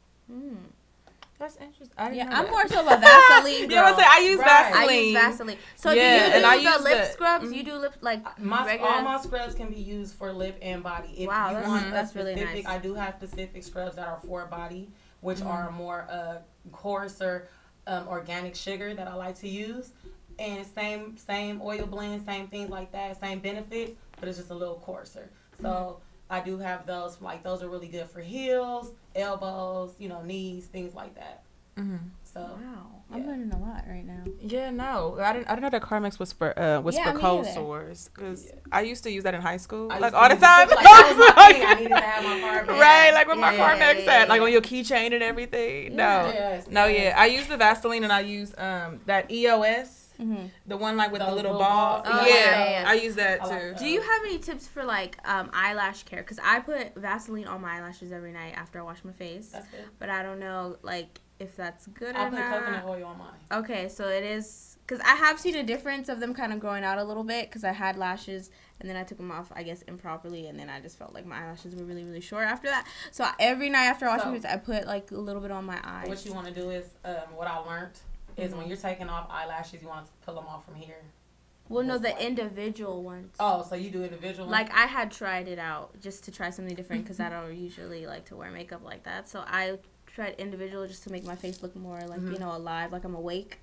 That's interesting. I'm more so of a Vaseline girl. I use Vaseline. I use Vaseline. So do you do the lip scrubs? You do lip all my scrubs can be used for lip and body. If you want that's really nice. I do have specific scrubs that are for body, which are more coarser organic sugar that I like to use. And same oil blend, same things like that, same benefits, but it's just a little coarser. So I do have those. Like those are really good for heels, elbows, knees, things like that. So wow, I'm learning a lot right now. Yeah, no, I didn't know that Carmex was for cold sores, because I used to use that in high school, like all the time. I needed to have my Carmex. Right, like with my Carmex set, like on your keychain and everything. I use the Vaseline, and I use that EOS. The one like with the little ball. I use that too. Do you have any tips for like eyelash care? Because I put Vaseline on my eyelashes every night after I wash my face. That's good. But I don't know like if that's good I or not. put coconut oil on mine. Okay, so it is, because I have seen a difference of them kind of growing out a little bit, because I had lashes and then I took them off, I guess, improperly, and then I just felt like my eyelashes were really, really short after that. So every night after I wash my face, I put like a little bit on my eyes. What you want to do is, what I learned is when you're taking off eyelashes, you want to pull them off from here. Well, no, the individual ones. Oh, so you do individual ones? Like, I had tried it out just to try something different, because I don't usually like to wear makeup like that. So I tried individual just to make my face look more like, alive, like I'm awake,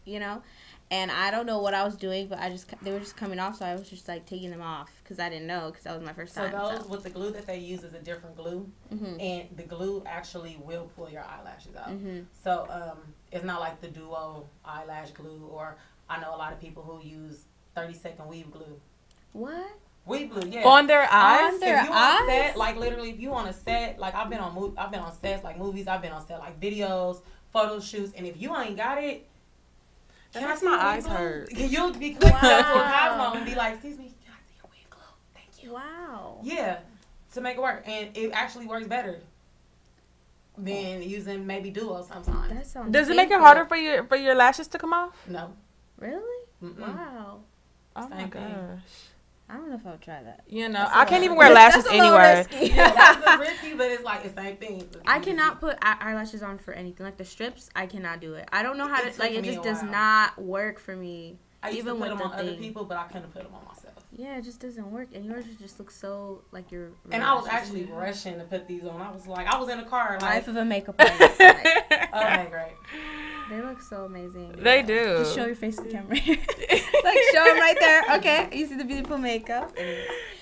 And I don't know what I was doing, but they were just coming off, so I was just like taking them off because I didn't know, because that was my first time. So those with the glue that they use is a different glue, and the glue actually will pull your eyelashes out. So it's not like the Duo eyelash glue, or I know a lot of people who use 30-second weave glue. What? Weave glue, yeah. On their eyes? On their eyes? Set, like literally, if you on a set, like I've been on sets like movies, I've been on set like videos, photo shoots, and if you ain't got it, that makes my eyes hurt. You'll be close to a Cosmo and be like, excuse me, can I see your weave glue? Thank you. Wow. Yeah, to make it work, and it actually works better than using maybe Duo sometimes. That sounds. Does it make it harder for your lashes to come off? No. Really? Wow. Oh my gosh. I don't know if I would try that. I can't even wear lashes anywhere. Yeah, that's risky, but it's like the same thing. I cannot put eyelashes on for anything. Like the strips, I cannot do it. I don't know how to, like, it just does not work for me. I used to put them on other people, but I couldn't put them on myself. Yeah, it just doesn't work. And yours just looks so, like, you're... And I was actually rushing to put these on. I was like, I was in the car. Like, life of a makeup artist. Okay, great. They look so amazing. They do. Just show your face to the camera. Like, show them right there. Okay, you see the beautiful makeup.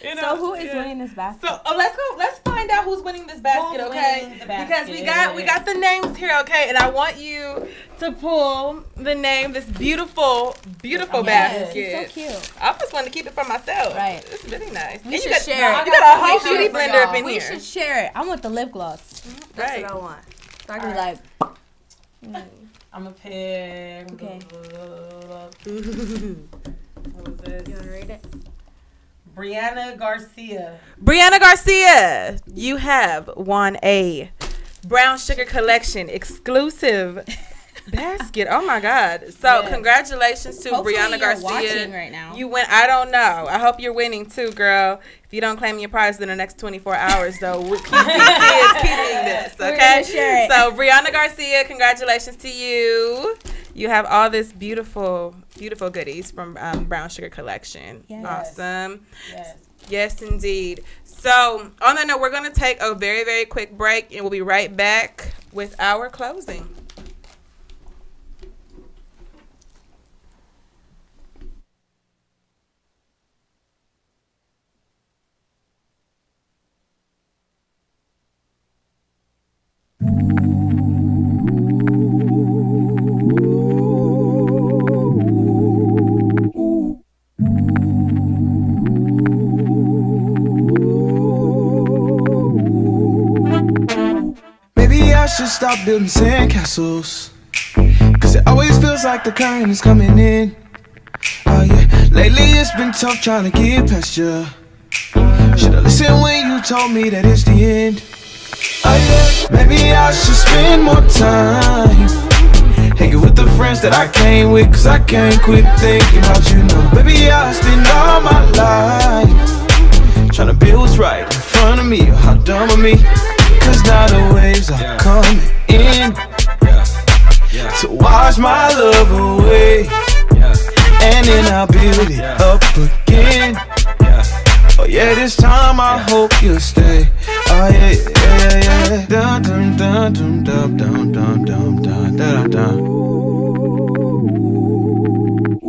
You know, So who is winning this basket? So let's go. Let's find out who's winning this basket, okay? Because we got the names here, okay? And I want you to pull the name. This beautiful basket. It's so cute. I just wanted to keep it for myself. Right. It's really nice. We And should you got, share it. You got a whole beauty blender up in We here. should share it. I want the lip gloss. That's Right. what I want. So I can be like. I'm a pig. Okay. What was this? You want to read it? Brianna Garcia. Brianna Garcia, you have won a Brown Sugar Collection exclusive basket. Oh my God! So congratulations to Hopefully Brianna you're Garcia. watching right now. You win. I don't know. I hope you're winning too, girl. If you don't claim your prize in the next 24 hours, though, PTC is keeping this. We're Okay. gonna share it. So Brianna Garcia, congratulations to you. You have all this beautiful goodies from Brown Sugar Collection. Yes. Awesome. Yes. Yes, indeed. So on that note, we're going to take a very, very quick break, and we'll be right back with our closing. Maybe I should stop building sandcastles, cause it always feels like the current is coming in. Oh yeah, lately it's been tough trying to get past you. Should've listened when you told me that it's the end. Oh yeah, maybe I should spend more time hanging with the friends that I came with, cause I can't quit thinking about you now. Maybe I spend all my life trying to build what's right in front of me, or how dumb of me. Cause now the waves are coming in to wash my love away, and then I'll build it up again. Oh yeah, this time I hope you'll stay. Oh yeah, yeah, yeah. Dun dun dun dun dun dun dun dun dun dun dun.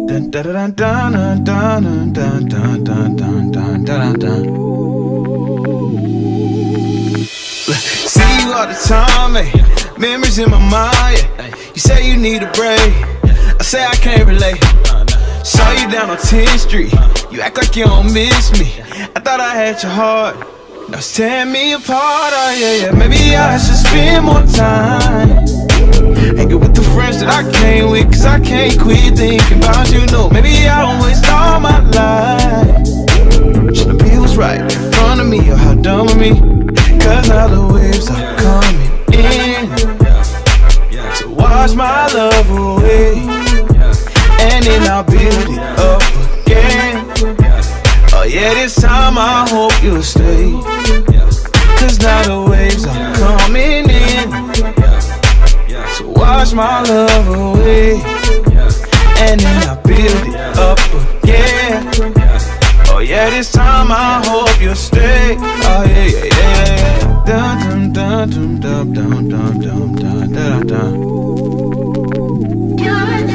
Dun dun dun dun dun dun dun dun dun dun dun dun. See you all the time, eh? Memories in my mind, yeah. You say you need a break, I say I can't relate. Saw you down on 10th Street, you act like you don't miss me. I thought I had your heart, now it's tearing me apart. Oh yeah, yeah. Maybe I should spend more time hanging with the friends that I came with, cause I can't quit thinking about you. No, maybe I don't waste all my life trying to be what's right in front of me, or how dumb of me. Cause now the waves are coming in to wash my love away, and then I'll build it up again. Oh yeah, this time I hope you'll stay. Cause now the waves are coming in to wash my love away, and then I'll build it up again. Oh yeah, this time I hope you'll stay. Oh yeah, yeah, yeah. Dun dun dun dun dun dun dun dun dun dun. Dun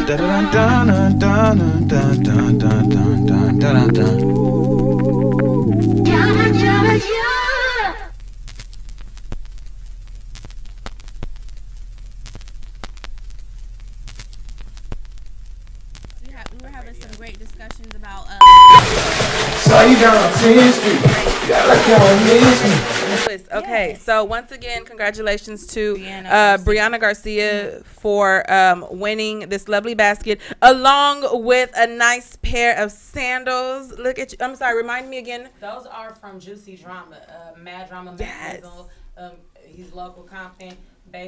dun dun dun dun dun dun dun dun dun dun. We're having some great discussions about. Saw you down on 10th Street. You act like you don't miss me. Okay, so once again, congratulations to Brianna Garcia for winning this lovely basket, along with a nice pair of sandals. Look at you. I'm sorry, remind me again. Those are from Juicy Drama, Mad Drama. Yes. He's local Compton.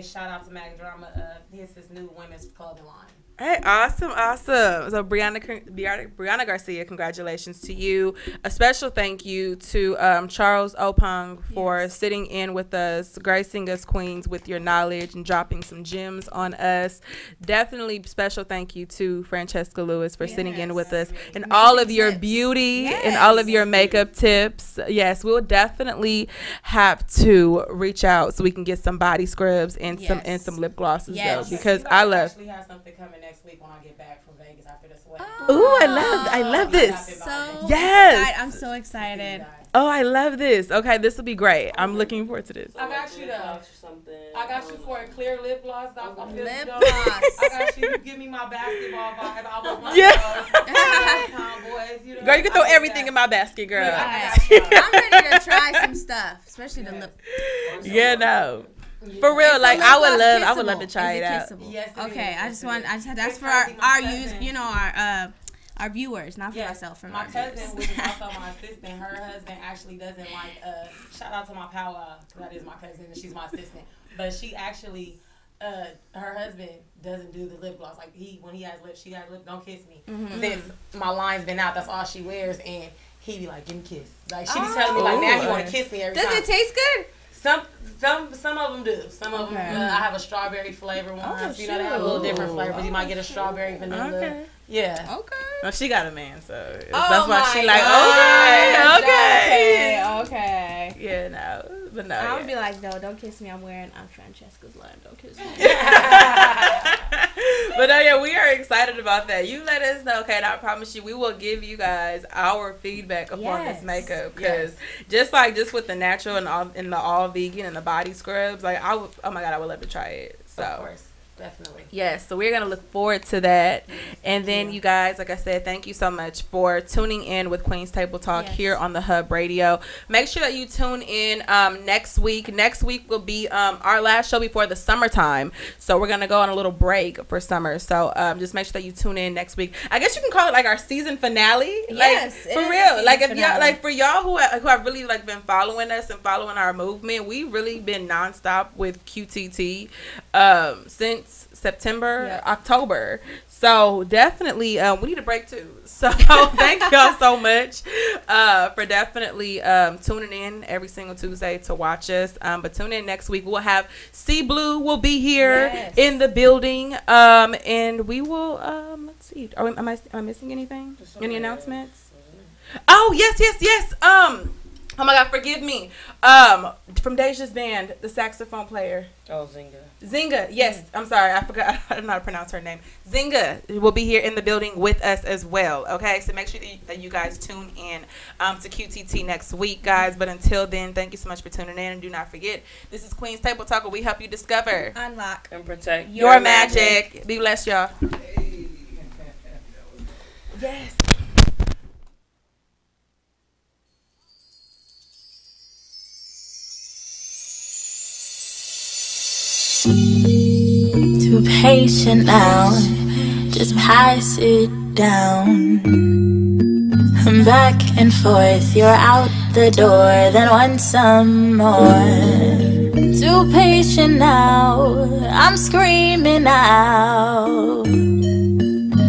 Shout out to Mad Drama. His new women's clothing line. Hey, awesome. So Brianna Garcia, congratulations to you. A special thank you to Charles Opong for sitting in with us, gracing us queens with your knowledge and dropping some gems on us. Definitely special thank you to Francesca Lewis for sitting in with us and all of your beauty and all of your makeup tips. Yes, we'll definitely have to reach out so we can get some body scrubs and some lip glosses though, because I love. Actually have something coming next week when I get back from Vegas after this wedding. Ooh, I love this. I'm so excited. Oh, I love this. Okay, this will be great. I'm looking forward to this. I got you though. I got you for a clear lip gloss. Lip gloss. I got you. You give me my basketball vibe. I was one of those. Girl, you can throw everything in my basket, girl. I'm ready to try some stuff, especially the lip. Yeah, no. For real, like I would love to try it out. Yes. Okay, I just had that's for our viewers, not for myself. For my cousin, which is also my assistant, her husband actually doesn't like. Shout out to my powwow. That is my cousin, and she's my assistant. But she actually, her husband doesn't do the lip gloss. Like when he has lips, she has lips. Don't kiss me. Since my line's been out, that's all she wears, and he be like, give me a kiss. Like she be telling me like, now you want to kiss me every time. Does it taste good? Some of them do. Some of them, I have a strawberry flavor one. You know, they have a little different flavors. You might get a strawberry vanilla. Okay. Yeah. Okay. Well, she got a man, so that's why she like, okay. Yeah, no. But no. I'll be like, no, don't kiss me. I'm wearing Francesca's line. Don't kiss me. But no, yeah, we are excited about that. You let us know, okay? And I promise you, we will give you guys our feedback upon this makeup, because just with the natural and the all vegan and the body scrubs, like I would love to try it. So. Of course. Definitely. Yes, so we're going to look forward to that. And then you guys, like I said, thank you so much for tuning in with Queen's Table Talk here on the Hub Radio. Make sure that you tune in next week. Next week will be our last show before the summertime. So we're going to go on a little break for summer. So just make sure that you tune in next week. I guess you can call it like our season finale. Yes, like, for real. Like if y'all, like for y'all who have really like been following us and following our movement, we've really been nonstop with QTT since September, October. So definitely we need a break too. So thank y'all so much for definitely tuning in every single Tuesday to watch us. But tune in next week. We'll have C Blue will be here in the building. And we will let's see. Am I missing anything? Any announcements? Oh, yes. Oh my God, forgive me. From Deja's band, the saxophone player. Oh, Zinga, yes. I'm sorry, I forgot. I don't know how to pronounce her name. Zinga will be here in the building with us as well. Okay, so make sure that you guys tune in to QTT next week, guys. But until then, thank you so much for tuning in, and do not forget, this is Queen's Table Talk, where we help you discover, unlock, and protect your magic. Be blessed, y'all. Yes. Too patient now, just pass it down. Back and forth, you're out the door, then want some more. Too patient now, I'm screaming out.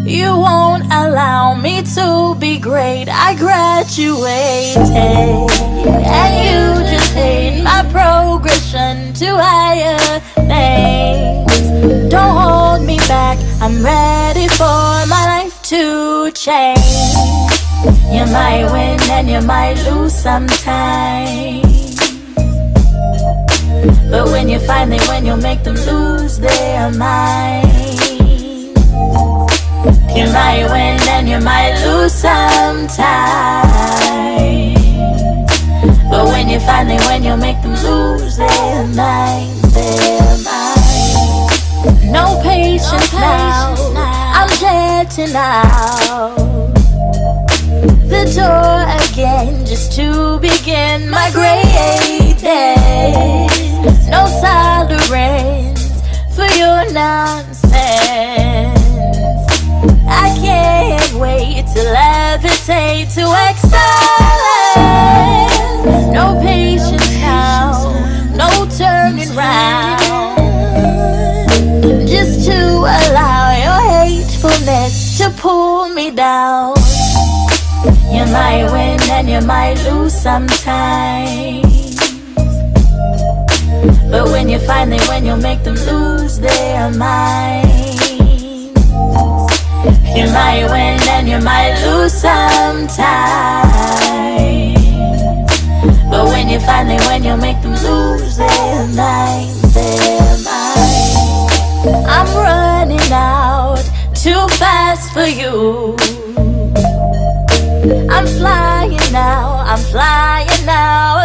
You won't allow me to be great. I graduated, and you just hate my progression to higher things. Don't hold me back, I'm ready for my life to change. You might win and you might lose sometimes, but when you make them lose their mind. You might win and you might lose sometimes, but when you make them lose their mind, No patience now, I'm jetting out the door again, just to begin my great days. No tolerance for your nonsense. I can't wait to levitate to excellence. No patience now, no turning round, just to allow your hate doubt. You might win and you might lose sometimes. But when you make them lose their minds. You might win and you might lose sometimes. But when you make them lose their minds, I'm running out too fast for you. I'm flying now,